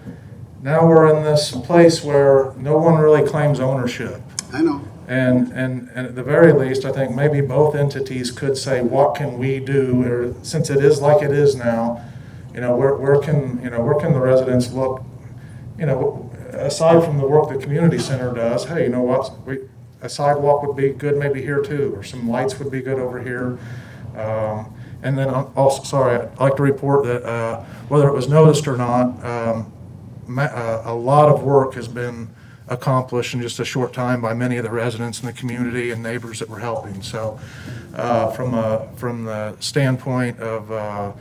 now we're in this place where no one really claims ownership. I know. And at the very least, I think maybe both entities could say, what can we do? Or since it is like it is now, where can the residents look? Aside from the work the community center does, hey, you know what? A sidewalk would be good maybe here too, or some lights would be good over here. And then also, sorry, I'd like to report that whether it was noticed or not, a lot of work has been accomplished in just a short time by many of the residents in the community and neighbors that we're helping. So from the standpoint of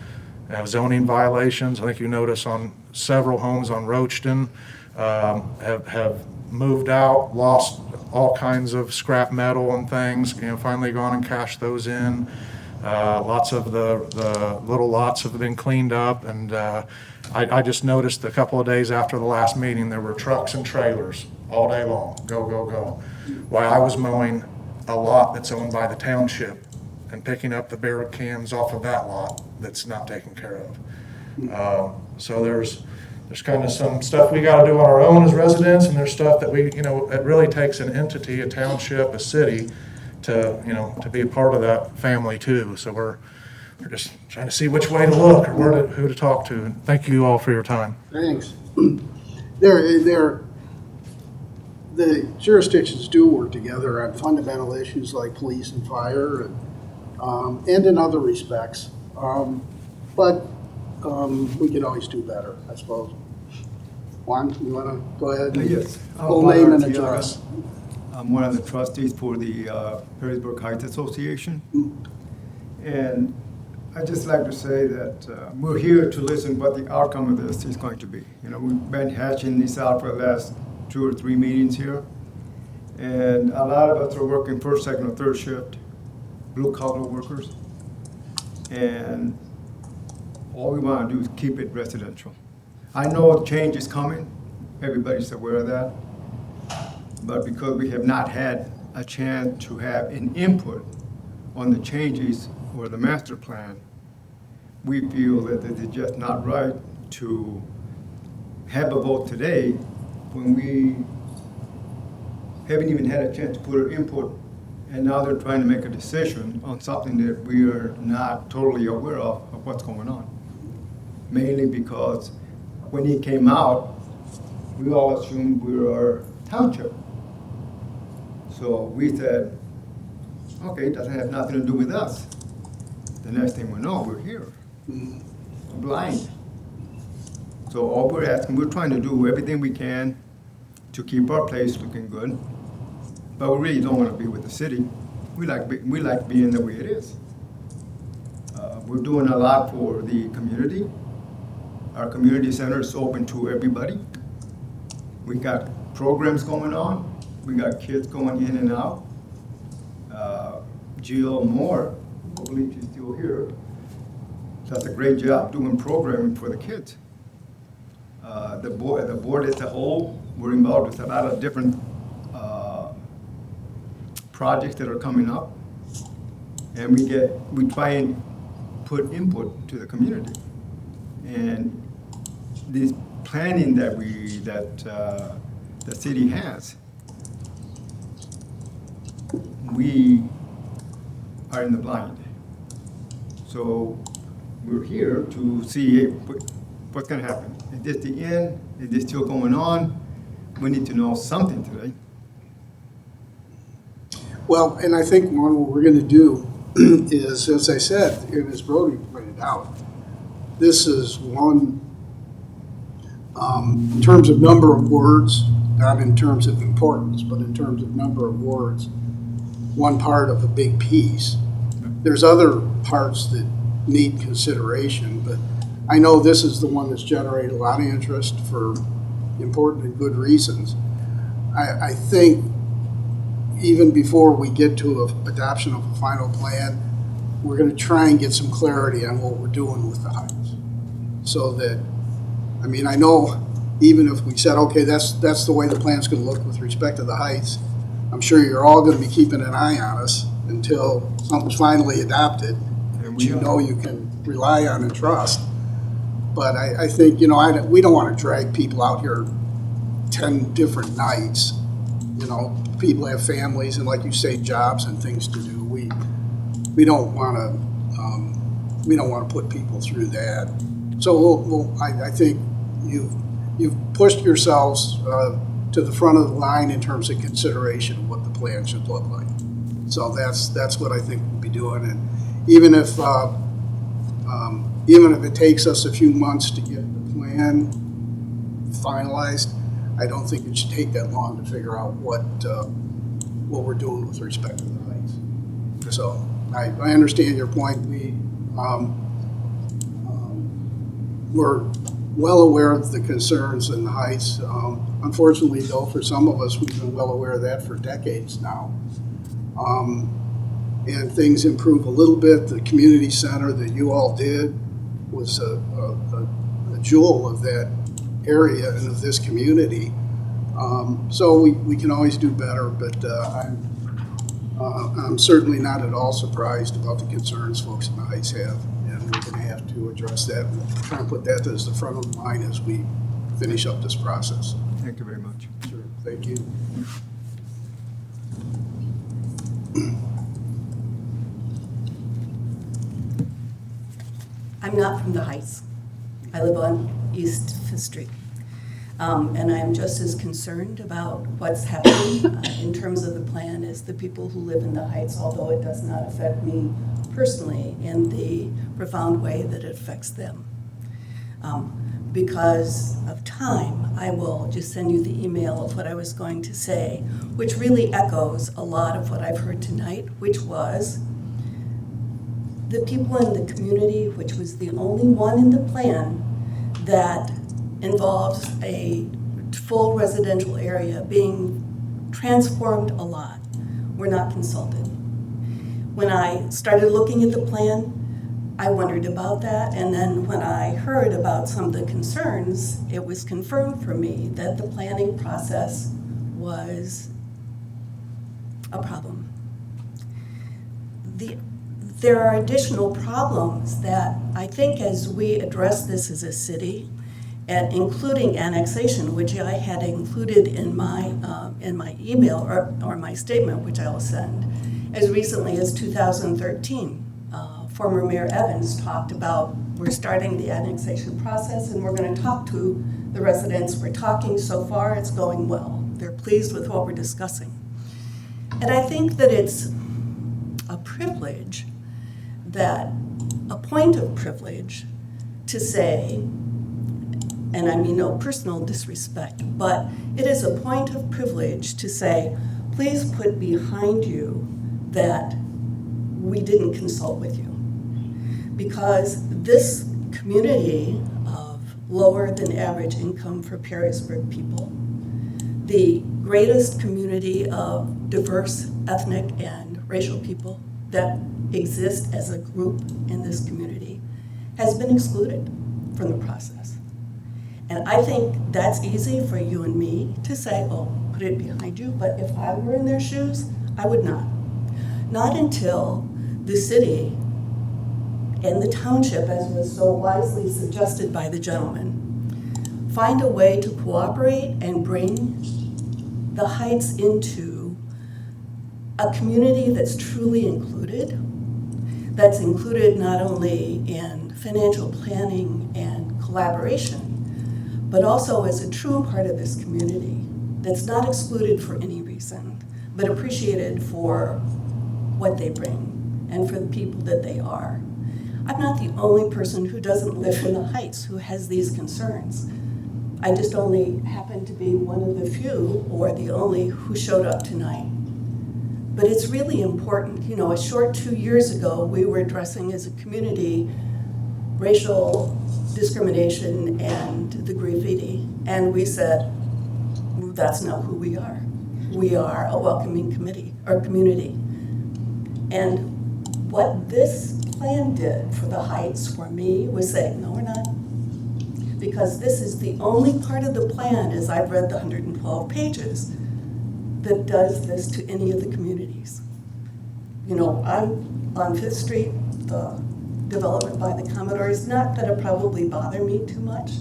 zoning violations, I think you notice on several homes on Roachton have moved out, lost all kinds of scrap metal and things, finally gone and cashed those in. Lots of the little lots have been cleaned up, and I just noticed a couple of days after the last meeting, there were trucks and trailers all day long, go, go, go. While I was mowing a lot that's owned by the township and picking up the beer cans off of that lot that's not taken care of. So there's kind of some stuff we got to do on our own as residents, and there's stuff that it really takes an entity, a township, a city, to be a part of that family too. So we're just trying to see which way to look or who to talk to. And thank you all for your time. Thanks. The jurisdictions do work together on fundamental issues like police and fire and in other respects. But we can always do better, I suppose. Juan, you want to go ahead? Yes. Full name and address. I'm one of the trustees for the Perrysburg Heights Association. And I'd just like to say that we're here to listen what the outcome of this is going to be. We've been hatching this out for the last 2 or 3 meetings here. And a lot of us are working first, second, or third shift, blue collar workers. And all we want to do is keep it residential. I know change is coming, everybody's aware of that, but because we have not had a chance to have an input on the changes or the master plan, we feel that it is just not right to have a vote today when we haven't even had a chance to put our input, and now they're trying to make a decision on something that we are not totally aware of what's going on. Mainly because when it came out, we all assumed we were a township. So we said, okay, it doesn't have nothing to do with us. The next thing we know, we're here, blind. So all we're asking, we're trying to do everything we can to keep our place looking good, but we really don't want to be with the city. We like being the way it is. We're doing a lot for the community. Our community center is open to everybody. We got programs going on. We got kids going in and out. Jill Moore, I believe she's still here, does a great job doing programming for the kids. The board as a whole, we're involved with a lot of different projects that are coming up, and we try and put input to the community. And this planning that the city has, we are in the blind. So we're here to see, hey, what's going to happen. Is this the end? Is this still going on? We need to know something today. Well, and I think what we're going to do is, as I said, and as Brody pointed out, this is one, in terms of number of words, not in terms of importance, but in terms of number of words, one part of a big piece. There's other parts that need consideration, but I know this is the one that's generated a lot of interest for important and good reasons. I think even before we get to adoption of a final plan, we're going to try and get some clarity on what we're doing with the heights. So that, I mean, I know even if we said, okay, that's the way the plan's going to look with respect to the heights, I'm sure you're all going to be keeping an eye on us until something's finally adopted, which you know you can rely on and trust. But I think, you know, we don't want to drag people out here 10 different nights. You know, people have families and, like you say, jobs and things to do. We don't want to put people through that. So I think you've pushed yourselves to the front of the line in terms of consideration of what the plan should look like. So that's what I think we'll be doing. And even if it takes us a few months to get the plan finalized, I don't think it should take that long to figure out what we're doing with respect to the heights. So I understand your point. We're well aware of the concerns in the heights. Unfortunately, though, for some of us, we've been well aware of that for decades now. And things improve a little bit. The community center that you all did was a jewel of that area and of this community. So we can always do better, but I'm certainly not at all surprised about the concerns folks in the Heights have, and we're going to have to address that and try and put that as the front of the line as we finish up this process. Thank you very much. Sure, thank you. I'm not from the Heights. I live on East Fifth Street. And I am just as concerned about what's happening in terms of the plan as the people who live in the Heights, although it does not affect me personally in the profound way that it affects them. Because of time, I will just send you the email of what I was going to say, which really echoes a lot of what I've heard tonight, which was the people in the community, which was the only one in the plan that involves a full residential area being transformed a lot, were not consulted. When I started looking at the plan, I wondered about that, and then when I heard about some of the concerns, it was confirmed for me that the planning process was a problem. There are additional problems that I think as we address this as a city, and including annexation, which I had included in my email or my statement, which I will send, as recently as 2013. Former Mayor Evans talked about, we're starting the annexation process and we're going to talk to the residents. We're talking so far, it's going well. They're pleased with what we're discussing. And I think that it's a privilege, that a point of privilege to say, and I mean no personal disrespect, but it is a point of privilege to say, please put behind you that we didn't consult with you. Because this community of lower than average income for Perrysburg people, the greatest community of diverse ethnic and racial people that exist as a group in this community, has been excluded from the process. And I think that's easy for you and me to say, oh, put it behind you, but if I were in their shoes, I would not. Not until the city and the township, as was so wisely suggested by the gentleman, find a way to cooperate and bring the Heights into a community that's truly included, that's included not only in financial planning and collaboration, but also as a true part of this community that's not excluded for any reason, but appreciated for what they bring and for the people that they are. I'm not the only person who doesn't live in the Heights who has these concerns. I just only happen to be one of the few, or the only, who showed up tonight. But it's really important. You know, a short 2 years ago, we were addressing as a community racial discrimination and the graffiti, and we said, that's not who we are. We are a welcoming community. And what this plan did for the Heights, for me, was say, no, we're not. Because this is the only part of the plan, as I've read the 112 pages, that does this to any of the communities. You know, I'm on 5th Street, the development by the Commodores, not that it probably bother me too much,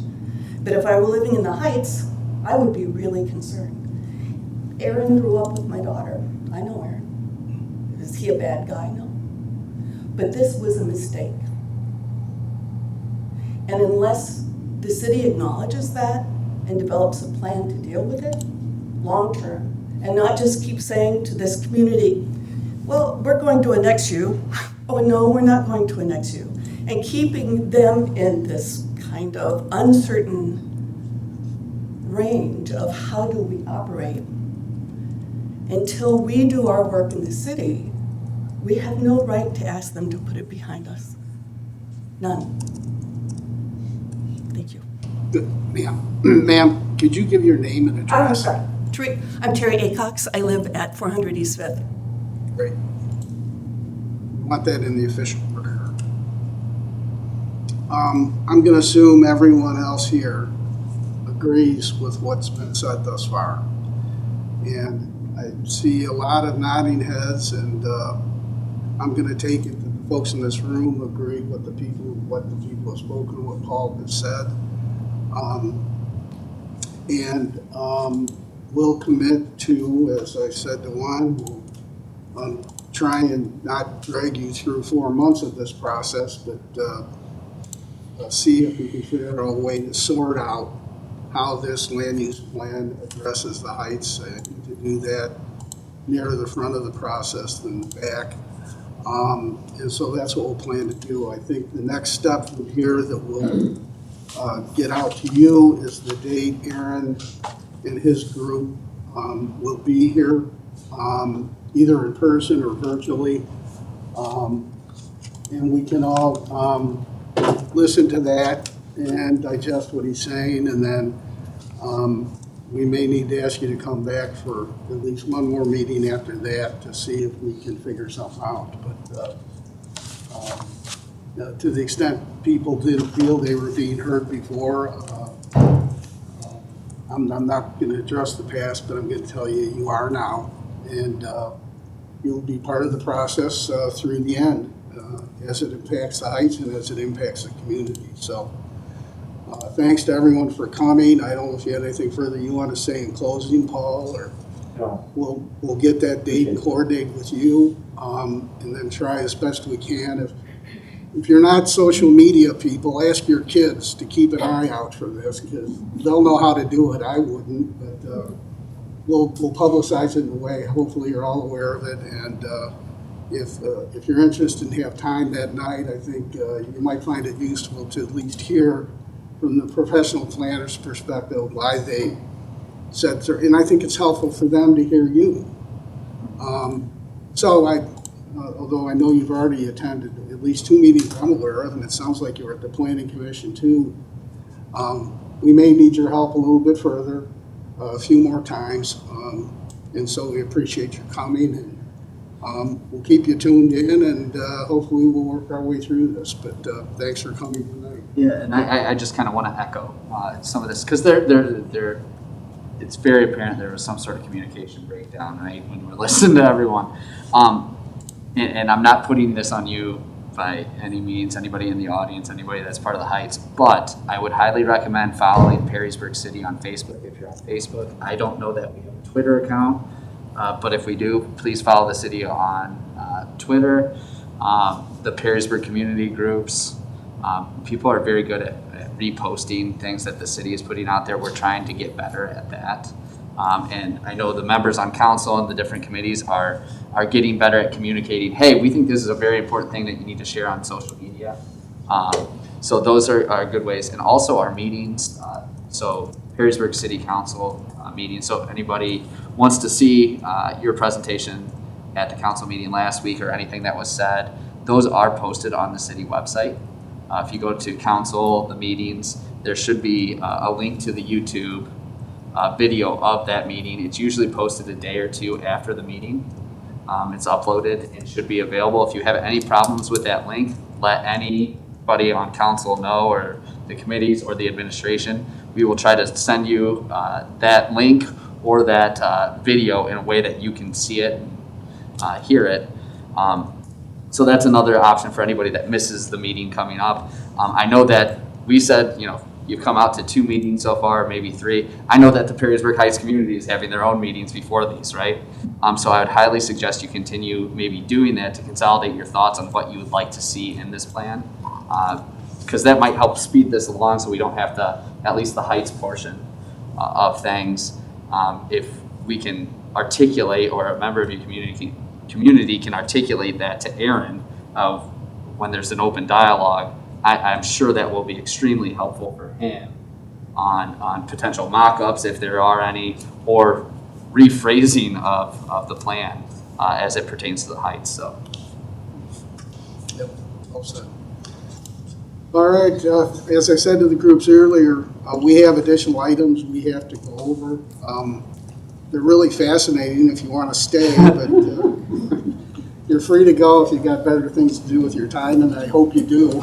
but if I were living in the Heights, I would be really concerned. Aaron grew up with my daughter. I know Aaron. Is he a bad guy? No. But this was a mistake. And unless the city acknowledges that and develops a plan to deal with it, long term, and not just keep saying to this community, well, we're going to annex you. Oh, no, we're not going to annex you. And keeping them in this kind of uncertain range of how do we operate. Until we do our work in the city, we have no right to ask them to put it behind us. None. Thank you. Good, ma'am. Ma'am, could you give your name and address? I'm sorry. I'm Terry Acox. I live at 400 East 5th. Great. Want that in the official record. I'm going to assume everyone else here agrees with what's been said thus far. And I see a lot of nodding heads, and I'm going to take it that the folks in this room agree with what the people have spoken, what Paul has said. We'll commit to, as I said to Juan, we'll try and not drag you through 4 months of this process, but see if we can figure out a way to sort out how this land use plan addresses the Heights, and to do that nearer the front of the process than the back. And so that's what we'll plan to do. I think the next step from here that we'll get out to you is the date Aaron and his group will be here, either in person or virtually. And we can all listen to that and digest what he's saying, and then we may need to ask you to come back for at least one more meeting after that to see if we can figure something out. But To the extent people didn't feel they were being heard before, I'm not going to address the past, but I'm going to tell you, you are now. And you'll be part of the process through the end as it impacts the Heights and as it impacts the community. So thanks to everyone for coming. I don't know if you had anything further you want to say in closing, Paul, or No. we'll get that date and coordinate with you and then try as best we can. If you're not social media people, ask your kids to keep an eye out for this because they'll know how to do it. I wouldn't, but we'll publicize it in a way. Hopefully you're all aware of it. And if you're interested and have time that night, I think you might find it useful to at least hear from the professional planner's perspective why they said, and I think it's helpful for them to hear you. Although I know you've already attended at least 2 meetings I'm aware of, and it sounds like you were at the Planning Commission too, we may need your help a little bit further, a few more times, and so we appreciate your coming, and we'll keep you tuned in, and hopefully we'll work our way through this, but thanks for coming tonight. Yeah, and I just kind of want to echo some of this, because it's very apparent there was some sort of communication breakdown, right, when we're listening to everyone. And I'm not putting this on you by any means, anybody in the audience, anybody that's part of the Heights, but I would highly recommend following Perrysburg City on Facebook if you're on Facebook. I don't know that we have a Twitter account, but if we do, please follow the city on Twitter. The Perrysburg community groups, people are very good at reposting things that the city is putting out there. We're trying to get better at that. And I know the members on council and the different committees are getting better at communicating, hey, we think this is a very important thing that you need to share on social media. So those are good ways. And also our meetings. So Perrysburg City Council meetings. So if anybody wants to see your presentation at the council meeting last week or anything that was said, those are posted on the city website. If you go to council, the meetings, there should be a link to the YouTube video of that meeting. It's usually posted a day or two after the meeting. It's uploaded and should be available. If you have any problems with that link, let anybody on council know, or the committees or the administration. We will try to send you that link or that video in a way that you can see it and hear it. So that's another option for anybody that misses the meeting coming up. I know that we said, you've come out to 2 meetings so far, maybe 3. I know that the Perrysburg Heights community is having their own meetings before these, right? So I would highly suggest you continue maybe doing that to consolidate your thoughts on what you would like to see in this plan. Because that might help speed this along so we don't have to, at least the Heights portion of things, if we can articulate, or a member of your community can articulate that to Aaron when there's an open dialogue. I'm sure that will be extremely helpful for him on potential mock-ups, if there are any, or rephrasing of the plan as it pertains to the Heights. So. Yep, all set. All right, as I said to the groups earlier, we have additional items we have to go over. They're really fascinating if you want to stay, but you're free to go if you've got better things to do with your time, and I hope you do.